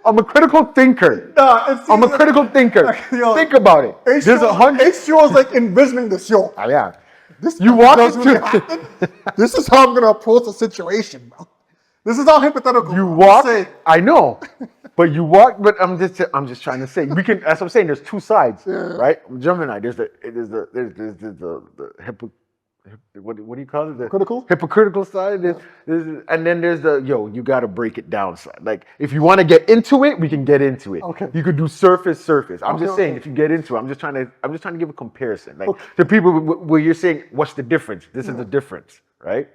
I'm a critical thinker. I'm a critical thinker. Yo, Think about it. There's 100. H2O is like envisioning this, yo. Oh, yeah. This You walk does into- really happen. This is how I'm gonna approach the situation, bro. This is all hypothetical. You bro. walk. Say, I know, but you walk. But I'm just trying to say we can. As I'm saying, there's two sides, right? Gemini. There's the what do you call it? The Critical? hypocritical side. And then there's the you got to break it down side. Like if you want to get into it, we can get into it. Okay. You could do surface. I'm just saying okay. if you get into it, I'm just trying to give a comparison. Like the people where you're saying what's the difference? This is the difference, right?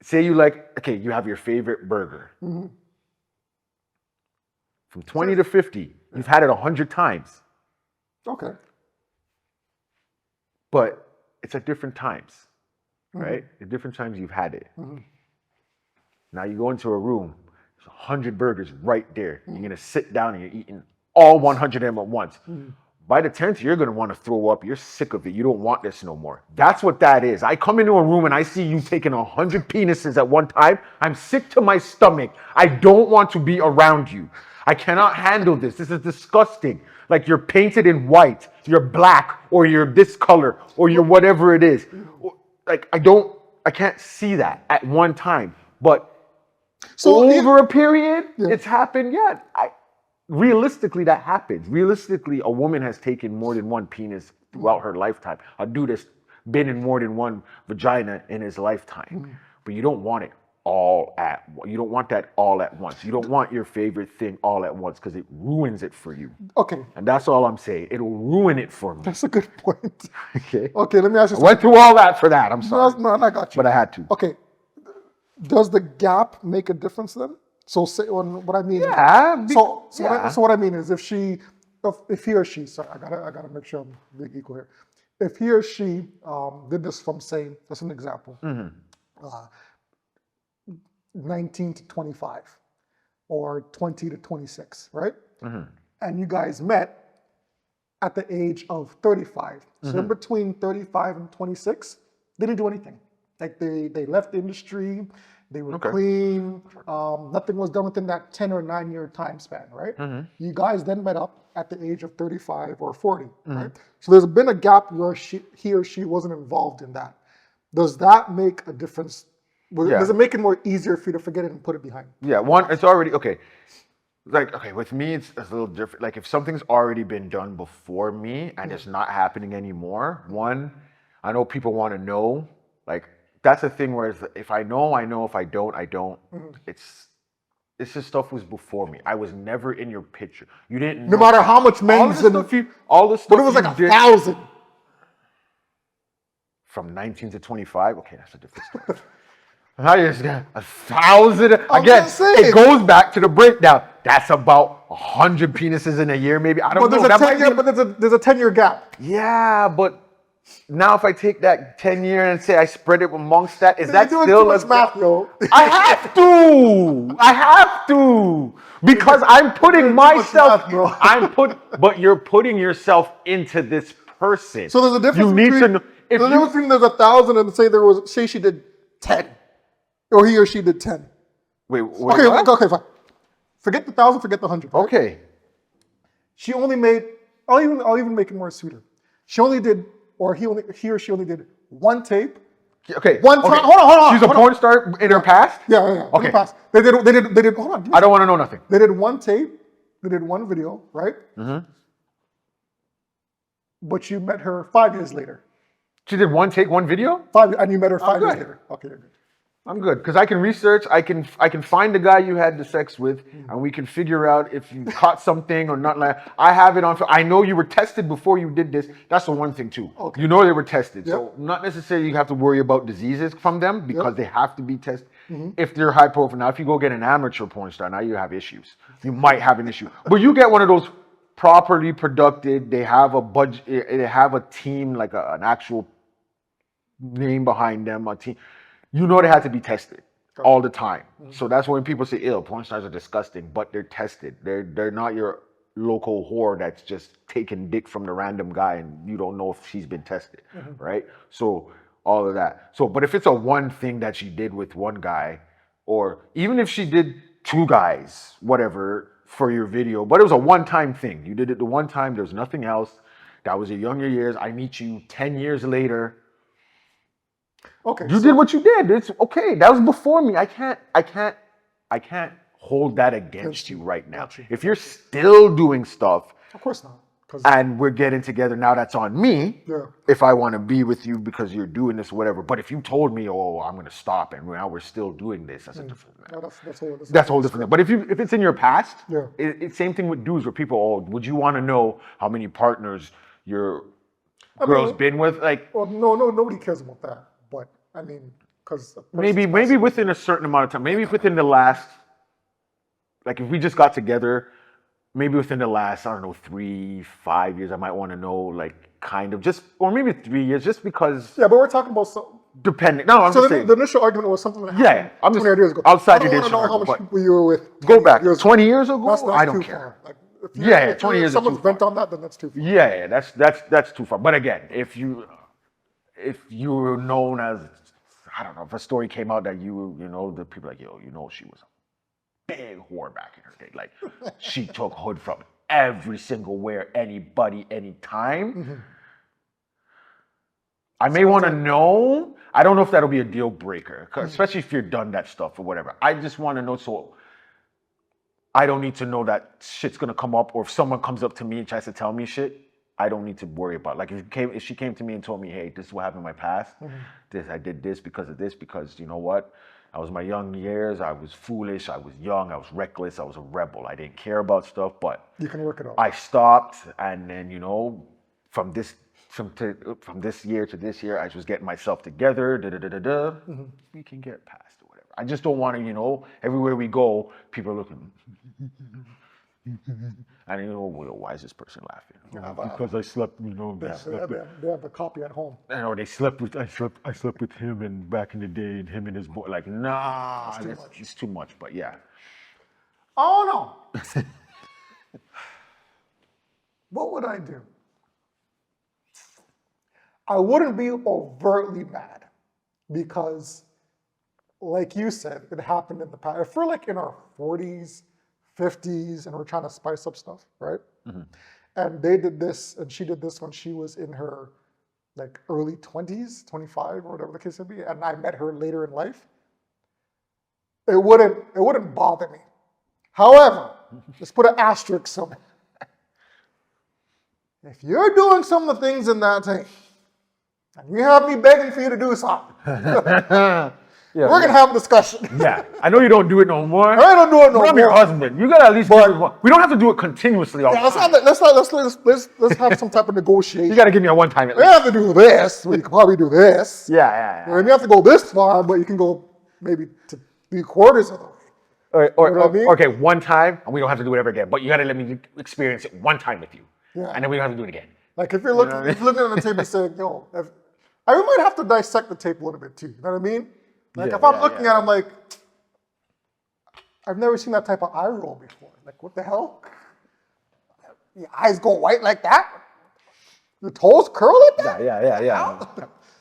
Say you you have your favorite burger. Mm-hmm. From 20 to 50, you've had it 100 times. okay. But it's at different times, right? At different times you've had it. Now you go into a room, there's 100 burgers right there. You're gonna sit down and you're eating all 100 of them at once. By the 10th, you're gonna want to throw up. You're sick of it. You don't want this no more. That's what that is. I come into a room and I see you taking 100 penises at one time. I'm sick to my stomach. I don't want to be around you. I cannot handle this. This is disgusting. Like you're painted in white, you're black, or you're this color, or you're whatever it is. Like I can't see that at one time. But over a period, it's happened. Yeah, realistically, that happens. Realistically, a woman has taken more than one penis throughout her lifetime. A dude has been in more than one vagina in his lifetime. But you don't want it you don't want that all at once. You don't want your favorite thing all at once because it ruins it for you. Okay. And that's all I'm saying. It'll ruin it for me. That's a good point. Okay. Okay, let me ask you I went through all that for that. I'm sorry. No, I got you. But I had to. Okay. Does the gap make a difference then? So say what I mean. Yeah. So what I mean is if he or she, sorry, I gotta make sure I'm being equal here. If he or she did this from, say, that's an example, 19 to 25 or 20 to 26, right? And you guys met at the age of 35. So in between 35 and 26, they didn't do anything. Like they left the industry, they were clean, nothing was done within that 10 or 9 year time span, right? You guys then met up at the age of 35 or 40, right? So there's been a gap where he or she wasn't involved in that. Does that make a difference? Does it make it more easier for you to forget it and put it behind? Yeah, one, it's already, okay. Like, okay, with me, it's a little different. Like, if something's already been done before me and it's not happening anymore, one, I know people want to know. Like, that's the thing where if I know, I know. If I don't, I don't. It's just stuff was before me. I was never in your picture. You didn't know. No matter how much men's all the stuff but it was like 1,000. From 19 to 25, okay, that's a different story. I just got 1,000. Again, it goes back to the breakdown. That's about 100 penises in a year, maybe. I don't know. There's a 10-year gap. Yeah, but now if I take that 10 year and say I spread it amongst that, is that doing still too much math, yo? I have to. Because I'm putting myself, but you're putting yourself into this person. So there's a difference between there's 1,000 and say she did 10. Or he or she did 10. Wait, okay, fine. Forget the 1,000, forget the 100. Right? Okay. She only made, I'll even make it more sweeter. She only did, or he or she only did one tape. Okay. One time. Hold on. She's a porn star in her past? Yeah. Okay. In the past. They did, hold on. I don't want to know nothing. They did one tape. They did one video, right? But you met her 5 years later. She did one take, one video? And you met her 5 years later. Okay, you're good. I'm good because I can research. I can find the guy you had the sex with, and we can figure out if you caught something or not. Like I have it on. I know you were tested before you did this. That's the one thing too. Okay. You know they were tested, so not necessarily you have to worry about diseases from them because they have to be tested. If they're high profile. Now, if you go get an amateur porn star, now you have issues. You might have an issue, but you get one of those properly produced. They have a budget. They have a team, like an actual name behind them. A team. You know they have to be tested all the time. So that's when people say, ew, porn stars are disgusting, but they're tested. They're not your local whore that's just taking dick from the random guy and you don't know if she's been tested, right? So all of that. So, but if it's a one thing that she did with one guy, or even if she did two guys, whatever, for your video, but it was a one-time thing. You did it the one time, there's nothing else. That was your younger years. I meet you 10 years later. Okay. You did what you did. It's okay. That was before me. I can't hold that against you right now. If you're still doing stuff, of course not. And we're getting together now, that's on me. Yeah. If I want to be with you because you're doing this, whatever. But if you told me, oh, I'm going to stop, and now we're still doing this, that's a different thing. That's a whole different thing. But if it's in your past, it's same thing with dudes where people, oh, would you want to know how many partners your girl's been with? Like, well, no, nobody cares about that. But I mean, because maybe within a certain amount of time, maybe within the last, like if we just got together, maybe within the last, I don't know, 3-5 years, I might want to know, like, kind of just, or maybe 3 years, just because. Yeah, but we're talking about some. Depending. No, I'm just saying. The initial argument was something that happened I'm just 20 years ago. Outside I your don't want to know how much people you were with. Go back 20 years ago. I don't care. Like, if 20 years. If someone's bent on that, then that's too far. Yeah, that's too far. But again, if you were known as, I don't know, if a story came out that the people like, yo, she was a big whore back in her day. Like, she took hood from every single where, anybody, anytime. I may want to know. I don't know if that'll be a deal breaker, especially if you're done that stuff or whatever. I just want to know, so I don't need to know that shit's gonna come up, or if someone comes up to me and tries to tell me shit, I don't need to worry about it. Like if she came to me and told me, hey, this is what happened in my past. I did this because of this, because you know what? I was my young years. I was foolish. I was young. I was reckless. I was a rebel. I didn't care about stuff, but you can work it out. I stopped, and then from this year to this year, I was getting myself together. We can get past or whatever. I just don't want to, everywhere we go, people are looking. And well, why is this person laughing? Because I slept, They have a copy at home. they slept with, I slept with him and back in the day, and him and his boy. Like, nah, it's too much. But yeah. Oh no. What would I do? I wouldn't be overtly mad because, like you said, it happened in the past. If we're like in our 40s, 50s, and we're trying to spice up stuff, right? Mm-hmm. And they did this, and she did this when she was in her like early 20s, 25, or whatever the case may be, and I met her later in life, it wouldn't bother me. However, let's put an asterisk somewhere. If you're doing some of the things in that thing, and you have me begging for you to do something, we're going to have a discussion. Yeah, I know you don't do it no more. I don't do it no more. I'm your husband. You got to at least we don't have to do it continuously all the time. Let's have some type of negotiation. You got to give me a one time at least. We have to do this. We can probably do this. Yeah. And you have to go this far, but you can go maybe to 3/4 of the way. Okay, one time, and we don't have to do it ever again. But you got to let me experience it one time with you. Yeah. And then we don't have to do it again. Like if you're looking, if you're looking at the tape and saying, yo, I might have to dissect the tape a little bit too. You know what I mean? Like if I'm looking at it, I'm like, I've never seen that type of eye roll before. Like what the hell? Your eyes go white like that? Your toes curl like that? Yeah.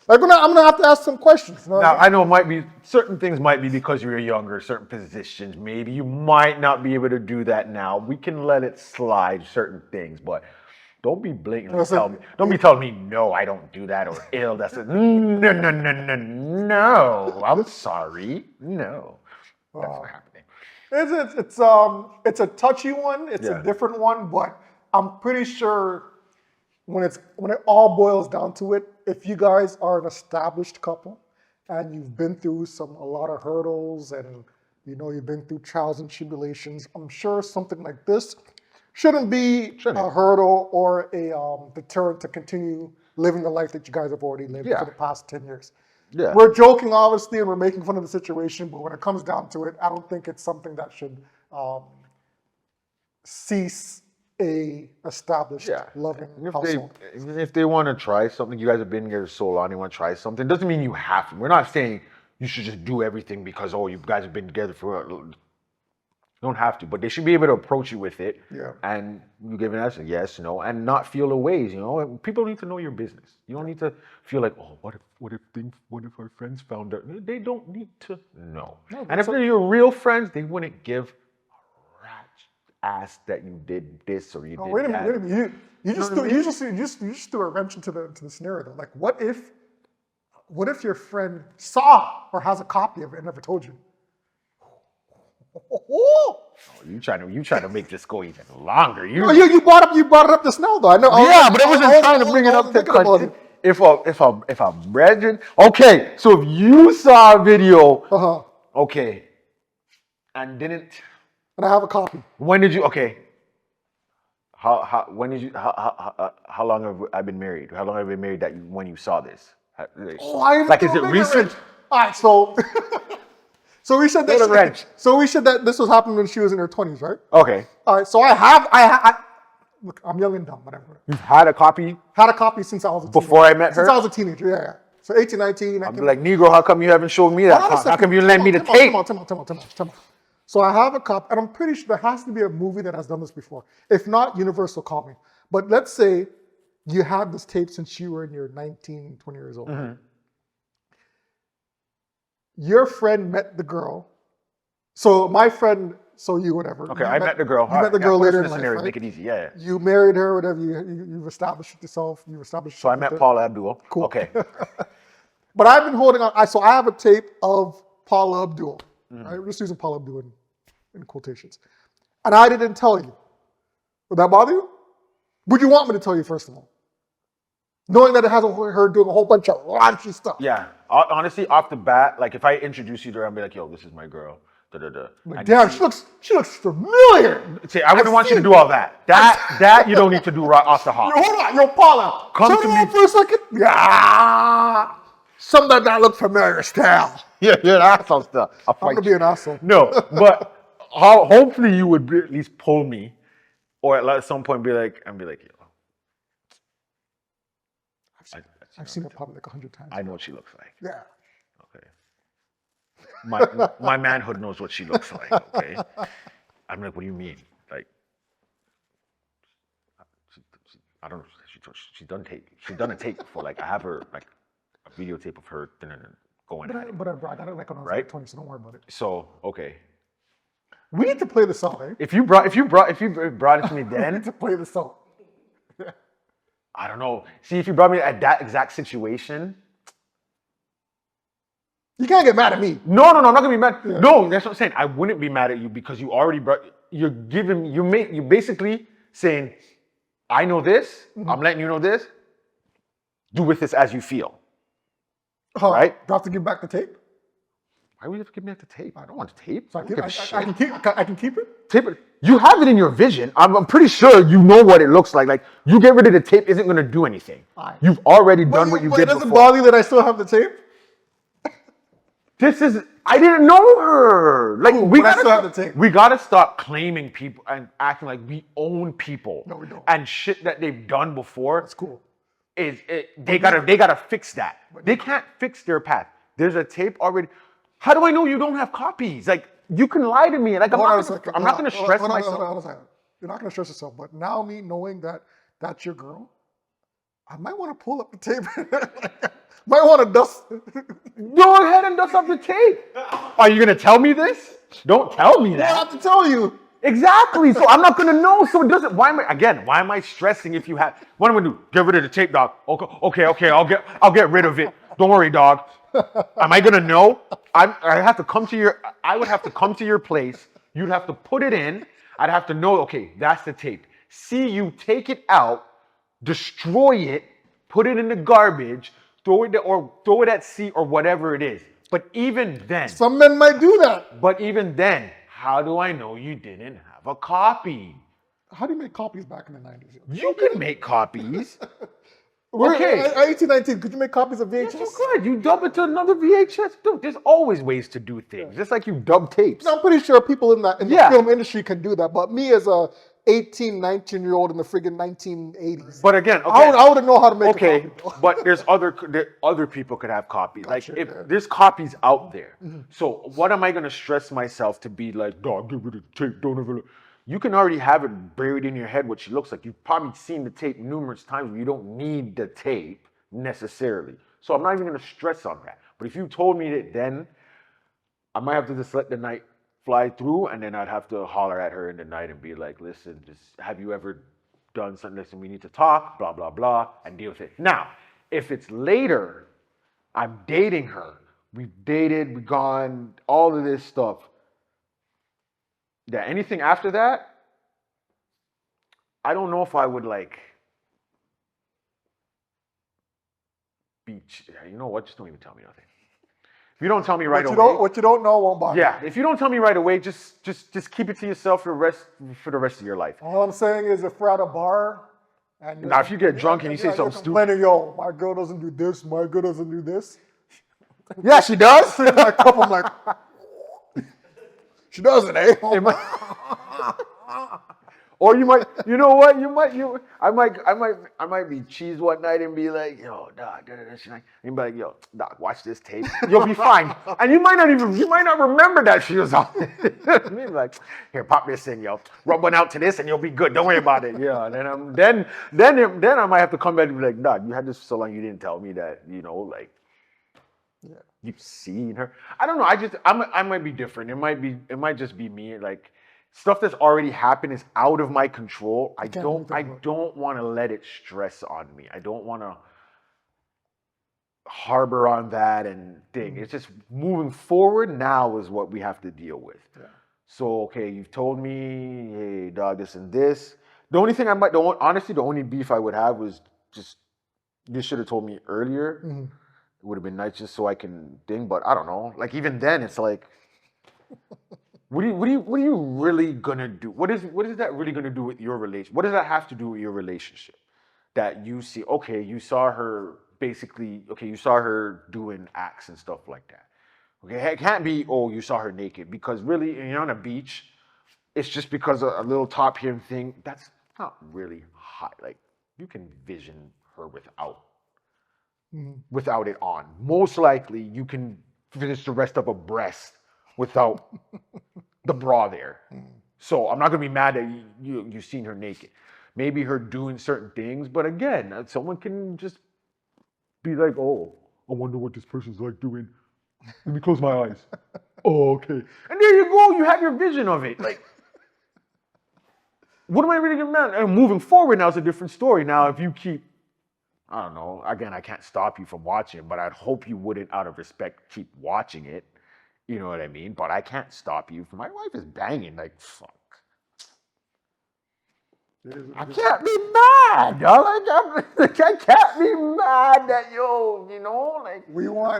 Like I'm gonna have to ask some questions. You know now I know it might be certain things might be because you're younger, certain positions maybe you might not be able to do that now. We can let it slide certain things, but don't be blatantly telling me. Don't be telling me no, I don't do that or ill. That's it. No. I'm sorry. No, that's not happening. It's a touchy one. It's a different one, but I'm pretty sure when it all boils down to it, if you guys are an established couple and you've been through a lot of hurdles and you've been through trials and tribulations, I'm sure something like this shouldn't be a hurdle or a deterrent to continue living the life that you guys have already lived for the past 10 years. Yeah. We're joking, obviously, and we're making fun of the situation, but when it comes down to it, I don't think it's something that should cease a established, loving household. If they want to try something, you guys have been together so long, they want to try something, doesn't mean you have to. We're not saying you should just do everything because, you guys have been together for don't have to, but they should be able to approach you with it, and you give an answer, yes, no, and not feel a ways. People need to know your business. You don't need to feel like, what if our friends found out? They don't need to know. No, and if they're your real friends, they wouldn't give a rat's ass that you did this or you did that. Wait a minute. You just threw a wrench into the scenario though. Like, what if your friend saw or has a copy of it and never told you? You trying to make this go even longer. You brought it up just now though. I know. But I wasn't trying to bring it up to if I'm brethren. Okay, so if you saw a video, okay, and didn't, and I have a copy. When did you? Okay. How long have I been married? How long have I been married that when you saw this? I like, is it recent? All right, so. So we said that this was happening when she was in her 20s, right? Okay. All right. So I look, I'm young and dumb, whatever. You've had a copy? Had a copy since I was a teenager. Before I met her? Since I was a teenager, yeah. So 18, 19. I'm like, Negro, how come you haven't shown me that? How come you lend me the tape? Time out. So I have a copy, and I'm pretty sure there has to be a movie that has done this before. If not, Universal call me. But let's say you had this tape since you were in your 19, 20 years old. Mm-hmm. Your friend met the girl. So my friend, you whatever. Okay, I met the girl. You met the girl later in life, right? Make it easy, yeah. You married her, whatever. You've established it yourself. So I met Paula Abdul. Cool. Okay. But I've been holding on. So I have a tape of Paula Abdul. Mm-hmm. Right? We're just using Paula Abdul in quotations. And I didn't tell you. Would that bother you? Would you want me to tell you, first of all? Knowing that it has her doing a whole bunch of raunchy stuff. Yeah. Honestly, off the bat, like if I introduce you to her, I'll be like, yo, this is my girl. Like, damn, she looks familiar. See, I wouldn't want you to do all that. That you don't need to do right off the hop. Hold on, Paula. Come to me for a second. Yeah. Something that look familiar still. You're an asshole still. I'll I'm fight gonna be you. an asshole. No, but hopefully you would at least pull me, or at some point be like, yo, I've seen her probably like 100 times. I know what she looks like. Yeah. Okay. My manhood knows what she looks like. Okay. I'm like, what do you mean? Like, I don't know. She's done tape. She's done a tape before. Like, I have her like a videotape of her going at it. But I got it like when I was Right? like 20, so don't worry about it. So okay. We need to play the song, eh? If you brought it to me We then, need to play the song. I don't know. See, if you brought me at that exact situation, You can't get mad at me. no, I'm not gonna be mad. Yeah. No, that's what I'm saying. I wouldn't be mad at you because you already brought. You're basically saying, I know this. I'm letting you know this. Do with this as you feel. Right? Do I have to give back the tape? Why would you have to give me the tape? I don't want the tape. So I don't give a shit. I can keep it? Tape it. You have it in your vision. I'm pretty sure you know what it looks like. Like, you get rid of the tape isn't going to do anything. Aye. You've already done what you But did it doesn't before. bother you that I still have the tape? I didn't know her. Like, but I still have the tape. We gotta stop claiming people and acting like we own people. No, we don't. And shit that they've done before. That's cool. They gotta fix that. They can't fix their path. There's a tape already. How do I know you don't have copies? Like, you can lie to me. Like, I'm not gonna stress myself. Hold on a second. You're not gonna stress yourself, but now me knowing that that's your girl, I might want to pull up the tape. Might want to dust. Go ahead and dust up the tape. Are you gonna tell me this? Don't tell me I that. have to tell you. Exactly. So I'm not gonna know. So it doesn't. Why am I stressing if you have? What am I gonna do? Get rid of the tape, dog. Okay. I'll get rid of it. Don't worry, dog. Am I gonna know? I have to come to your. I would have to come to your place. You'd have to put it in. I'd have to know. Okay, that's the tape. See you take it out, destroy it, put it in the garbage, throw it at sea or whatever it is. But even then, Some men might do that. But even then, how do I know you didn't have a copy? How do you make copies back in the 90s? You can make copies. Okay. 1819, could you make copies of VHS? Yes, you could. You dub it to another VHS. Dude, there's always ways to do things. Just like you dub tapes. I'm pretty sure people in the film industry can do that. But me as a 18, 19-year-old in the friggin' 1980s. But again, okay. I wouldn't know how to make a copy. But there's other people could have copies. Like, if there's copies out there. So what am I going to stress myself to be like, dog, get rid of the tape, don't ever look. You can already have it buried in your head what she looks like. You've probably seen the tape numerous times where you don't need the tape necessarily. So I'm not even going to stress on that. But if you told me that then, I might have to just let the night fly through, and then I'd have to holler at her in the night and be like, listen, just have you ever done something? Listen, we need to talk, blah, blah, blah, and deal with it. Now, if it's later, I'm dating her, we've dated, we've gone, all of this stuff, that anything after that, I don't know if I would like be, you know what, just don't even tell me nothing. If you don't tell me right away. What you don't know won't bother. Yeah, if you don't tell me right away, just keep it to yourself for the rest of your life. All I'm saying is if we're at a bar and now if you get drunk and you say something stupid. Yo, my girl doesn't do this, my girl doesn't do this. Yeah, she does. In my cup, I'm like, she doesn't, eh? Or you might, you know what? I might be cheesed one night and be like, yo, dog, and you be like, yo, dog, watch this tape. You'll be fine. And you might not remember that she was on it. Me like, here, pop this in, yo. Rub one out to this and you'll be good. Don't worry about it. Yeah. And then I might have to come back and be like, dog, you had this for so long you didn't tell me that, like, yeah, you've seen her. I don't know. I might be different. It might just be me. Like, stuff that's already happened is out of my control. I don't want to let it stress on me. I don't want to harbor on that and thing. It's just moving forward now is what we have to deal with. Yeah. So, okay, you've told me, hey, dog, this and this. The only thing honestly, the only beef I would have was just, you should have told me earlier. Mm-hmm. It would have been nice just so I can ding, but I don't know. Like, even then, it's like, what are you really gonna do? What is that really gonna do with your relation? What does that have to do with your relationship? That you see, okay, you saw her basically, okay, you saw her doing acts and stuff like that. Okay, it can't be, oh, you saw her naked, because really, you're on a beach, it's just because a little top here thing, that's not really hot. Like, you can vision her without it on. Most likely, you can finish the rest of a breast without the bra there. So I'm not gonna be mad that you've seen her naked. Maybe her doing certain things, but again, someone can just be like, oh, I wonder what this person's like doing. Let me close my eyes. Oh, okay. And there you go. You have your vision of it. Like, what am I really getting mad? And moving forward now is a different story. Now, if you keep, I don't know, again, I can't stop you from watching it, but I'd hope you wouldn't, out of respect, keep watching it. You know what I mean? But I can't stop you from, my wife is banging, like, fuck. I can't be mad, dog. I can't be mad that like,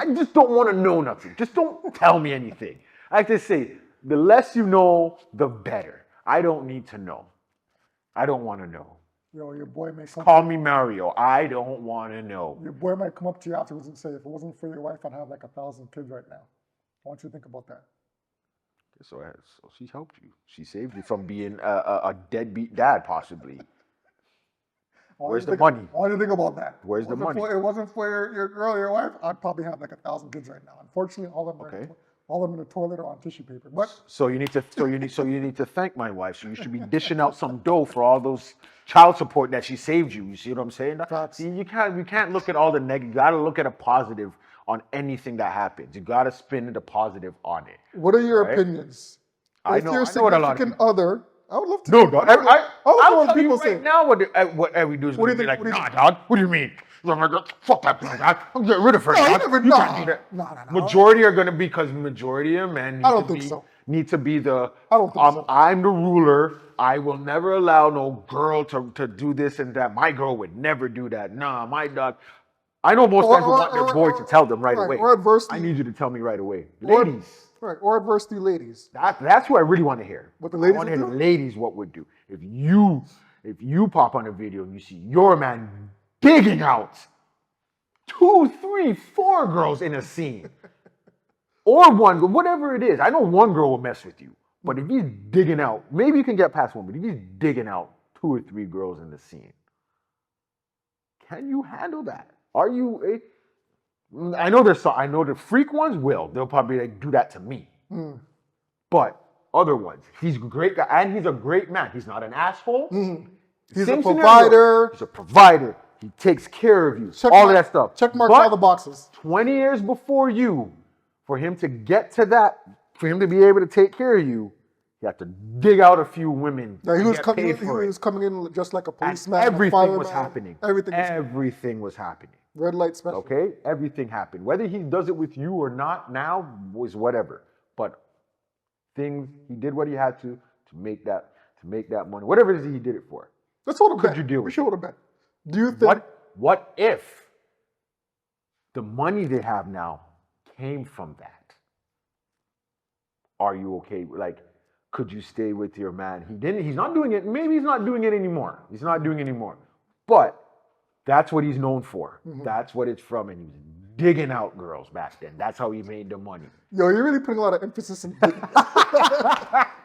I just don't want to know nothing. Just don't tell me anything. I like to say, the less you know, the better. I don't need to know. I don't want to know. Your boy may call me Mario. I don't want to know. Your boy might come up to you afterwards and say, if it wasn't for your wife, I'd have like 1,000 kids right now. I want you to think about that. So she helped you. She saved you from being a deadbeat dad, possibly. Where's the money? I want you to think about that. Where's the money? If it wasn't for your girl, your wife, I'd probably have like 1,000 kids right now. Unfortunately, all of them in the toilet or on tissue paper. But so you need to thank my wife. So you should be dishing out some dough for all those child support that she saved you. You see what I'm saying? See, you can't look at all the negative. You got to look at a positive on anything that happens. You got to spin the positive on it. What are your opinions? I know what a lot of people. Other, I would love to. No, dog. I'll tell you say. Right now what we do is going to be like, nah, dog. What do you mean? Fuck that thing, dog. I'm getting rid of her, dog. You can't do that. No. Majority are going to be, because majority of men need to be the, I don't think so. I'm the ruler. I will never allow no girl to do this and that. My girl would never do that. Nah, my dog. I know most guys would want their boy to tell them right away. Or adversity. I need you to tell me right away. Ladies. Or adversity ladies. That's what I really want to hear. What the ladies I want to would hear do? the ladies what would do. If you pop on a video and you see your man digging out 2, 3, 4 girls in a scene, or one, whatever it is. I know one girl will mess with you, but if he's digging out, maybe you can get past one, but if he's digging out 2 or 3 girls in the scene, can you handle that? Are you? I know the freak ones will. They'll probably like, do that to me. But other ones, he's a great guy and he's a great man. He's not an asshole. He's a provider. He's a provider. He takes care of you. All of that stuff. Check mark all the boxes. 20 years before you, for him to get to that, for him to be able to take care of you, you have to dig out a few women. Yeah, he was coming in just like a policeman. And everything was happening. Everything was happening. Red light special. Okay? Everything happened. Whether he does it with you or not now was whatever. But he did what he had to make that money. Whatever it is he did it for. Let's hold a bet. Could you deal with it? We should hold a bet. Do you think... What if the money they have now came from that? Are you okay? Like, could you stay with your man? He's not doing it. Maybe he's not doing it anymore. But that's what he's known for. That's what it's from. And he was digging out girls back then. That's how he made the money. Yo, you're really putting a lot of emphasis in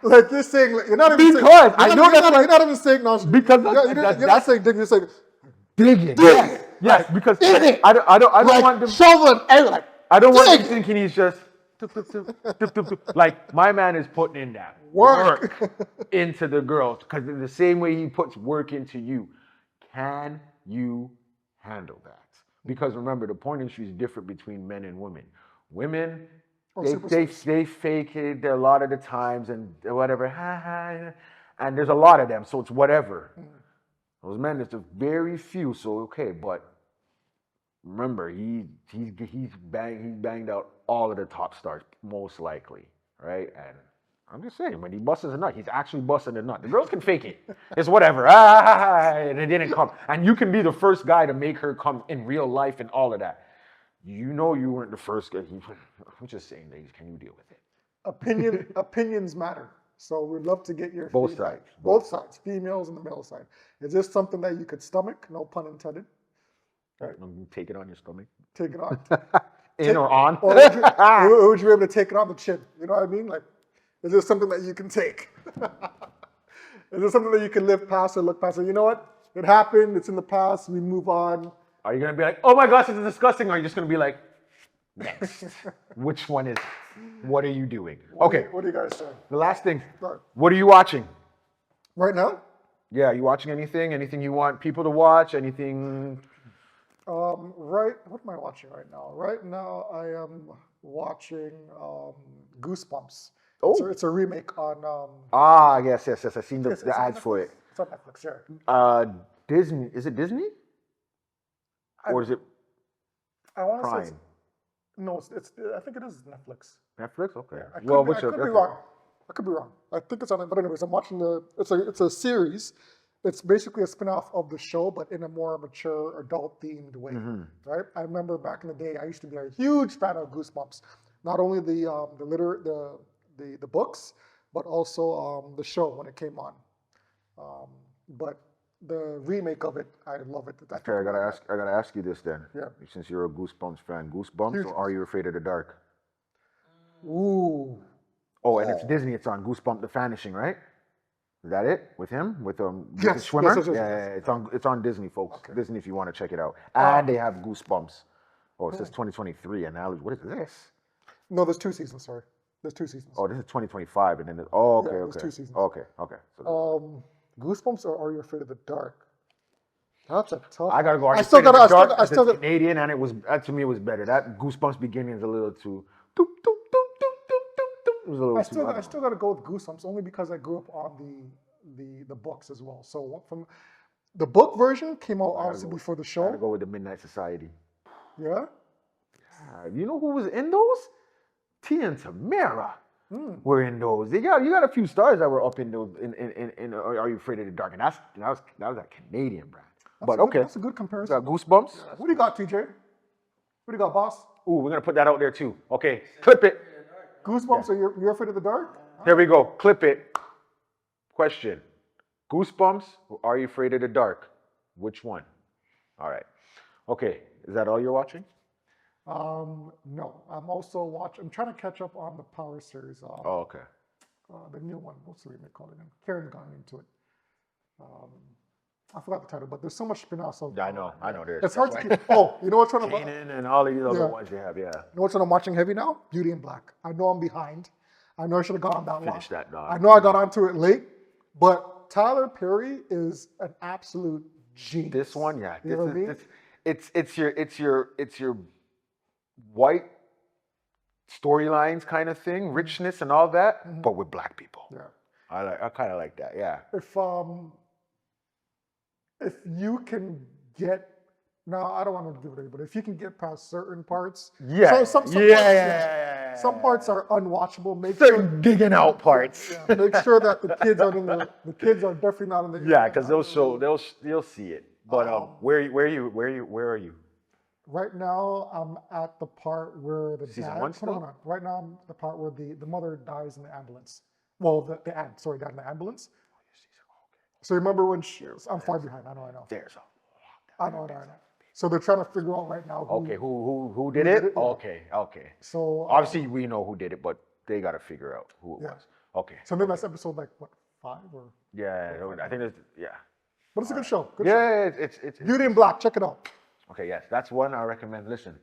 like you're saying, you're not even saying, you're not even saying no. Because you're not saying digging. You're saying digging. Yes, because I don't want them shoveling. I don't want them thinking he's just like, my man is putting in that work into the girls, because in the same way he puts work into you. Can you handle that? Because remember, the porn industry is different between men and women. Women, they fake it a lot of the times and whatever, and there's a lot of them, so it's whatever. Those men, there's very few, so okay, but remember, he's banged out all of the top stars, most likely, right? And I'm just saying, when he busts a nut, he's actually busting a nut. The girls can fake it. It's whatever. And it didn't come. And you can be the first guy to make her come in real life and all of that. You know you weren't the first guy. I'm just saying, ladies, can you deal with it? Opinions matter. So we'd love to get your both feedback. sides. Both sides, females and the male side. Is this something that you could stomach? No pun intended. Right. Take it on your stomach. Take it on. In or on? Or would you be able to take it on the chin? You know what I mean? Like, is this something that you can take? Is this something that you can live past or look past? And you know what? It happened. It's in the past. We move on. Are you gonna be like, oh my gosh, this is disgusting? Or are you just gonna be like, next? Which one is it? What are you doing? Okay. What do you guys say? The last thing. Right. What are you watching? Right now? Yeah, you watching anything? Anything you want people to watch? Anything? What am I watching right now? Right now, I am watching Goosebumps. Oh. It's a remake on. Yes. I've seen the on ads for Netflix. it. It's on Netflix, yeah. Disney. Is it Disney? Or is it I want to say Prime? no. It's. I think it is Netflix. Netflix? Okay. I could be wrong. I could be wrong. I think it's on it. But anyways, I'm watching it's a series. It's basically a spin-off of the show, but in a more mature, adult-themed way, right? I remember back in the day, I used to be a huge fan of Goosebumps. Not only the books, but also the show when it came on. But the remake of it, I love it. Okay, I gotta ask you this then. Yeah. Since you're a Goosebumps fan, Goosebumps Huge. or Are You Afraid of the Dark? Ooh. Oh, and it's Disney. It's on Goosebumps: The Vanishing, right? Is that it with him with the Yes, swimmer? yes. Yeah, it's on Disney, folks. Okay. Disney, if you want to check it out, and they have Goosebumps. Oh, it says 2023 analogy. What is this? No, there's 2 seasons. Sorry, there's 2 seasons. Oh, this is 2025, and then okay, there's okay, 2 seasons. okay. So Goosebumps or Are You Afraid of the Dark? That's a tough. I gotta go. I still gotta. I still got. Canadian, and it was to me it was better. That Goosebumps beginning is a little too. Doop, doop, doop, doop, doop, doop, doop. It was a little too. I still got to go with Goosebumps only because I grew up on the books as well. So from the book version came out obviously before the I show. gotta go with the Midnight Society. Yeah. You know who was in those? Tia and Tamara were in those. You got a few stars that were up in those. In Are You Afraid of the Dark? And that was a Canadian brand. That's a good comparison. Got Goosebumps. What do you got, TJ? What do you got, boss? Ooh, we're gonna put that out there too. Okay, clip it. Goosebumps or You're Afraid of the Dark? Here we go. Clip it. Question: Goosebumps or Are You Afraid of the Dark? Which one? All right. Okay. Is that all you're watching? No. I'm also watching. I'm trying to catch up on the Power series. Okay. The new one. What's the remake called again? Karen got into it. I forgot the title, but there's so much spin-offs. I know. There's. It's hard to keep. Oh, you know what's one? Kanan and all these other ones they have. Yeah. You know what's one I'm watching heavy now? Beauty and Black. I know I'm behind. I know I should have gone on that long. Finish that, dog. I know I got onto it late, but Tyler Perry is an absolute genius. This one, yeah. You know what I mean? It's your white storylines kind of thing, richness and all that, but with black people. Yeah. I kind of like that. Yeah. If you can get, now I don't want to give it away, but if you can get past certain parts, Yeah. some parts are unwatchable. Make Certain sure digging out parts. yeah, make sure that the kids are definitely not in the Yeah, because they'll see it. But where are you? Right now, I'm at the part where the Season dad. one Hold on. Right now, I'm the part where the mother dies in the ambulance. Well, the aunt, sorry, died in the ambulance. So remember when I'm far behind. I know. There's a I know. So they're trying to figure out right now. Who did it? Yeah. Okay. So Obviously, we know who did it, but they got to figure out who it was. Okay. So maybe that's episode like what 5 or. Yeah, I think it's But it's a good show. Good Yeah, show. it's Beauty and Black. Check it out. Okay, yes, that's one I recommend. Listen,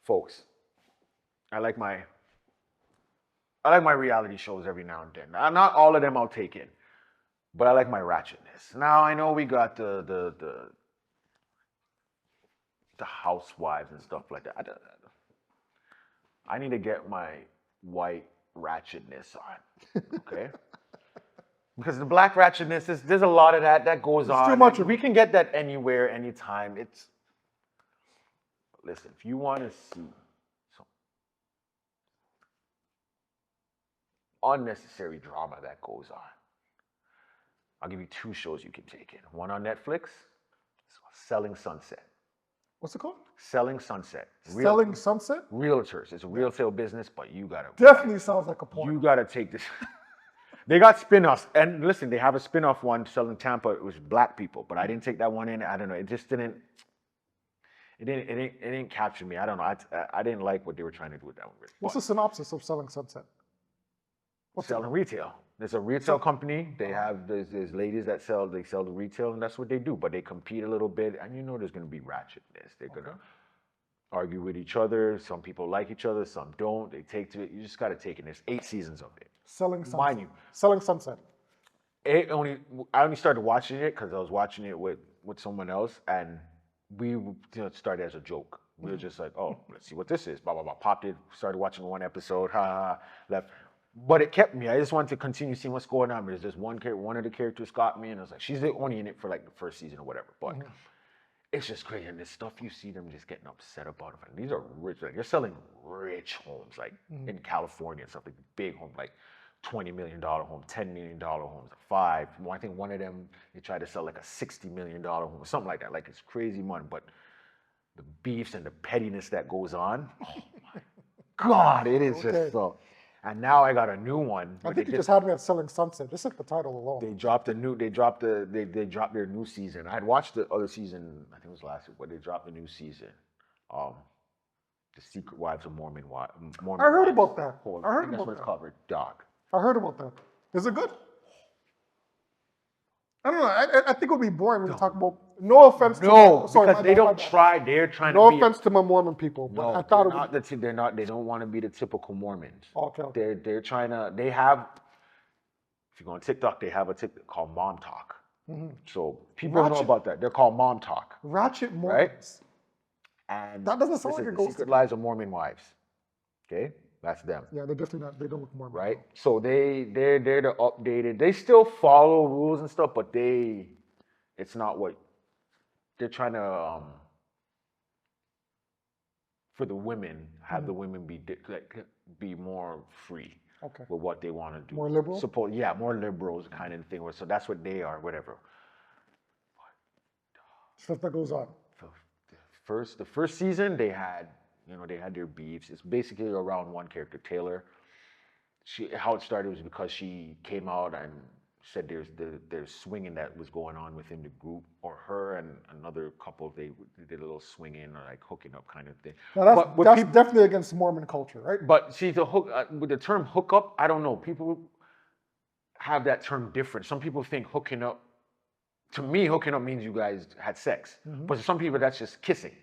folks, I like my reality shows every now and then. Not all of them I'll take in, but I like my ratchetness. Now I know we got the housewives and stuff like that. I need to get my white ratchetness on, okay? Because the black ratchetness there's a lot of that goes on. Too much. We can get that anywhere, anytime. Listen, if you want to see some unnecessary drama that goes on, I'll give you 2 shows you can take in. One on Netflix, it's called Selling Sunset. What's it called? Selling Sunset. Selling Sunset. Realtors. It's a real estate business, but you gotta Definitely sounds like a porn. You gotta take this. They got spin-offs, and listen, they have a spin-off one selling Tampa. It was black people, but I didn't take that one in. I don't know. It just didn't. it didn't capture me. I don't know. I didn't like what they were trying to do with that one. Really. What's the synopsis of Selling Sunset? Selling retail. There's a retail company. They have there's ladies that sell the retail, and that's what they do. But they compete a little bit, and you know there's going to be ratchetness. They're going to argue with each other. Some people like each other, some don't. They take to it. You just got to take it. There's 8 seasons of it. Selling Sunset. Mind you, Selling Sunset. I only started watching it because I was watching it with someone else, and we started as a joke. We were just like, oh, let's see what this is. Blah blah blah. Popped it. Started watching one episode. Ha ha. Left. But it kept me. I just wanted to continue seeing what's going on. There's just one of the characters got me, and I was like, she's only in it for like the first season or whatever. But it's just crazy. And this stuff you see them just getting upset about. And these are rich. Like, they're selling rich homes, like in California and stuff, like big homes, like $20 million home, $10 million homes, I think one of them, they tried to sell like a $60 million home or something like that. Like, it's crazy money. But the beefs and the pettiness that goes on, oh my God, it is just so. And now I got a new one. I think you just had me at Selling Sunset. Just at the title alone. They dropped their new season. I had watched the other season, I think it was last week, but they dropped the new season. The Secret Wives of Mormon Wives. I heard about that. I heard think that's what it's covered. Doc. I heard about that. Is it good? I don't know. I think it would be boring when you talk about. No offense. Because they don't try. They're trying to. No offense to my Mormon people, but I thought they're not. They don't want to be the typical Mormons. Okay. They're trying to. They have. If you go on TikTok, they have a TikTok called Mom Talk. So people know about that. They're called Mom Talk. Ratchet Mormons. Right? And that doesn't sound like it goes. Secret Lives of Mormon Wives. Okay. That's them. Yeah, they're definitely not. They don't look Mormon. Right. So they're the updated. They still follow rules and stuff, but it's not what they're trying to. For the women, have the women be more free. Okay. With what they want to do. More liberal. More liberals kind of thing. So that's what they are. Whatever. Stuff that goes on. The first season they had their beefs. It's basically around one character, Taylor. How it started was because she came out and said there's swinging that was going on within the group, or her and another couple, they did a little swinging or like hooking up kind of thing. Now that's definitely against Mormon culture, right? But see, with the term hookup, I don't know. People have that term different. Some people think hooking up. To me, hooking up means you guys had sex. But to some people, that's just kissing.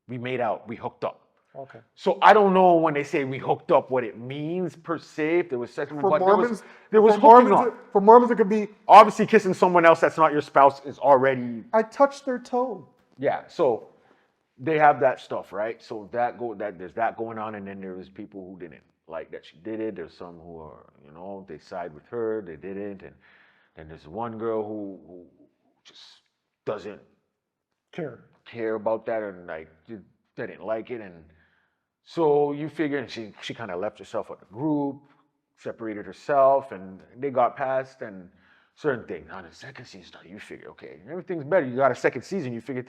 We made out. We hooked up. Okay. So I don't know when they say we hooked up what it means per se. If there was sexual, but Mormons, there was hooking up. For Mormons, it could be obviously kissing someone else that's not your spouse is already. I touched their toe. Yeah. So they have that stuff, right? So there's that going on, and then there's people who didn't like that she did it. There's some who are they side with her, they didn't, and then there's one girl who just doesn't care about that, and like they didn't like it, and so you figure, and she kind of left herself at the group, separated herself, and they got past and certain things. On the second season started, you figure, okay, everything's better. You got a second season, you figure.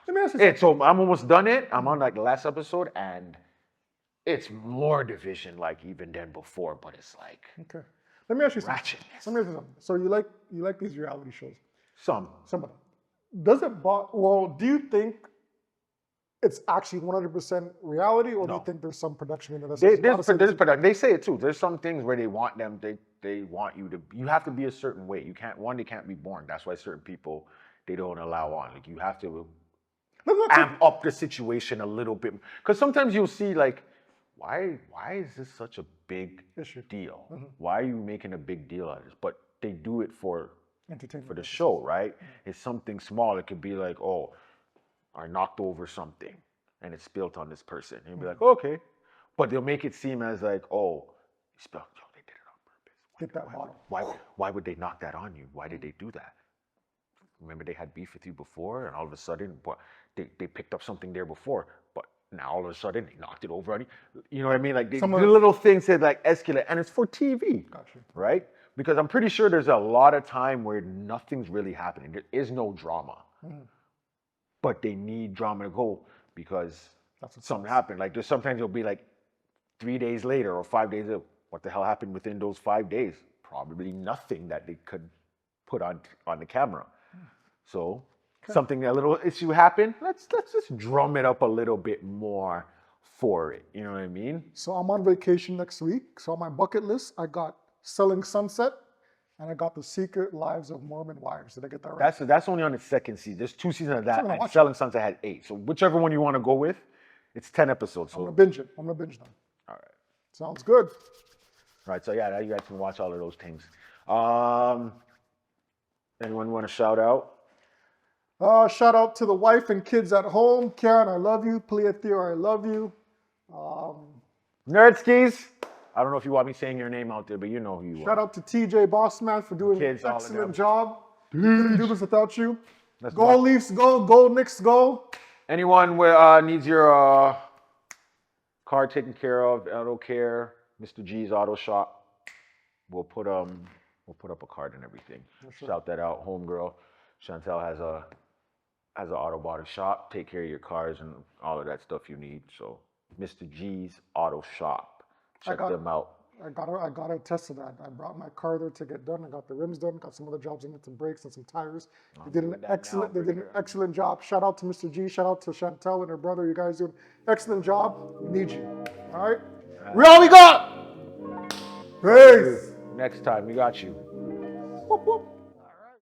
Let me ask you so I'm almost done it. I'm on like the last episode, and it's more division like even than before, but it's like okay. Let me ask you something. Ratchetness. Let me ask you something. So you like these reality shows? Some of them. Does it do you think it's actually 100% reality, or do you think there's some production in it? There's production. They say it too. There's some things where they want them. They want you have to be a certain way. You can't. They can't be born. That's why certain people they don't allow on. Like you have to amp up the situation a little bit, because sometimes you'll see like, why is this such a big deal? Why are you making a big deal out of this? But they do it for entertainment, for the show, right? It's something small. It could be like, oh, I knocked over something and it spilled on this person. And you'll be like, okay. But they'll make it seem as like, oh, it spilled. Oh, they did it on purpose. Get that bottle. Why would they knock that on you? Why did they do that? Remember they had beef with you before, and all of a sudden, they picked up something there before, but now all of a sudden they knocked it over on you. You know what I mean? Like the little things that like escalate, and it's for TV, right? Because I'm pretty sure there's a lot of time where nothing's really happening. There is no drama, but they need drama to go because something happened. Like there's sometimes it'll be like 3 days later or 5 days later. What the hell happened within those 5 days? Probably nothing that they could put on the camera. So something, a little issue happened, let's just drum it up a little bit more for it. You know what I mean? So I'm on vacation next week. So on my bucket list, I got Selling Sunset, and I got The Secret Lives of Mormon Wives. Did I get that right? That's only on its second season. There's 2 seasons of that, I'm gonna and watch Selling Sunset had 8. So whichever one you want to go with, it's 10 episodes. I'm So gonna binge it. I'm gonna binge them. all right. Sounds good. Right, so yeah, now you guys can watch all of those things. Anyone want to shout out? Shout out to the wife and kids at home. Karen, I love you. Pleatheo, I love you. Nerdskis. I don't know if you want me saying your name out there, but you know who you Shout are. out to TJ Bossman for doing Kids, an all of them. excellent job. Couldn't do this without you. Let's Go watch. Leafs, go. Go Knicks, go. Anyone where needs your car taken care of, auto care, Mr. G's Auto Shop. We'll put up a card and everything. sure. Shout that out, homegirl. Chantel has an auto body shop. Take care of your cars and all of that stuff you need. So Mr. G's Auto Shop. Check them out. I gotta attest to that. I brought my car there to get done. I got the rims done. Got some other jobs in it, some brakes and some tires. They did an excellent job. Shout out to Mr. G. Shout out to Chantel and her brother. You guys doing an excellent job. We need you. All right. We all we got. Peace. Next time, we got you. Whoop, whoop.